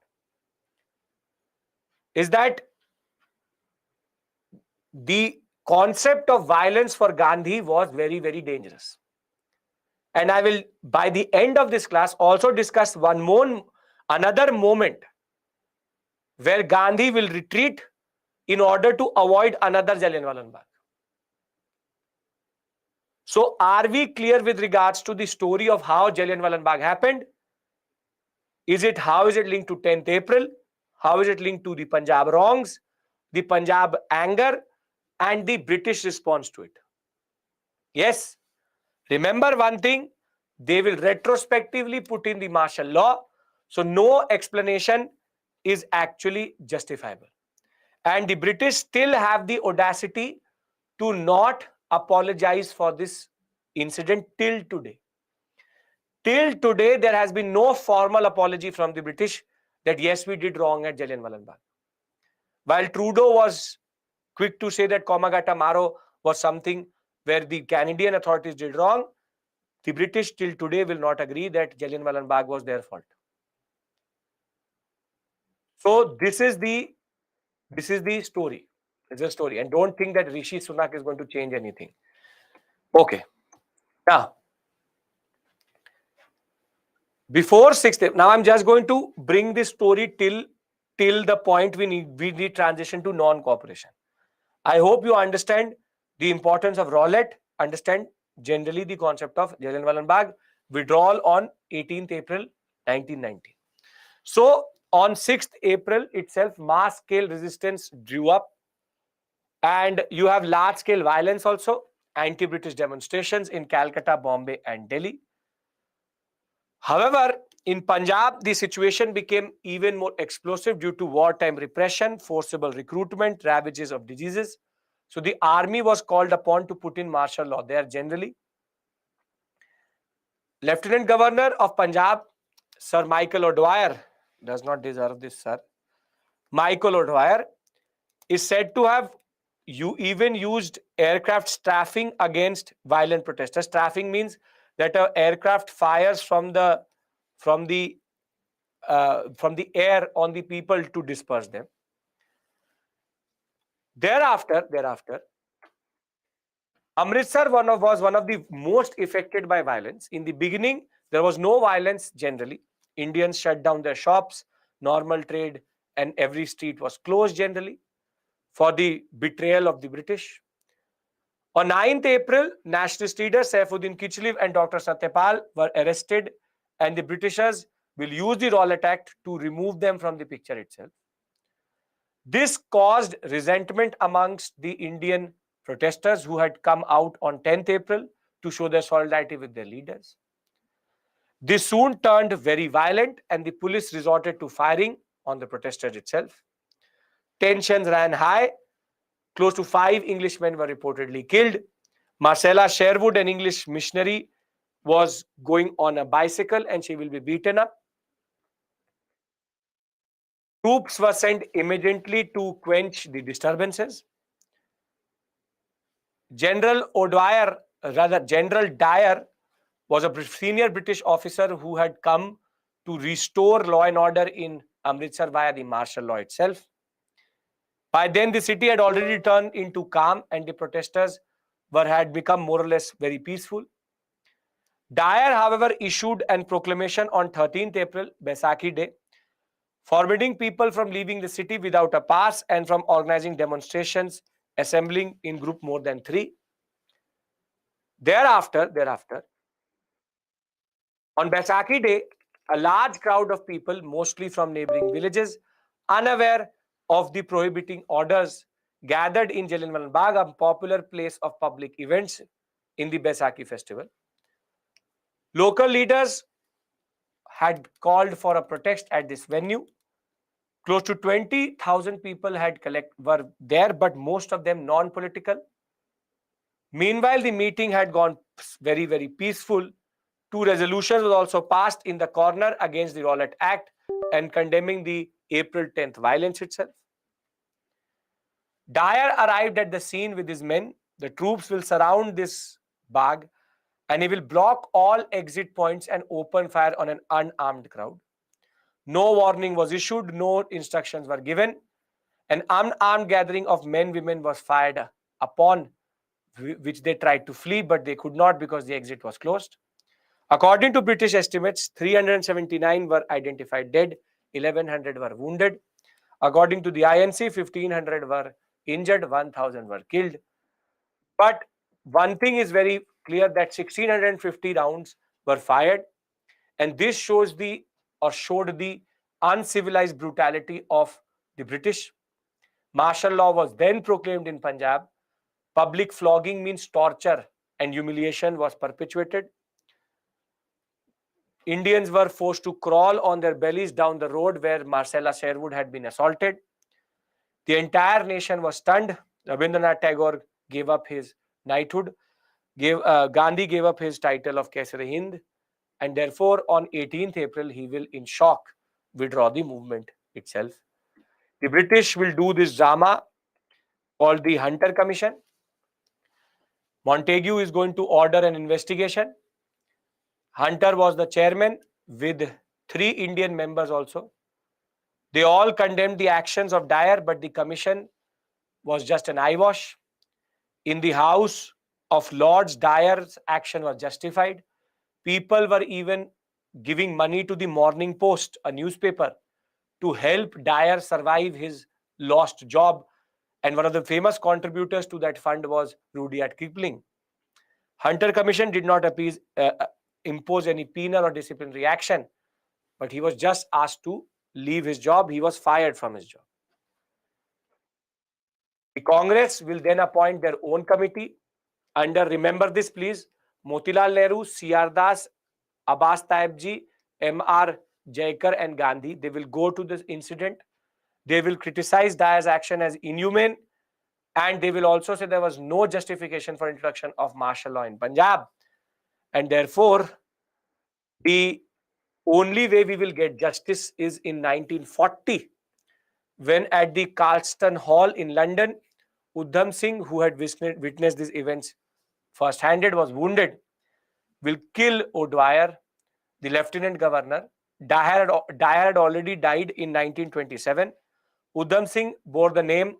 is that the concept of violence for Gandhi was very, very dangerous. And I will, by the end of this class, also discuss another moment where Gandhi will retreat in order to avoid another Jallianwala Bagh. So are we clear with regards to the story of how Jallianwala Bagh happened? How is it linked to 10th April? How is it linked to the Punjab wrongs, the Punjab anger, and the British response to it? Yes. Remember one thing, they will retrospectively put in the martial law. So no explanation is actually justifiable. And the British still have the audacity to not apologize for this incident till today. Till today, there has been no formal apology from the British that yes, we did wrong at Jallianwala Bagh. While Trudeau was quick to say that Komagata Maro was something where the Canadian authorities did wrong, the British till today will not agree that Jallianwala Bagh was their fault. So this is the story. It's a story. And don't think that Rishi Sunak is going to change anything. Okay. Now, before 6th, now I'm just going to bring this story till the point we need transition to non-cooperation. I hope you understand the importance of Rowlatt, understand generally the concept of Jallianwala Bagh, withdrawal on 18th April 1919. So on 6th April itself, mass-scale resistance drew up, and you have large-scale violence also, anti-British demonstrations in Calcutta, Bombay, and Delhi. However, in Punjab, the situation became even more explosive due to wartime repression, forcible recruitment, ravages of diseases. So the army was called upon to put in martial law there generally. Lieutenant Governor of Punjab, Sir Michael O'Dwyer, does not deserve this, sir. Michael O'Dwyer is said to have even used aircraft strafing against violent protesters. Strafing means that an aircraft fires from the air on the people to disperse them. Thereafter, Amritsar was one of the most affected by violence. In the beginning, there was no violence generally. Indians shut down their shops, normal trade, and every street was closed generally for the betrayal of the British. On 9th April, nationalist leaders Saifuddin Kichlev and Dr. Satyapal were arrested, and the Britishers will use the Rowlatt Act to remove them from the picture itself. This caused resentment amongst the Indian protesters who had come out on 10th April to show their solidarity with their leaders. This soon turned very violent, and the police resorted to firing on the protesters itself. Tensions ran high. Close to 5 Englishmen were reportedly killed. Marcella Sherwood, an English missionary, was going on a bicycle and she will be beaten up. Troops were sent immediately to quench the disturbances. General Dyer was a senior British officer who had come to restore law and order in Amritsar via the martial law itself. By then, the city had already turned into calm and the protesters had become more or less very peaceful. Dyer, however, issued a proclamation on 13th April, Baisakhi Day, forbidding people from leaving the city without a pass and from organizing demonstrations, assembling in group more than 3. Thereafter, on Baisakhi Day, a large crowd of people, mostly from neighboring villages, unaware of the prohibiting orders, gathered in Jallianwala Bagh, a popular place of public events in the Baisakhi festival. Local leaders had called for a protest at this venue. Close to 20,000 people were there, but most of them non-political. Meanwhile, the meeting had gone very, very peaceful. 2 resolutions were also passed in the corner against the Rowlatt Act and condemning the April 10th violence itself. Dyer arrived at the scene with his men. The troops will surround this Bagh and he will block all exit points and open fire on an unarmed crowd. No warning was issued, no instructions were given. An unarmed gathering of men, women was fired upon, which they tried to flee, but they could not because the exit was closed. According to British estimates, 379 were identified dead, 1,100 were wounded. According to the INC, 1,500 were injured, 1,000 were killed. But one thing is very clear, that 1,650 rounds were fired, and this showed the uncivilized brutality of the British. Martial law was then proclaimed in Punjab. Public flogging, means torture and humiliation, was perpetuated. Indians were forced to crawl on their bellies down the road where Marcella Sherwood had been assaulted. The entire nation was stunned. Rabindranath Tagore gave up his knighthood. Gandhi gave up his title of Kaisar-e-Hind, and therefore on 18th April he will, in shock, withdraw the movement itself. The British will do this drama called the Hunter Commission. Montagu is going to order an investigation. Hunter was the chairman with 3 Indian members also. They all condemned the actions of Dyer, but the commission was just an eyewash. In the House of Lords, Dyer's action was justified. People were even giving money to the Morning Post, a newspaper, to help Dyer survive his lost job. And one of the famous contributors to that fund was Rudyard Kipling. Hunter Commission did not impose any penal or disciplinary action, but he was just asked to leave his job. He was fired from his job. The Congress will then appoint their own committee under, remember this please, Motilal Nehru, C.R. Das, Abbas Taibji, M.R. Jaikar and Gandhi. They will go to this incident. They will criticize Dyer's action as inhumane, and they will also say there was no justification for introduction of martial law in Punjab. And therefore, the only way we will get justice is in 1940, when at the Carlton Hall in London, Udham Singh, who had witnessed these events first-handed, was wounded, will kill O'Dwyer, the lieutenant governor. Dyer had already died in 1927. Udham Singh bore the name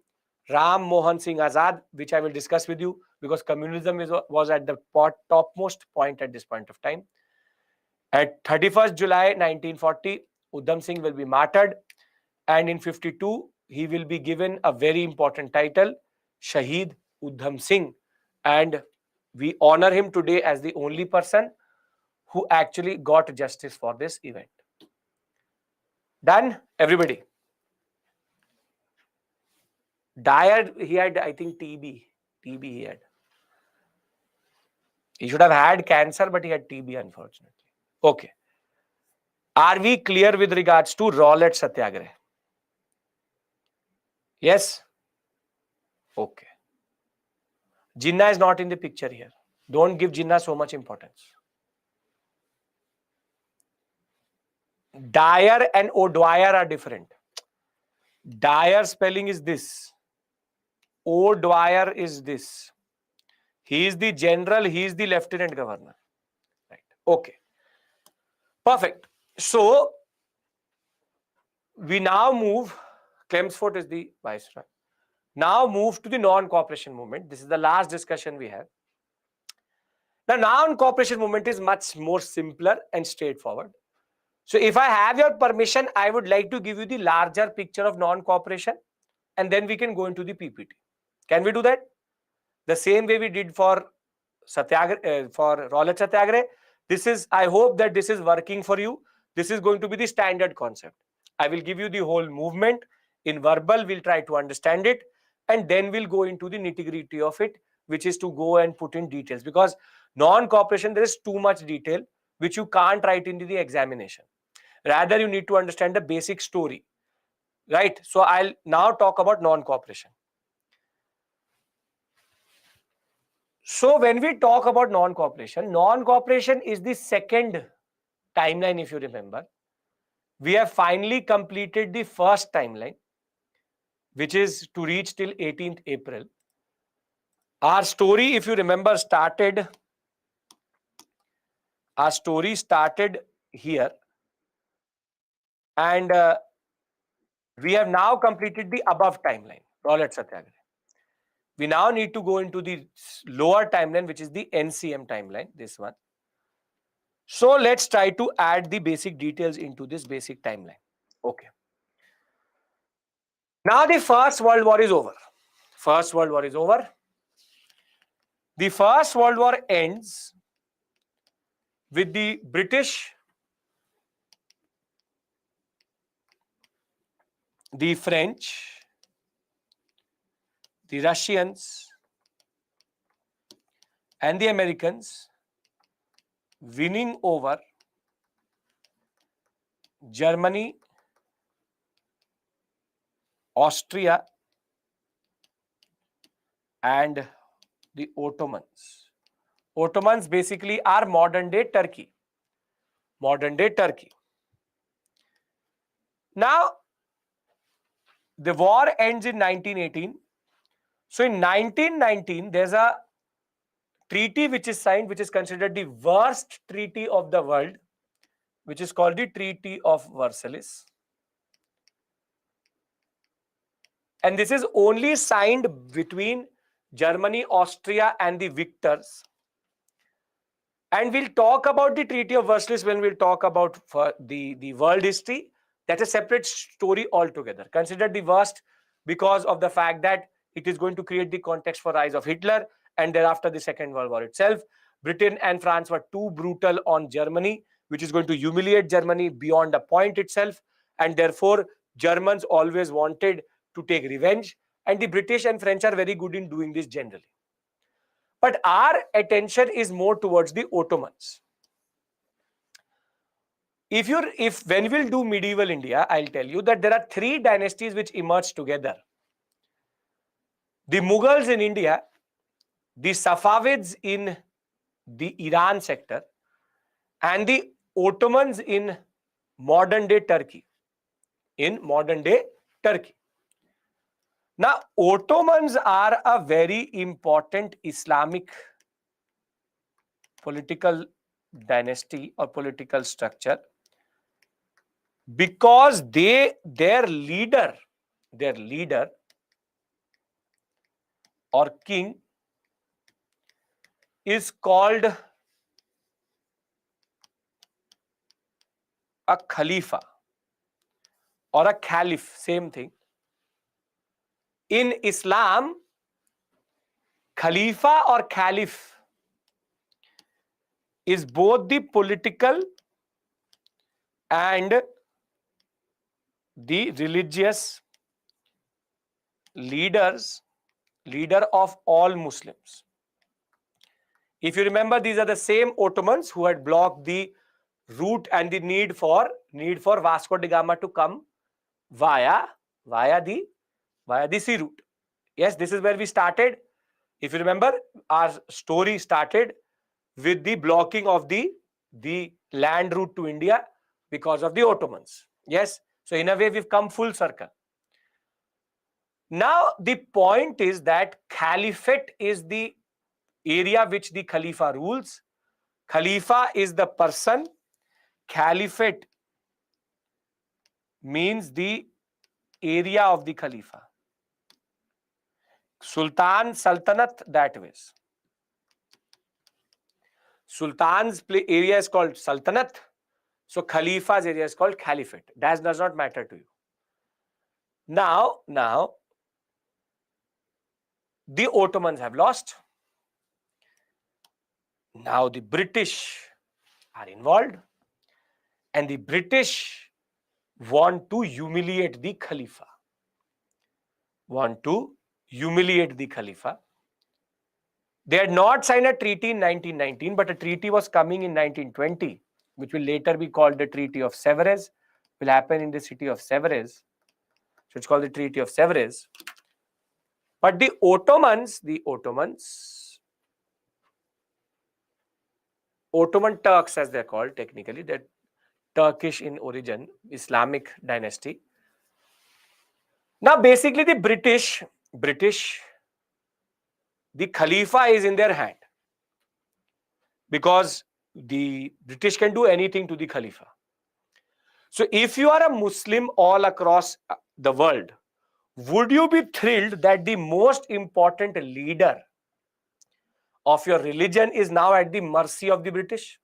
Ram Mohan Singh Azad, which I will discuss with you, because communism was at the topmost point at this point of time. At 31st July 1940, Udham Singh will be martyred, and in 52 he will be given a very important title, Shaheed Udham Singh, and we honor him today as the only person who actually got justice for this event. Done, everybody? Dyer, he had, I think, TB. TB he had. He should have had cancer, but he had TB, unfortunately. Okay. Are we clear with regards to Rowlatt Satyagraha? Yes? Okay. Jinnah is not in the picture here. Don't give Jinnah so much importance. Dyer and O'Dwyer are different. Dyer spelling is this. O'Dwyer is this. He is the general, he is the lieutenant governor. Right. Okay. Perfect. So, we now move, Chelmsford is the viceroy. Now move to the non-cooperation movement. This is the last discussion we have. The non-cooperation movement is much more simpler and straightforward. So if I have your permission, I would like to give you the larger picture of non-cooperation, and then we can go into the PPT. Can we do that? The same way we did for Satyagraha, for Rowlatt Satyagraha. This is, I hope that this is working for you. This is going to be the standard concept. I will give you the whole movement in verbal. We'll try to understand it, and then we'll go into the nitty-gritty of it, which is to go and put in details, because non-cooperation, there is too much detail which you can't write into the examination. Rather, you need to understand the basic story, right? So I'll now talk about non-cooperation. So when we talk about non-cooperation is the second timeline, if you remember. We have finally completed the first timeline, which is to reach till 18th April. Our story, if you remember, started here, and we have now completed the above timeline, Rowlatt Satyagraha. We now need to go into the lower timeline, which is the NCM timeline, this one. So let's try to add the basic details into this basic timeline. Okay. Now the First World War is over. First World War is over. The First World War ends with the British, the French, the Russians, and the Americans winning over Germany, Austria, and the Ottomans. Ottomans basically are modern day Turkey. Modern day Turkey. Now, the war ends in 1918. So in 1919, there's a treaty which is signed, which is considered the worst treaty of the world, which is called the Treaty of Versailles. And this is only signed between Germany, Austria, and the victors. And we'll talk about the Treaty of Versailles when we'll talk about the world history. That's a separate story altogether. Considered the worst because of the fact that it is going to create the context for rise of Hitler and thereafter the Second World War itself. Britain and France were too brutal on Germany, which is going to humiliate Germany beyond a point itself. And therefore, Germans always wanted to take revenge. And the British and French are very good in doing this generally. But our attention is more towards the Ottomans. When we'll do medieval India, I'll tell you that there are three dynasties which emerged together. The Mughals in India, the Safavids in the Iran sector, and the Ottomans in modern day Turkey. Now, Ottomans are a very important Islamic political dynasty or political structure, because their leader or king is called a Khalifa or a Caliph, same thing. In Islam, Khalifa or Caliph is both the political and the religious leader of all Muslims. If you remember, these are the same Ottomans who had blocked the route and the need for Vasco da Gama to come via the sea route. Yes, this is where we started. If you remember, our story started with the blocking of the land route to India because of the Ottomans. Yes, so in a way we've come full circle. Now the point is that caliphate is the area which the Khalifa rules. Khalifa is the person. Caliphate means the area of the Khalifa. Sultan, Sultanate, that way. Sultan's area is called Sultanate. So Khalifa's area is called Caliphate. That does not matter to you. Now, the Ottomans have lost. Now the British are involved. And the British want to humiliate the Khalifa. They had not signed a treaty in 1919, but a treaty was coming in 1920, which will later be called the Treaty of Sevres. Will happen in the city of Sevres. So it's called the Treaty of Sevres. But the Ottoman Turks, as they're called technically, they're Turkish in origin, Islamic dynasty. Now, basically, the British, the Khalifa is in their hand because the British can do anything to the Khalifa. So, if you are a Muslim all across the world, would you be thrilled that the most important leader of your religion is now at the mercy of the British?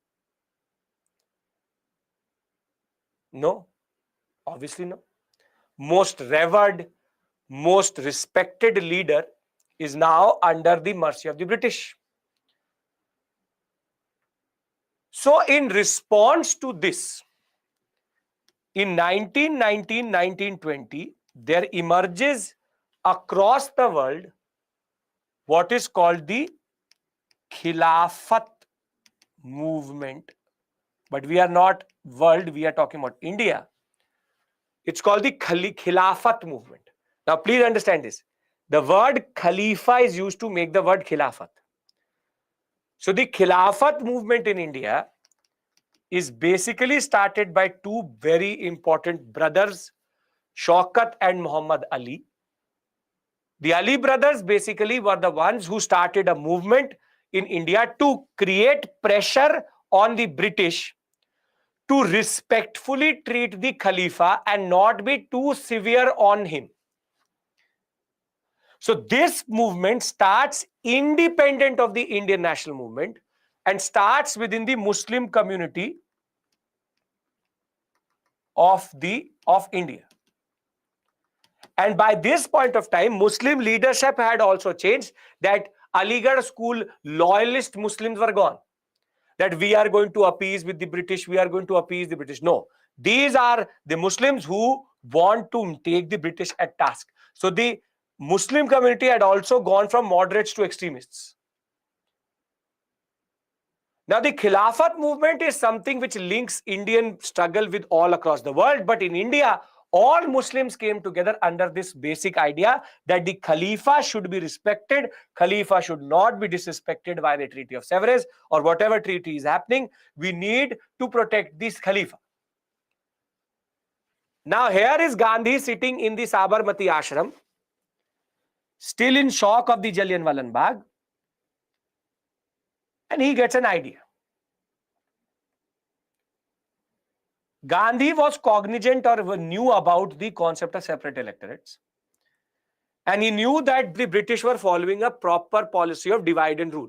No, obviously no. Most revered, most respected leader is now under the mercy of the British. So in response to this, in 1919, 1920, there emerges across the world what is called the Khilafat movement. But we are not world, we are talking about India. It's called the Khilafat movement. Now, please understand this. The word Khalifa is used to make the word Khilafat. So, the Khilafat movement in India is basically started by two very important brothers, Shaukat and Muhammad Ali. The Ali brothers basically were the ones who started a movement in India to create pressure on the British to respectfully treat the Khalifa and not be too severe on him. So this movement starts independent of the Indian national movement and starts within the Muslim community of India. And by this point of time, Muslim leadership had also changed, that Aligarh school loyalist Muslims were gone. That we are going to appease with the British, we are going to appease the British. No, these are the Muslims who want to take the British at task. So the Muslim community had also gone from moderates to extremists. Now the Khilafat movement is something which links Indian struggle with all across the world, but in India, all Muslims came together under this basic idea that the Khalifa should be respected. Khalifa should not be disrespected by the Treaty of Sevres or whatever treaty is happening. We need to protect this Khalifa. Now here is Gandhi sitting in the Sabarmati ashram, still in shock of the Jallianwala Bagh, and he gets an idea. Gandhi was cognizant or knew about the concept of separate electorates. And he knew that the British were following a proper policy of divide and rule.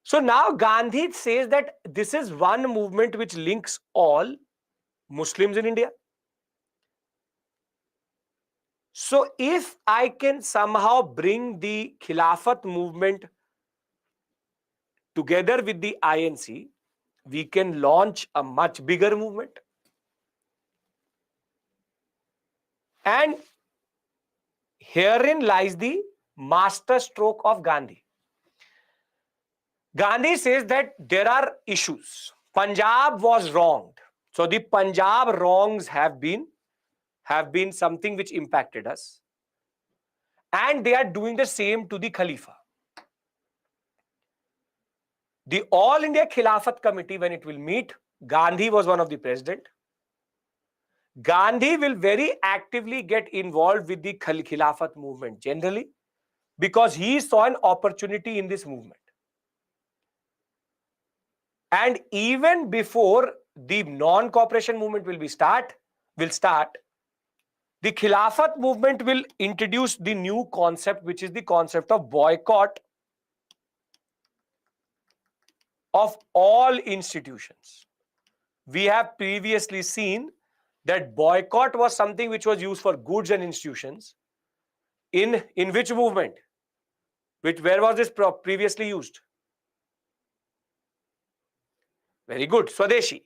So now Gandhi says that this is one movement which links all Muslims in India. So if I can somehow bring the Khilafat movement together with the INC, we can launch a much bigger movement. And herein lies the master stroke of Gandhi. Gandhi says that there are issues. Punjab was wronged. So the Punjab wrongs have been something which impacted us. And they are doing the same to the Khalifa. The All India Khilafat Committee, when it will meet, Gandhi was one of the president. Gandhi will very actively get involved with the Khilafat movement generally because he saw an opportunity in this movement. And even before the non-cooperation movement will start, the Khilafat movement will introduce the new concept, which is the concept of boycott of all institutions. We have previously seen that boycott was something which was used for goods and institutions. In which movement? Where was this previously used? Very good, Swadeshi.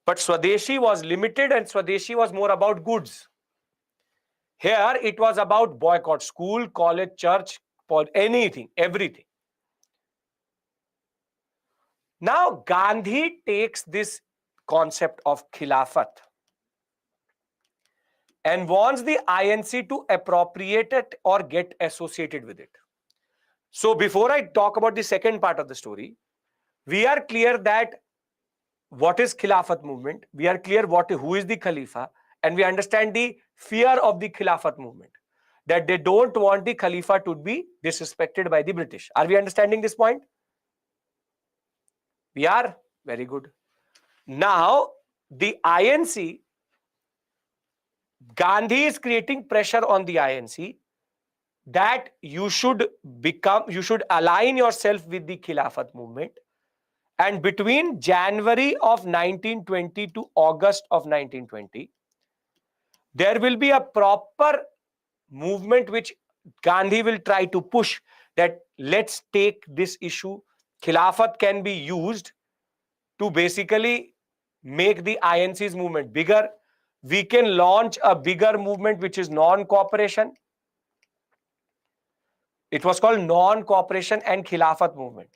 But Swadeshi was limited and Swadeshi was more about goods. Here it was about boycott, school, college, church, anything, everything. Now Gandhi takes this concept of Khilafat and wants the INC to appropriate it or get associated with it. So before I talk about the second part of the story, we are clear that what is Khilafat movement, we are clear who is the Khalifa, and we understand the fear of the Khilafat movement, that they don't want the Khalifa to be disrespected by the British. Are we understanding this point? We are? Very good. Now, the INC, Gandhi is creating pressure on the INC that you should align yourself with the Khilafat movement. And between January of 1920 to August of 1920, there will be a proper movement which Gandhi will try to push, that let's take this issue. Khilafat can be used to basically make the INC's movement bigger. We can launch a bigger movement which is non-cooperation. It was called non-cooperation and Khilafat movement.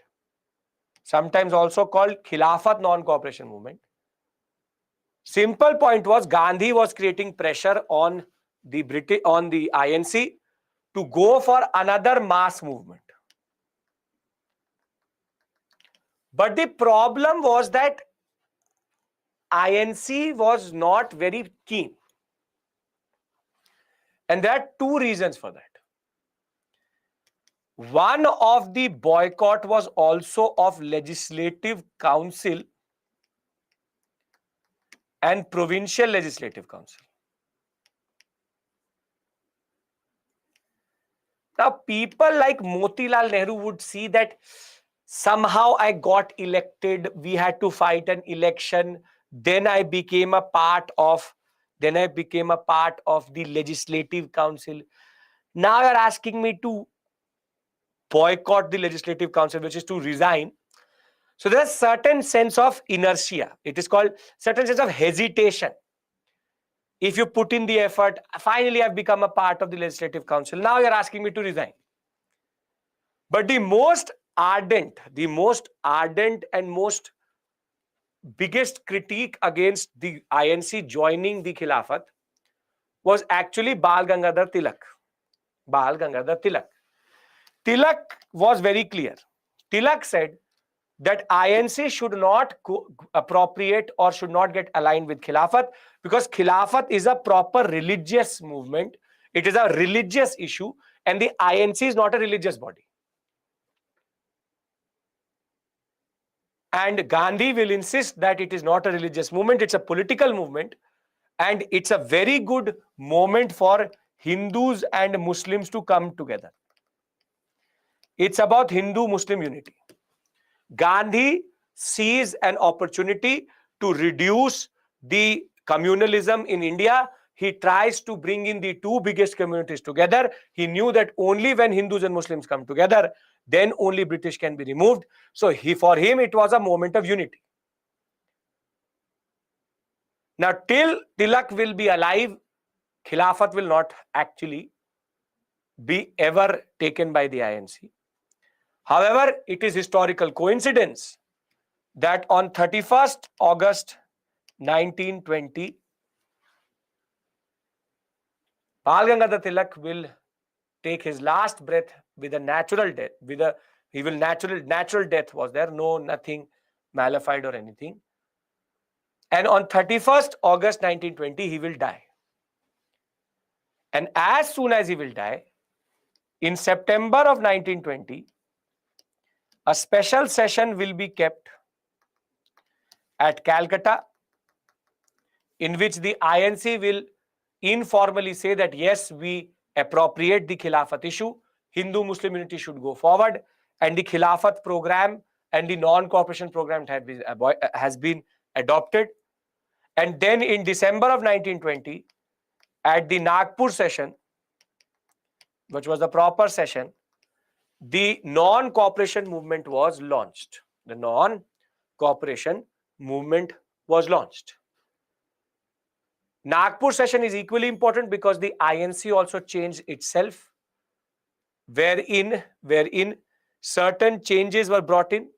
Sometimes also called Khilafat non-cooperation movement. Simple point was Gandhi was creating pressure on the INC to go for another mass movement. But the problem was that INC was not very keen. And there are two reasons for that. One of the boycott was also of Legislative Council and Provincial Legislative Council. Now, people like Motilal Nehru would see that somehow I got elected, we had to fight an election, then I became a part of the Legislative Council. Now you're asking me to boycott the Legislative Council, which is to resign. So there's a certain sense of inertia. It is called certain sense of hesitation. If you put in the effort, finally I've become a part of the Legislative Council. Now you're asking me to resign. But the most ardent and most biggest critique against the INC joining the Khilafat was actually Bal Gangadhar Tilak. Bal Gangadhar Tilak. Tilak was very clear. Tilak said that INC should not appropriate or should not get aligned with Khilafat because Khilafat is a proper religious movement. It is a religious issue and the INC is not a religious body. And Gandhi will insist that it is not a religious movement, it's a political movement. And it's a very good moment for Hindus and Muslims to come together. It's about Hindu-Muslim unity. Gandhi sees an opportunity to reduce the communalism in India. He tries to bring in the two biggest communities together. He knew that only when Hindus and Muslims come together, then only British can be removed. So for him, it was a moment of unity. Now, till Tilak will be alive, Khilafat will not actually be ever taken by the INC. However, it is historical coincidence that on 31st August 1920, Bal Gangadhar Tilak will take his last breath with a natural death. Natural death was there, nothing malified or anything. And on 31st August 1920, he will die. And as soon as he will die, in September of 1920, a special session will be kept at Calcutta, in which the INC will informally say that yes, we appropriate the Khilafat issue, Hindu-Muslim unity should go forward, and the Khilafat program and the non-cooperation program has been adopted. And then in December of 1920, at the Nagpur session, which was the proper session, the non-cooperation movement was launched. The non-cooperation movement was launched. Nagpur session is equally important because the INC also changed itself, wherein certain changes were brought in.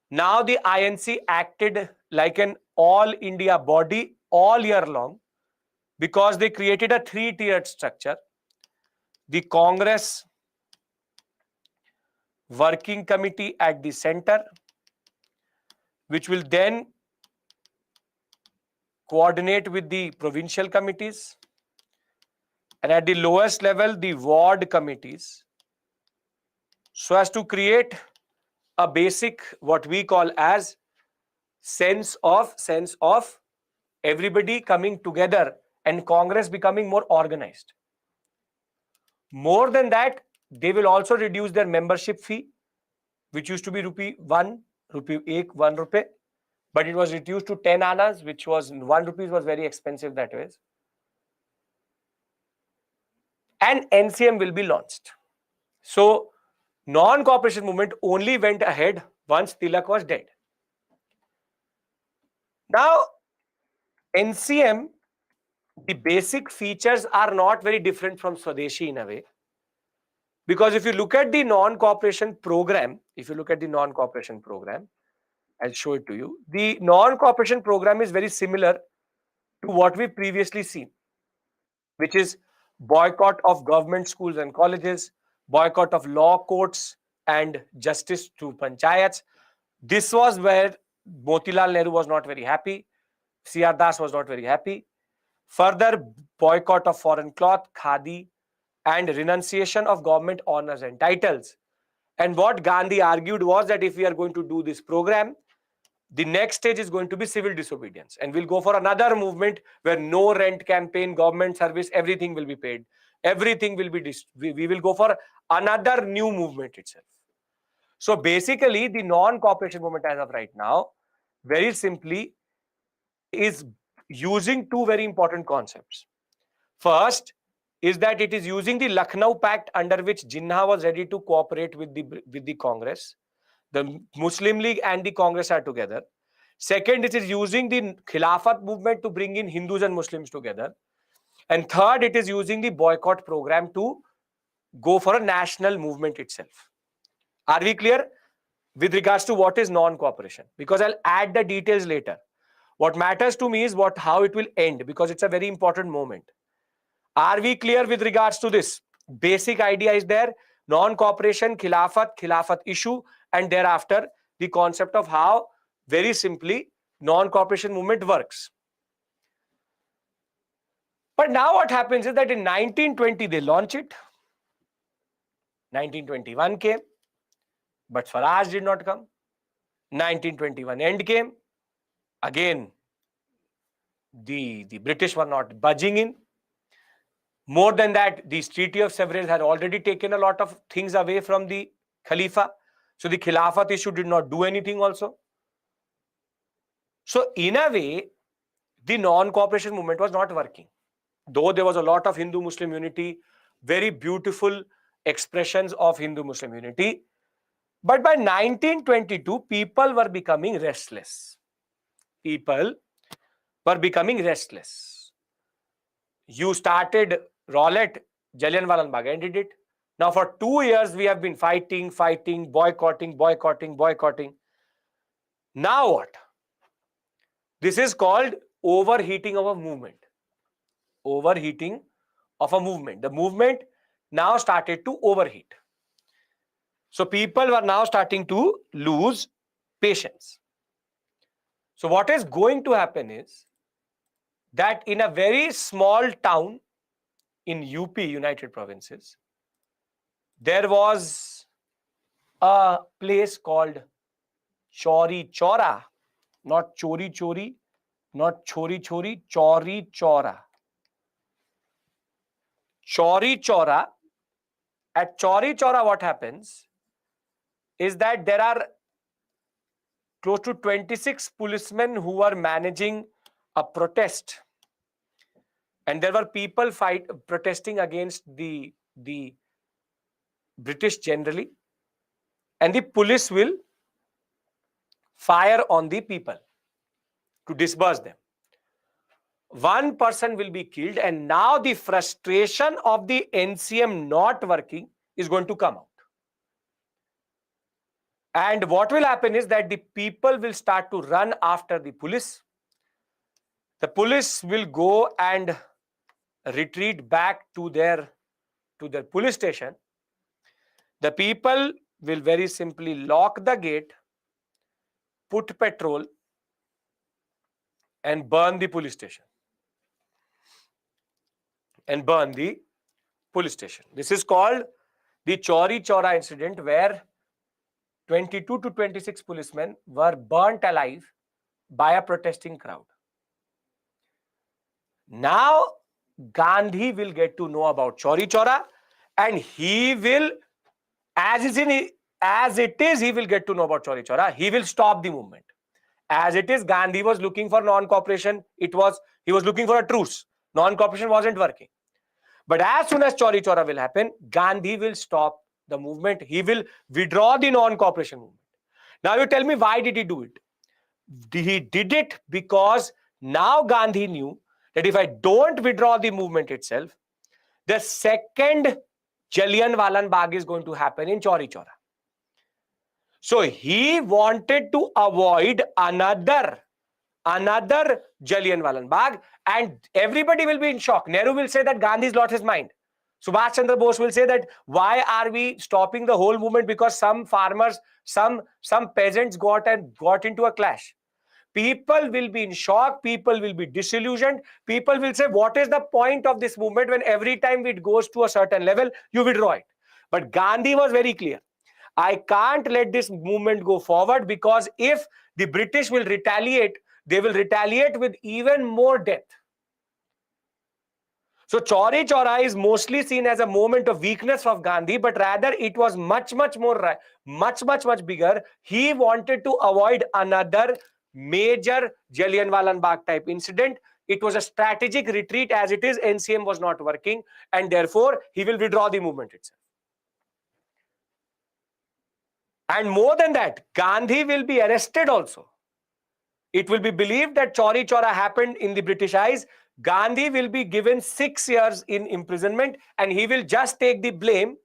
Now the INC acted like an all India body all year long because they created a three-tiered structure. The Congress Working Committee at the center, which will then coordinate with the provincial committees, and at the lowest level, the ward committees, so as to create a basic, what we call as sense of everybody coming together and Congress becoming more organized. More than that, they will also reduce their membership fee, which used to be ₹1, ₹1, but it was reduced to 10 annas, which was ₹1 was very expensive that way. And NCM will be launched. So non-cooperation movement only went ahead once Tilak was dead. Now, NCM, the basic features are not very different from Swadeshi in a way. Because if you look at the non-cooperation program, I'll show it to you. The non-cooperation program is very similar to what we've previously seen, which is boycott of government schools and colleges, boycott of law courts and justice through panchayats. This was where Motilal Nehru was not very happy. C.R. Das was not very happy. Further, boycott of foreign cloth, khadi, and renunciation of government honors and titles. And what Gandhi argued was that if we are going to do this program, the next stage is going to be civil disobedience. And we'll go for another movement where no rent campaign, government service, everything will be paid. Everything will be, we will go for another new movement itself. So basically, the non-cooperation movement as of right now, very simply, is using two very important concepts. First is that it is using the Lucknow Pact, under which Jinnah was ready to cooperate with the Congress. The Muslim League and the Congress are together. Second, it is using the Khilafat movement to bring in Hindus and Muslims together. And third, it is using the boycott program to go for a national movement itself. Are we clear with regards to what is non-cooperation? Because I'll add the details later. What matters to me is how it will end, because it's a very important moment. Are we clear with regards to this? Basic idea is there. Non-cooperation, Khilafat issue, and thereafter the concept of how, very simply, non-cooperation movement works. But now what happens is that in 1920 they launch it. 1921 came, but Swaraj did not come. 1921 end came. Again, the British were not budging in. More than that, the Treaty of Sevres had already taken a lot of things away from the Khalifa. So the Khilafat issue did not do anything also. So in a way, the non-cooperation movement was not working. Though there was a lot of Hindu-Muslim unity, very beautiful expressions of Hindu-Muslim unity. But by 1922, people were becoming restless. People were becoming restless. You started Rowlatt, Jallianwala Bagh ended it. Now for 2 years, we have been fighting, boycotting. Now what? This is called overheating of a movement. Overheating of a movement. The movement now started to overheat. So people were now starting to lose patience. So what is going to happen is that in a very small town in UP, United Provinces, there was a place called Chauri Chaura, not Chori Chori, not Chori Chori, Chauri Chaura. Chauri Chaura. At Chauri Chaura, what happens is that there are close to 26 policemen who were managing a protest. And there were people protesting against the British generally. And the police will fire on the people to disperse them. One person will be killed, and now the frustration of the NCM not working is going to come out. And what will happen is that the people will start to run after the police. The police will go and retreat back to their police station. The people will very simply lock the gate, put petrol, and burn the police station. This is called the Chauri Chaura incident, where 22 to 26 policemen were burnt alive by a protesting crowd. Now Gandhi will get to know about Chauri Chaura, and he will, as it is, he will get to know about Chauri Chaura. He will stop the movement. As it is, Gandhi was looking for non-cooperation. He was looking for a truce. Non-cooperation wasn't working. But as soon as Chauri Chaura will happen, Gandhi will stop the movement. He will withdraw the non-cooperation movement. Now you tell me, why did he do it? He did it because now Gandhi knew that if I don't withdraw the movement itself, the second Jallianwala Bagh is going to happen in Chauri Chaura. So he wanted to avoid another Jallianwala Bagh, and everybody will be in shock. Nehru will say that Gandhi's lost his mind. Subhash Chandra Bose will say that why are we stopping the whole movement because some farmers, some peasants got into a clash. People will be in shock. People will be disillusioned. People will say, what is the point of this movement when every time it goes to a certain level, you withdraw it? But Gandhi was very clear. I can't let this movement go forward, because if the British will retaliate, they will retaliate with even more death. So Chauri Chaura is mostly seen as a moment of weakness of Gandhi, but rather it was much bigger. He wanted to avoid another major Jallianwala Bagh type incident. It was a strategic retreat. As it is, NCM was not working, and therefore he will withdraw the movement itself. And more than that, Gandhi will be arrested also. It will be believed that Chauri Chaura happened in the British eyes. Gandhi will be given 6 years in imprisonment, and he will just take the blame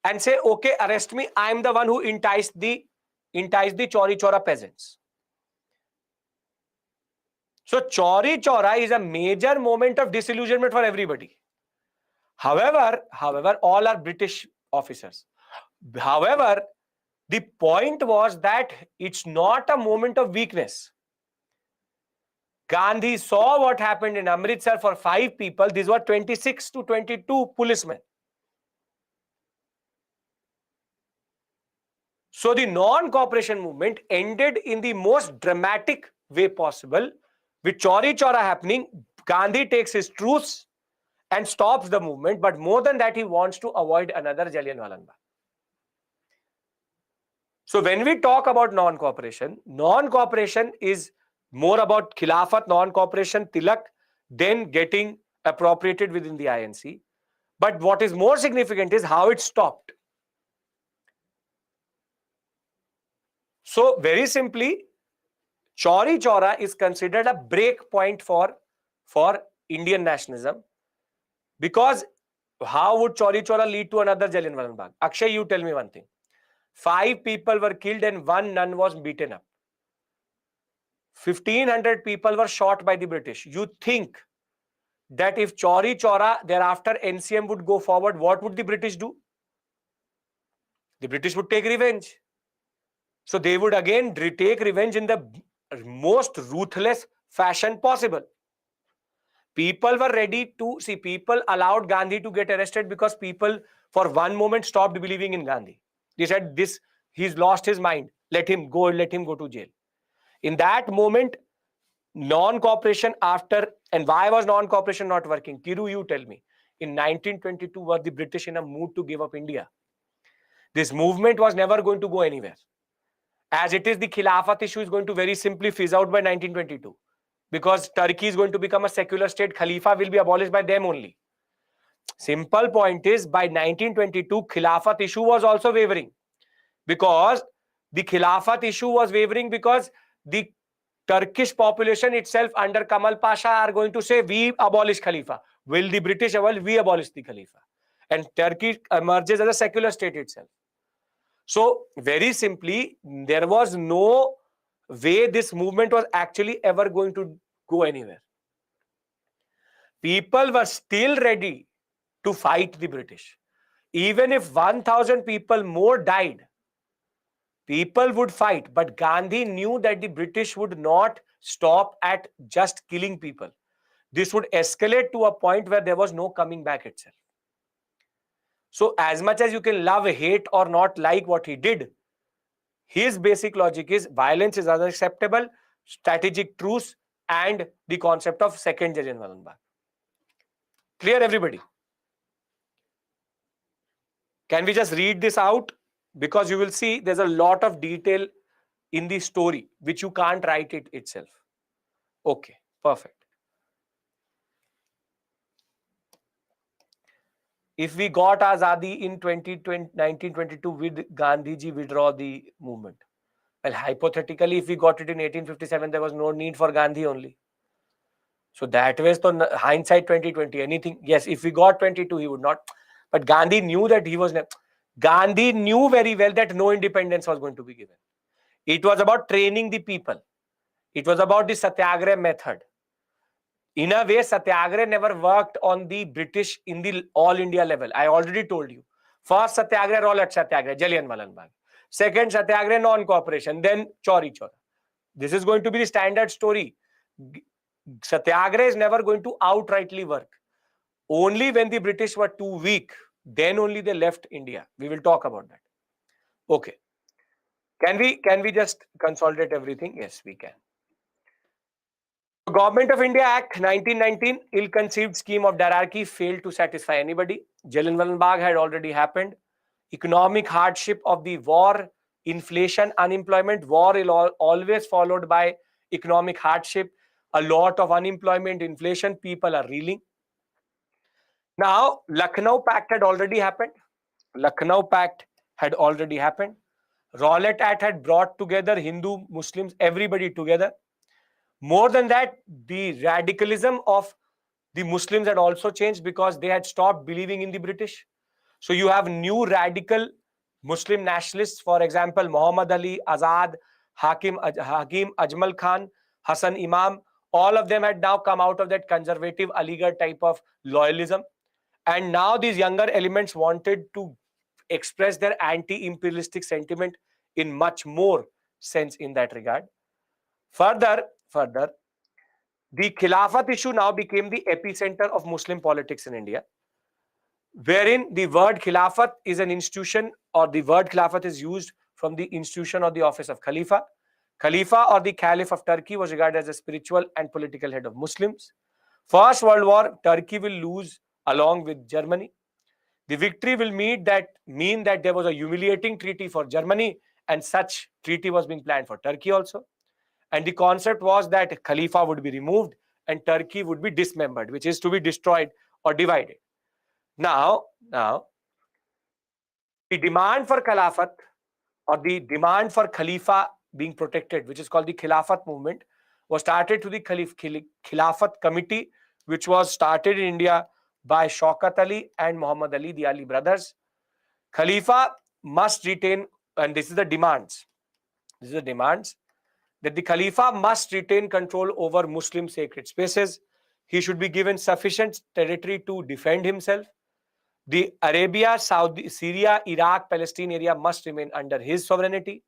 and say, okay, arrest me. I am the one who enticed the Chauri Chaura peasants. So Chauri Chaura is a major moment of disillusionment for everybody. However, all are British officers. However, the point was that it's not a moment of weakness. Gandhi saw what happened in Amritsar for 5 people. These were 26 to 22 policemen. So the non-cooperation movement ended in the most dramatic way possible. With Chauri Chaura happening, Gandhi takes his truce and stops the movement. But more than that, he wants to avoid another Jallianwala Bagh. So when we talk about non-cooperation is more about Khilafat, non-cooperation, Tilak, then getting appropriated within the INC. But what is more significant is how it stopped. So very simply, Chauri Chaura is considered a break point for Indian nationalism, because how would Chauri Chaura lead to another Jallianwala Bagh? Akshay, you tell me one thing. 5 people were killed and 1 nun was beaten up. 1,500 people were shot by the British. You think that if Chauri Chaura, thereafter NCM would go forward, what would the British do? The British would take revenge. So they would again take revenge in the most ruthless fashion possible. People were ready to see, people allowed Gandhi to get arrested because people for one moment stopped believing in Gandhi. They said, this, he's lost his mind. Let him go to jail. In that moment, non-cooperation after, and why was non-cooperation not working? Kiru, you tell me. In 1922, were the British in a mood to give up India? This movement was never going to go anywhere. As it is, the Khilafat issue is going to very simply fizz out by 1922. Because Turkey is going to become a secular state, Khalifa will be abolished by them only. Simple point is, by 1922, Khilafat issue was also wavering. Because the Khilafat issue was wavering because the Turkish population itself under Kamal Pasha are going to say, we abolish Khalifa. Will the British abolish? We abolish the Khalifa. And Turkey emerges as a secular state itself. So, very simply, there was no way this movement was actually ever going to go anywhere. People were still ready to fight the British. Even if 1,000 people more died, people would fight. But Gandhi knew that the British would not stop at just killing people. This would escalate to a point where there was no coming back itself. So as much as you can love, hate, or not like what he did, his basic logic is violence is unacceptable, strategic truce, and the concept of second Jallianwala Bagh. Clear, everybody? Can we just read this out? Because you will see there's a lot of detail in the story which you can't write it itself. Okay, perfect. If we got Azadi in 1922, with Gandhiji withdraw the movement? Well, hypothetically, if we got it in 1857, there was no need for Gandhi only. So that way, so hindsight 2020, anything. Yes, if we got 22, he would not. But Gandhi knew that he was. Gandhi knew very well that no independence was going to be given. It was about training the people. It was about the Satyagraha method. In a way, Satyagraha never worked on the British in the all India level. I already told you. First Satyagraha, Rowlatt Satyagraha, Jallianwala Bagh. Second Satyagraha, non-cooperation. Then Chauri Chaura. This is going to be the standard story. Satyagraha is never going to outrightly work. Only when the British were too weak, then only they left India. We will talk about that. Okay. Can we just consolidate everything? Yes, we can. Government of India Act 1919, ill-conceived scheme of hierarchy, failed to satisfy anybody. Jallianwala Bagh had already happened. Economic hardship of the war, inflation, unemployment. War is always followed by economic hardship. A lot of unemployment, inflation, people are reeling. Now, Lucknow Pact had already happened. Rowlatt Act had brought together Hindu, Muslims, everybody together. More than that, the radicalism of the Muslims had also changed because they had stopped believing in the British. So you have new radical Muslim nationalists, for example, Muhammad Ali, Azad, Hakim Ajmal Khan, Hassan Imam. All of them had now come out of that conservative Aligarh type of loyalism. And now these younger elements wanted to express their anti-imperialistic sentiment in much more sense in that regard. Further, the Khilafat issue now became the epicenter of Muslim politics in India, wherein the word Khilafat is an institution, or the word Khilafat is used from the institution or the office of Khalifa. Khalifa, or the Caliph of Turkey, was regarded as a spiritual and political head of Muslims. First World War, Turkey will lose along with Germany. The victory will mean that there was a humiliating treaty for Germany and such treaty was being planned for Turkey also. And the concept was that Khalifa would be removed and Turkey would be dismembered, which is to be destroyed or divided. Now, the demand for Khilafat, or the demand for Khalifa being protected, which is called the Khilafat movement, was started to the Khilafat Committee, which was started in India by Shaukat Ali and Muhammad Ali, the Ali brothers. Khalifa must retain, and this is the demands. This is the demands that the Khalifa must retain control over Muslim sacred spaces. He should be given sufficient territory to defend himself. The Arabia, Saudi, Syria, Iraq, Palestine area must remain under his sovereignty.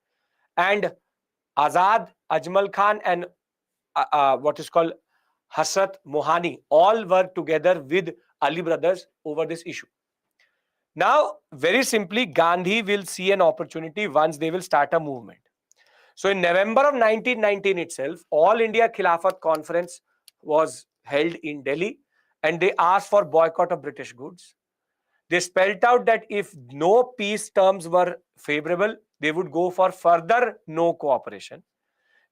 And Azad, Ajmal Khan, and what is called Hasrat Mohani all work together with Ali brothers over this issue. Now, very simply, Gandhi will see an opportunity once they will start a movement. So in November of 1919 itself, All India Khilafat Conference was held in Delhi, and they asked for boycott of British goods. They spelled out that if no peace terms were favorable, they would go for further no cooperation.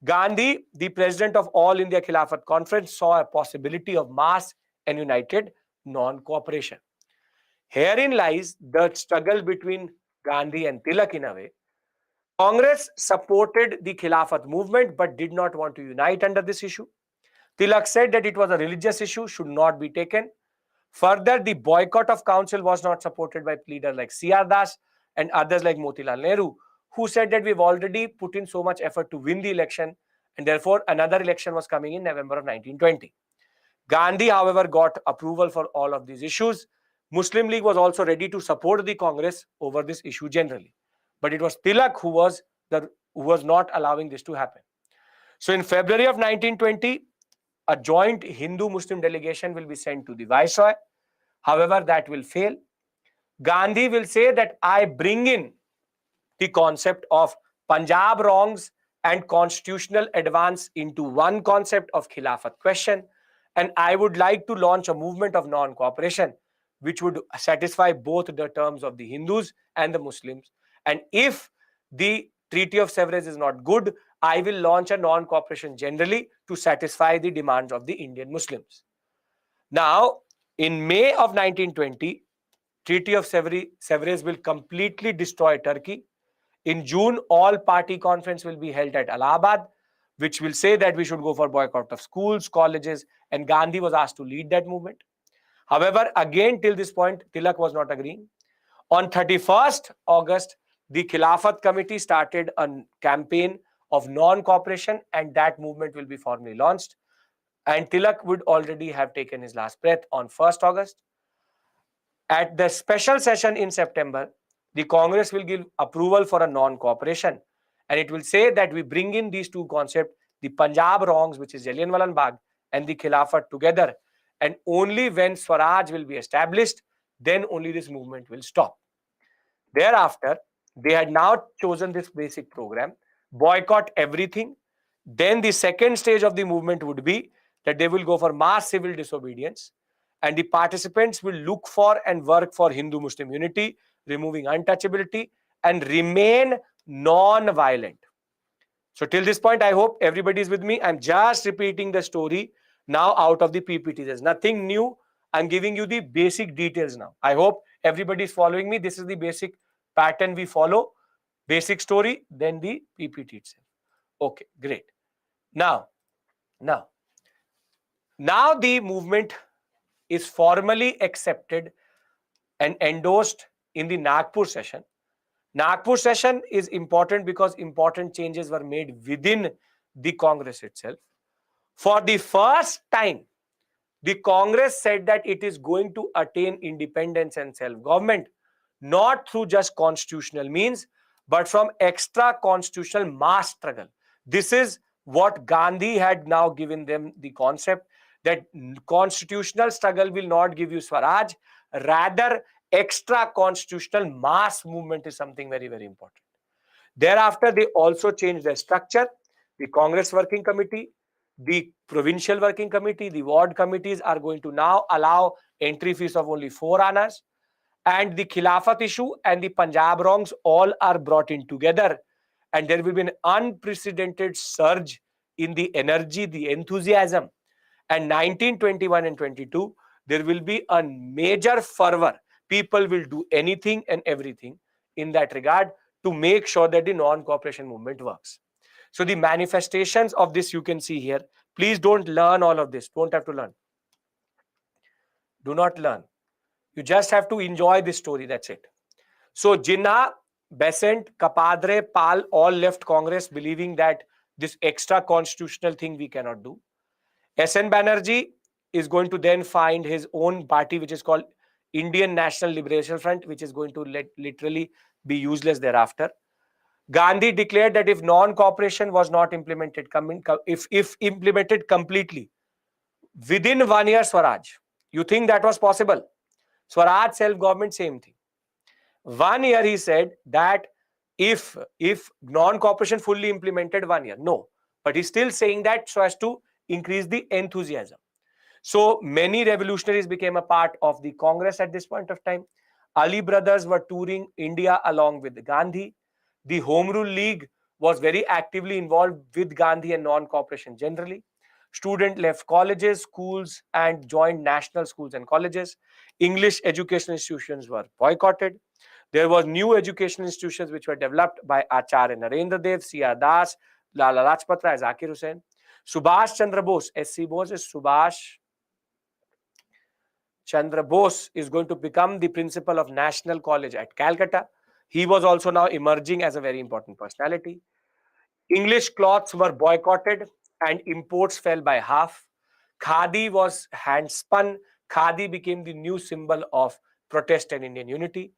Gandhi, the president of All India Khilafat Conference, saw a possibility of mass and united non-cooperation. Herein lies the struggle between Gandhi and Tilak in a way. Congress supported the Khilafat movement but did not want to unite under this issue. Tilak said that it was a religious issue, should not be taken. Further, the boycott of council was not supported by leaders like C.R. Das and others like Motilal Nehru, who said that we've already put in so much effort to win the election, and therefore another election was coming in November of 1920. Gandhi, however, got approval for all of these issues. Muslim League was also ready to support the Congress over this issue generally. But it was Tilak who was not allowing this to happen. So in February of 1920, a joint Hindu-Muslim delegation will be sent to the Viceroy. However, that will fail. Gandhi will say that I bring in the concept of Punjab wrongs and constitutional advance into one concept of Khilafat question, and I would like to launch a movement of non-cooperation which would satisfy both the terms of the Hindus and the Muslims. And if the Treaty of Sevres is not good, I will launch a non-cooperation generally to satisfy the demands of the Indian Muslims. Now, in May of 1920, Treaty of Sevres will completely destroy Turkey. In June, all party conference will be held at Allahabad, which will say that we should go for boycott of schools, colleges, and Gandhi was asked to lead that movement. However, again, till this point, Tilak was not agreeing. On 31st August, the Khilafat Committee started a campaign of non-cooperation, and that movement will be formally launched. And Tilak would already have taken his last breath on 1st August. At the special session in September, the Congress will give approval for a non-cooperation, and it will say that we bring in these two concepts, the Punjab wrongs, which is Jallianwala Bagh, and the Khilafat together, and only when Swaraj will be established, then only this movement will stop. Thereafter, they had now chosen this basic program, boycott everything. Then the second stage of the movement would be that they will go for mass civil disobedience, and the participants will look for and work for Hindu-Muslim unity, removing untouchability, and remain non-violent. So till this point, I hope everybody is with me. I'm just repeating the story now out of the PPT. There's nothing new. I'm giving you the basic details now. I hope everybody is following me. This is the basic pattern we follow. Basic story, then the PPT itself. Okay, great. Now the movement is formally accepted and endorsed in the Nagpur session. Nagpur session is important because important changes were made within the Congress itself. For the first time, the Congress said that it is going to attain independence and self-government, not through just constitutional means, but from extra constitutional mass struggle. This is what Gandhi had now given them the concept that constitutional struggle will not give you Swaraj, rather extra constitutional mass movement is something very, very important. Thereafter, they also changed their structure. The Congress Working Committee, the Provincial Working Committee, the ward committees are going to now allow entry fees of only 4 annas. And the Khilafat issue and the Punjab wrongs all are brought in together. and there will be an unprecedented surge in the energy, the enthusiasm. And 1921 and 22, there will be a major fervor. People will do anything and everything in that regard to make sure that the non-cooperation movement works. So the manifestations of this you can see here. Please don't learn all of this. Don't have to learn. Do not learn. You just have to enjoy this story. That's it. So Jinnah, Besant, Kapadre, Pal all left Congress believing that this extra constitutional thing we cannot do. S.N. Banerjee is going to then find his own party, which is called Indian National Liberation Front, which is going to literally be useless thereafter. Gandhi declared that if non-cooperation was not implemented, if implemented completely, within 1 year Swaraj. You think that was possible? Swaraj, self-government, same thing. 1 year he said that if non-cooperation fully implemented, 1 year. No. But he's still saying that so as to increase the enthusiasm. So many revolutionaries became a part of the Congress at this point of time. Ali brothers were touring India along with Gandhi. The Home Rule League was very actively involved with Gandhi and non-cooperation generally. Students left colleges, schools, and joined national schools and colleges. English education institutions were boycotted. There was new education institutions which were developed by Acharya Narendra Dev, C.R. Das, Lala Lajpat Rai, Zakir Hussain. Subhash Chandra Bose, S.C. Bose is Subhash Chandra Bose is going to become the principal of National College at Calcutta. He was also now emerging as a very important personality. English cloths were boycotted and imports fell by half. Khadi was hand spun. Khadi became the new symbol of protest and Indian unity.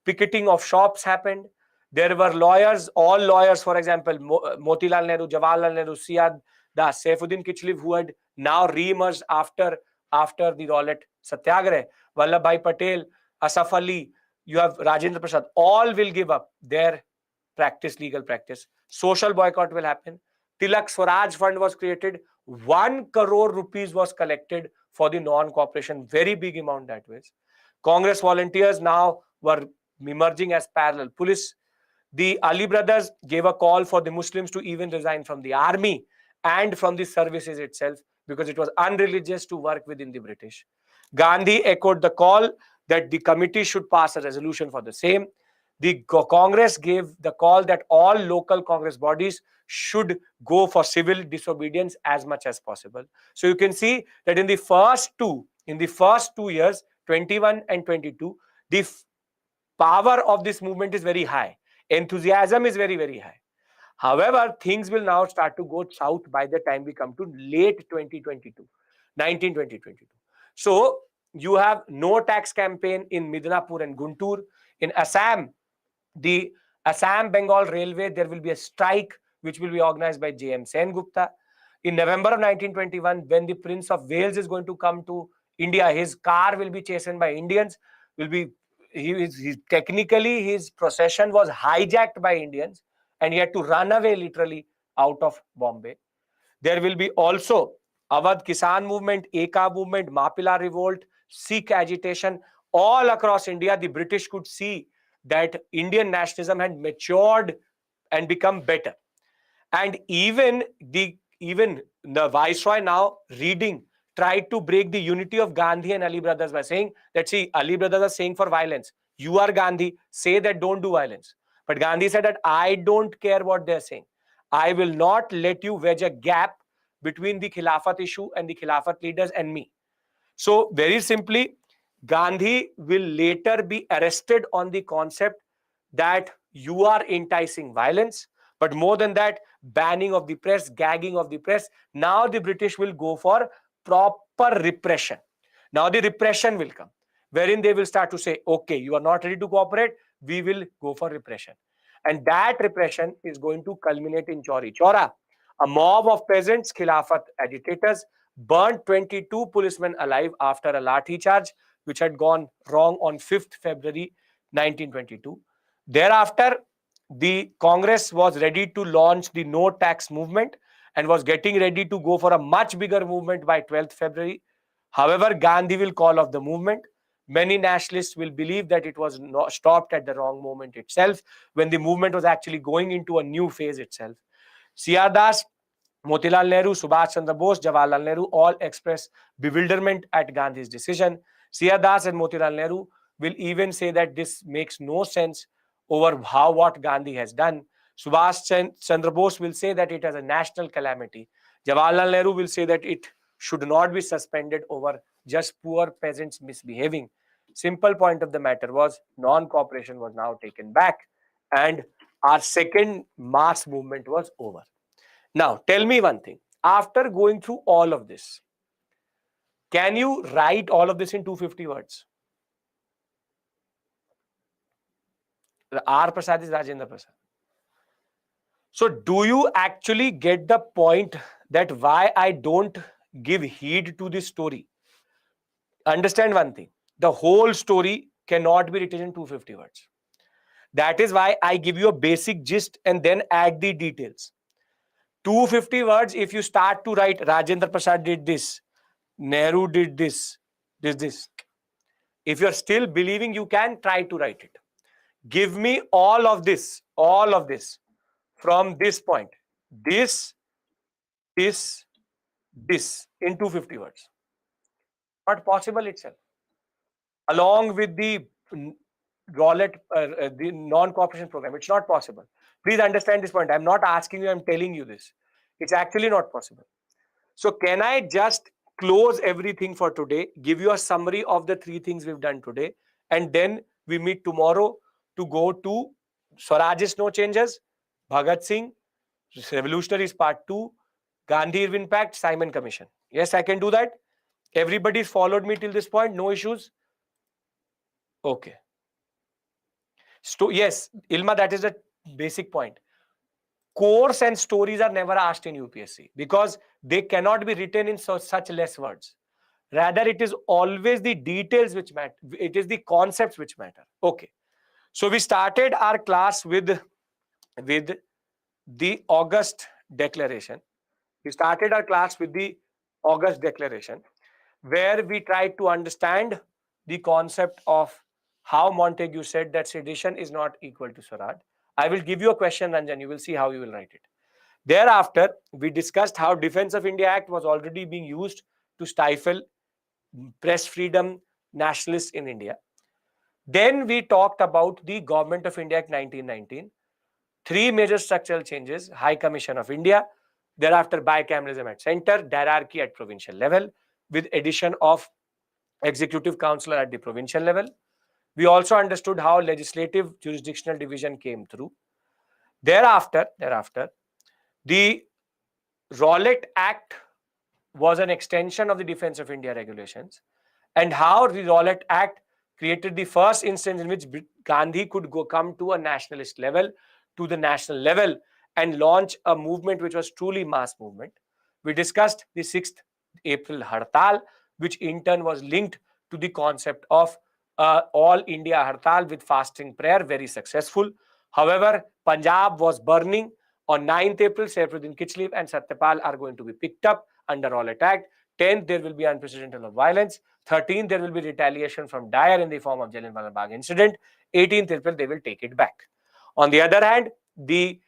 Picketing of shops happened. There were lawyers, all lawyers, for example, Motilal Nehru, Jawaharlal Nehru, Syed Das, Saifuddin Kichlev, who had now re-emerged after the Rowlatt Satyagrah, Vallabhbhai Patel, Asaf Ali, you have Rajendra Prasad, all will give up their legal practice. Social boycott will happen. Tilak Swaraj Fund was created. 1 crore rupees was collected for the non-cooperation. Very big amount that was. Congress volunteers now were emerging as parallel police. The Ali brothers gave a call for the Muslims to even resign from the army and from the services itself because it was unreligious to work within the British. Gandhi echoed the call that the committee should pass a resolution for the same. The Congress gave the call that all local Congress bodies should go for civil disobedience as much as possible. So you can see that in the first 2 years, 21 and 22, the power of this movement is very high. Enthusiasm is very, very high. However, things will now start to go south by the time we come to late 2022, 2022. So you have no tax campaign in Midnapur and Guntur. In Assam, the Assam Bengal Railway, there will be a strike which will be organized by J.M. Sengupta. In November of 1921, when the Prince of Wales is going to come to India, his car will be chastened by Indians. Technically, his procession was hijacked by Indians and he had to run away literally out of Bombay. There will be also Awadh Kisan movement, Ekta movement, Mapila revolt, Sikh agitation. All across India, the British could see that Indian nationalism had matured and become better. And even the Viceroy now reading tried to break the unity of Gandhi and Ali brothers by saying that, see, Ali brothers are saying for violence. You are Gandhi, say that don't do violence. But Gandhi said that I don't care what they're saying. I will not let you wedge a gap between the Khilafat issue and the Khilafat leaders and me. So very simply, Gandhi will later be arrested on the concept that you are enticing violence. But more than that, banning of the press, gagging of the press. Now the British will go for proper repression. Now the repression will come, wherein they will start to say, okay, you are not ready to cooperate, we will go for repression. And that repression is going to culminate in Chauri Chaura. A mob of peasants, Khilafat agitators, burnt 22 policemen alive after a lathi charge, which had gone wrong on 5th February 1922. Thereafter, the Congress was ready to launch the no tax movement and was getting ready to go for a much bigger movement by 12th February. However, Gandhi will call off the movement. Many nationalists will believe that it was not stopped at the wrong moment itself, when the movement was actually going into a new phase itself. C.R. Das, Motilal Nehru, Subhash Chandra Bose, Jawaharlal Nehru all express bewilderment at Gandhi's decision. C.R. Das and Motilal Nehru will even say that this makes no sense over what Gandhi has done. Subhash Chandra Bose will say that it is a national calamity. Jawaharlal Nehru will say that it should not be suspended over just poor peasants misbehaving. Simple point of the matter was non-cooperation was now taken back and our second mass movement was over. Now, tell me one thing. After going through all of this, can you write all of this in 250 words? R. Prasad is Rajendra Prasad. So, do you actually get the point that why I don't give heed to this story? Understand one thing. The whole story cannot be written in 250 words. That is why I give you a basic gist and then add the details. 250 words, if you start to write Rajendra Prasad did this, Nehru did this. If you're still believing, you can try to write it. Give me all of this from this point. This in 250 words. Not possible itself. Along with the Rowlatt, the non-cooperation program, it's not possible. Please understand this point. I'm not asking you, I'm telling you this. It's actually not possible. So can I just close everything for today, give you a summary of the 3 things we've done today, and then we meet tomorrow to go to Swaraj's No Changes, Bhagat Singh, Revolutionaries Part 2, Gandhi-Irwin Pact, Simon Commission. Yes, I can do that. Everybody's followed me till this point, no issues? Okay. Yes, Ilma, that is the basic point. Course and stories are never asked in UPSC because they cannot be written in such less words. Rather, it is always the details which matter. It is the concepts which matter. Okay. So we started our class with the August Declaration. We started our class with the August Declaration, where we tried to understand the concept of how Montagu said that sedition is not equal to Swaraj. I will give you a question, Ranjan. You will see how you will write it. Thereafter, we discussed how Defense of India Act was already being used to stifle press freedom, nationalists in India. Then we talked about the Government of India Act 1919, 3 major structural changes, High Commission of India, thereafter bicameralism at center, hierarchy at provincial level, with addition of executive councillor at the provincial level. We also understood how legislative jurisdictional division came through. Thereafter, the Rowlatt Act was an extension of the Defense of India regulations, and how the Rowlatt Act created the first instance in which Gandhi could come to a nationalist level, to the national level, and launch a movement which was truly mass movement. We discussed the 6th April Hartal, which in turn was linked to the concept of all India Hartal with fasting prayer, very successful. However, Punjab was burning. On 9th April, Saifuddin Kichlev and Satyapal are going to be picked up under Rowlatt Act. 10th, there will be unprecedented violence. 13th, there will be retaliation from Dyer in the form of Jallianwala Bagh incident. 18th April, they will take it back. On the other hand, the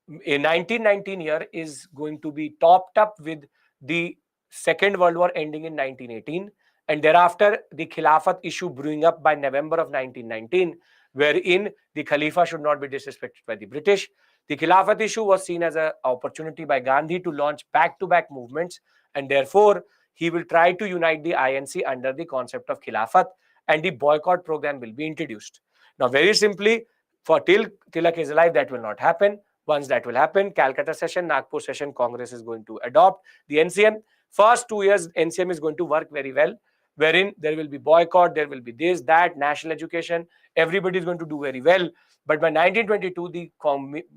1919 year is going to be topped up with the Second World War ending in 1918, and thereafter the Khilafat issue brewing up by November of 1919, wherein the Khalifa should not be disrespected by the British. The Khilafat issue was seen as an opportunity by Gandhi to launch back-to-back movements, and therefore he will try to unite the INC under the concept of Khilafat, and the boycott program will be introduced. Now, very simply, for till Tilak is alive, that will not happen. Once that will happen, Calcutta session, Nagpur session, Congress is going to adopt the NCM. First 2 years, NCM is going to work very well, wherein there will be boycott, there will be this, that, national education. Everybody is going to do very well. But by 1922,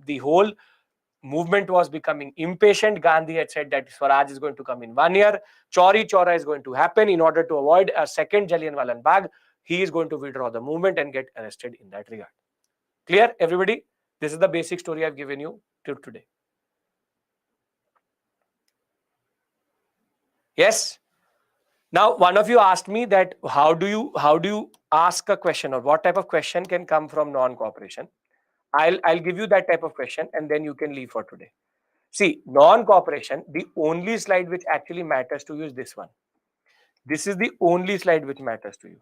the whole movement was becoming impatient. Gandhi had said that Swaraj is going to come in 1 year. Chauri Chaura is going to happen. In order to avoid a second Jallianwala Bagh, he is going to withdraw the movement and get arrested in that regard. Clear, everybody? This is the basic story I've given you till today. Yes? Now, one of you asked me that how do you ask a question, or what type of question can come from non-cooperation? I'll give you that type of question, and then you can leave for today. See, non-cooperation, the only slide which actually matters to you is this one. This is the only slide which matters to you.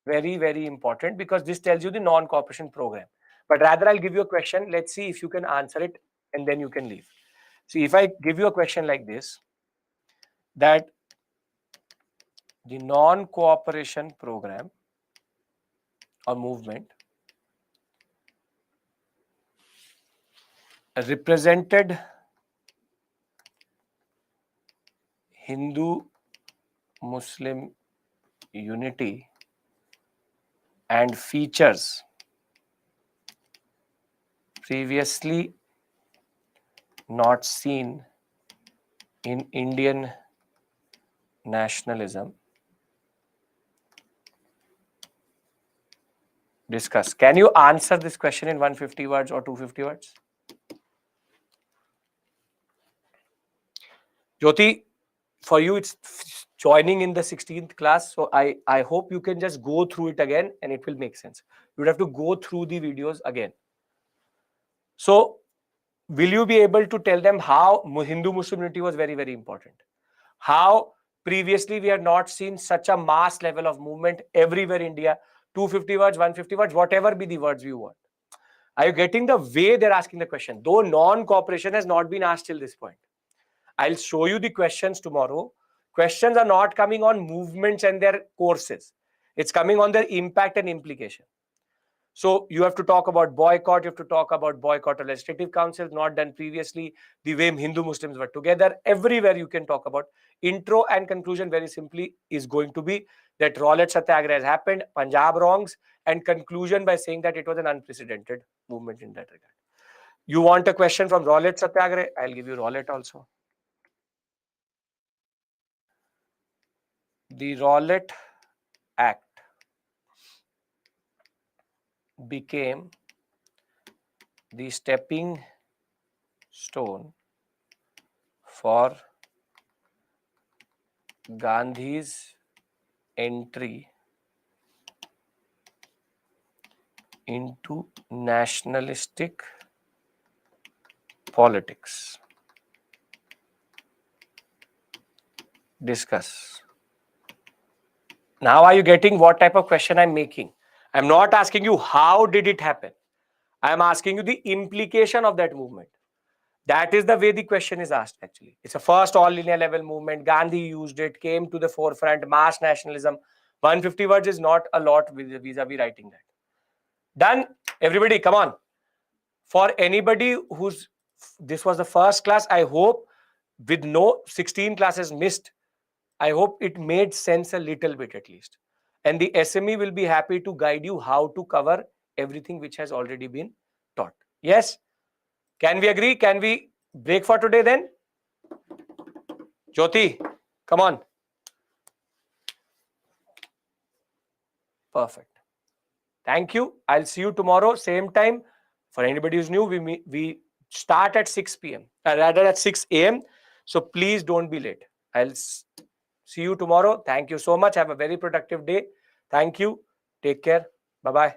Very, very important, because this tells you the non-cooperation program. But rather, I'll give you a question. Let's see if you can answer it, and then you can leave. See, if I give you a question like this, that the non-cooperation program or movement represented Hindu-Muslim unity and features previously not seen in Indian nationalism. Discuss. Can you answer this question in 150 words or 250 words? Jyoti, for you, it's joining in the 16th class. So I hope you can just go through it again and it will make sense. You would have to go through the videos again. So will you be able to tell them how Hindu-Muslim unity was very, very important? How previously we had not seen such a mass level of movement everywhere in India? 250 words, 150 words, whatever be the words you want. Are you getting the way they're asking the question? Though non-cooperation has not been asked till this point. I'll show you the questions tomorrow. Questions are not coming on movements and their courses. It's coming on their impact and implication. So you have to talk about boycott. You have to talk about boycott of legislative councils, not done previously. The way Hindu Muslims were together. Everywhere you can talk about. Intro and conclusion, very simply, is going to be that Rowlatt Satyagraha has happened, Punjab wrongs, and conclusion by saying that it was an unprecedented movement in that regard. You want a question from Rowlatt Satyagraha? I'll give you Rowlatt also. The Rowlatt Act became the stepping stone for Gandhi's entry into nationalistic politics. Discuss. Now, are you getting what type of question I'm making? I'm not asking you how did it happen. I'm asking you the implication of that movement. That is the way the question is asked, actually. It's a first all India level movement. Gandhi used it, came to the forefront, mass nationalism. 150 words is not a lot vis-a-vis writing that. Done. Everybody, come on. For anybody who's, this was the first class, I hope with no 16 classes missed, I hope it made sense a little bit at least. And the SME will be happy to guide you how to cover everything which has already been taught. Yes? Can we agree? Can we break for today then? Jyoti, come on. Perfect. Thank you. I'll see you tomorrow, same time. For anybody who's new, we start at 6 p.m. Rather at 6 a.m. So please don't be late. I'll see you tomorrow. Thank you so much. Have a very productive day. Thank you. Take care. Bye-bye.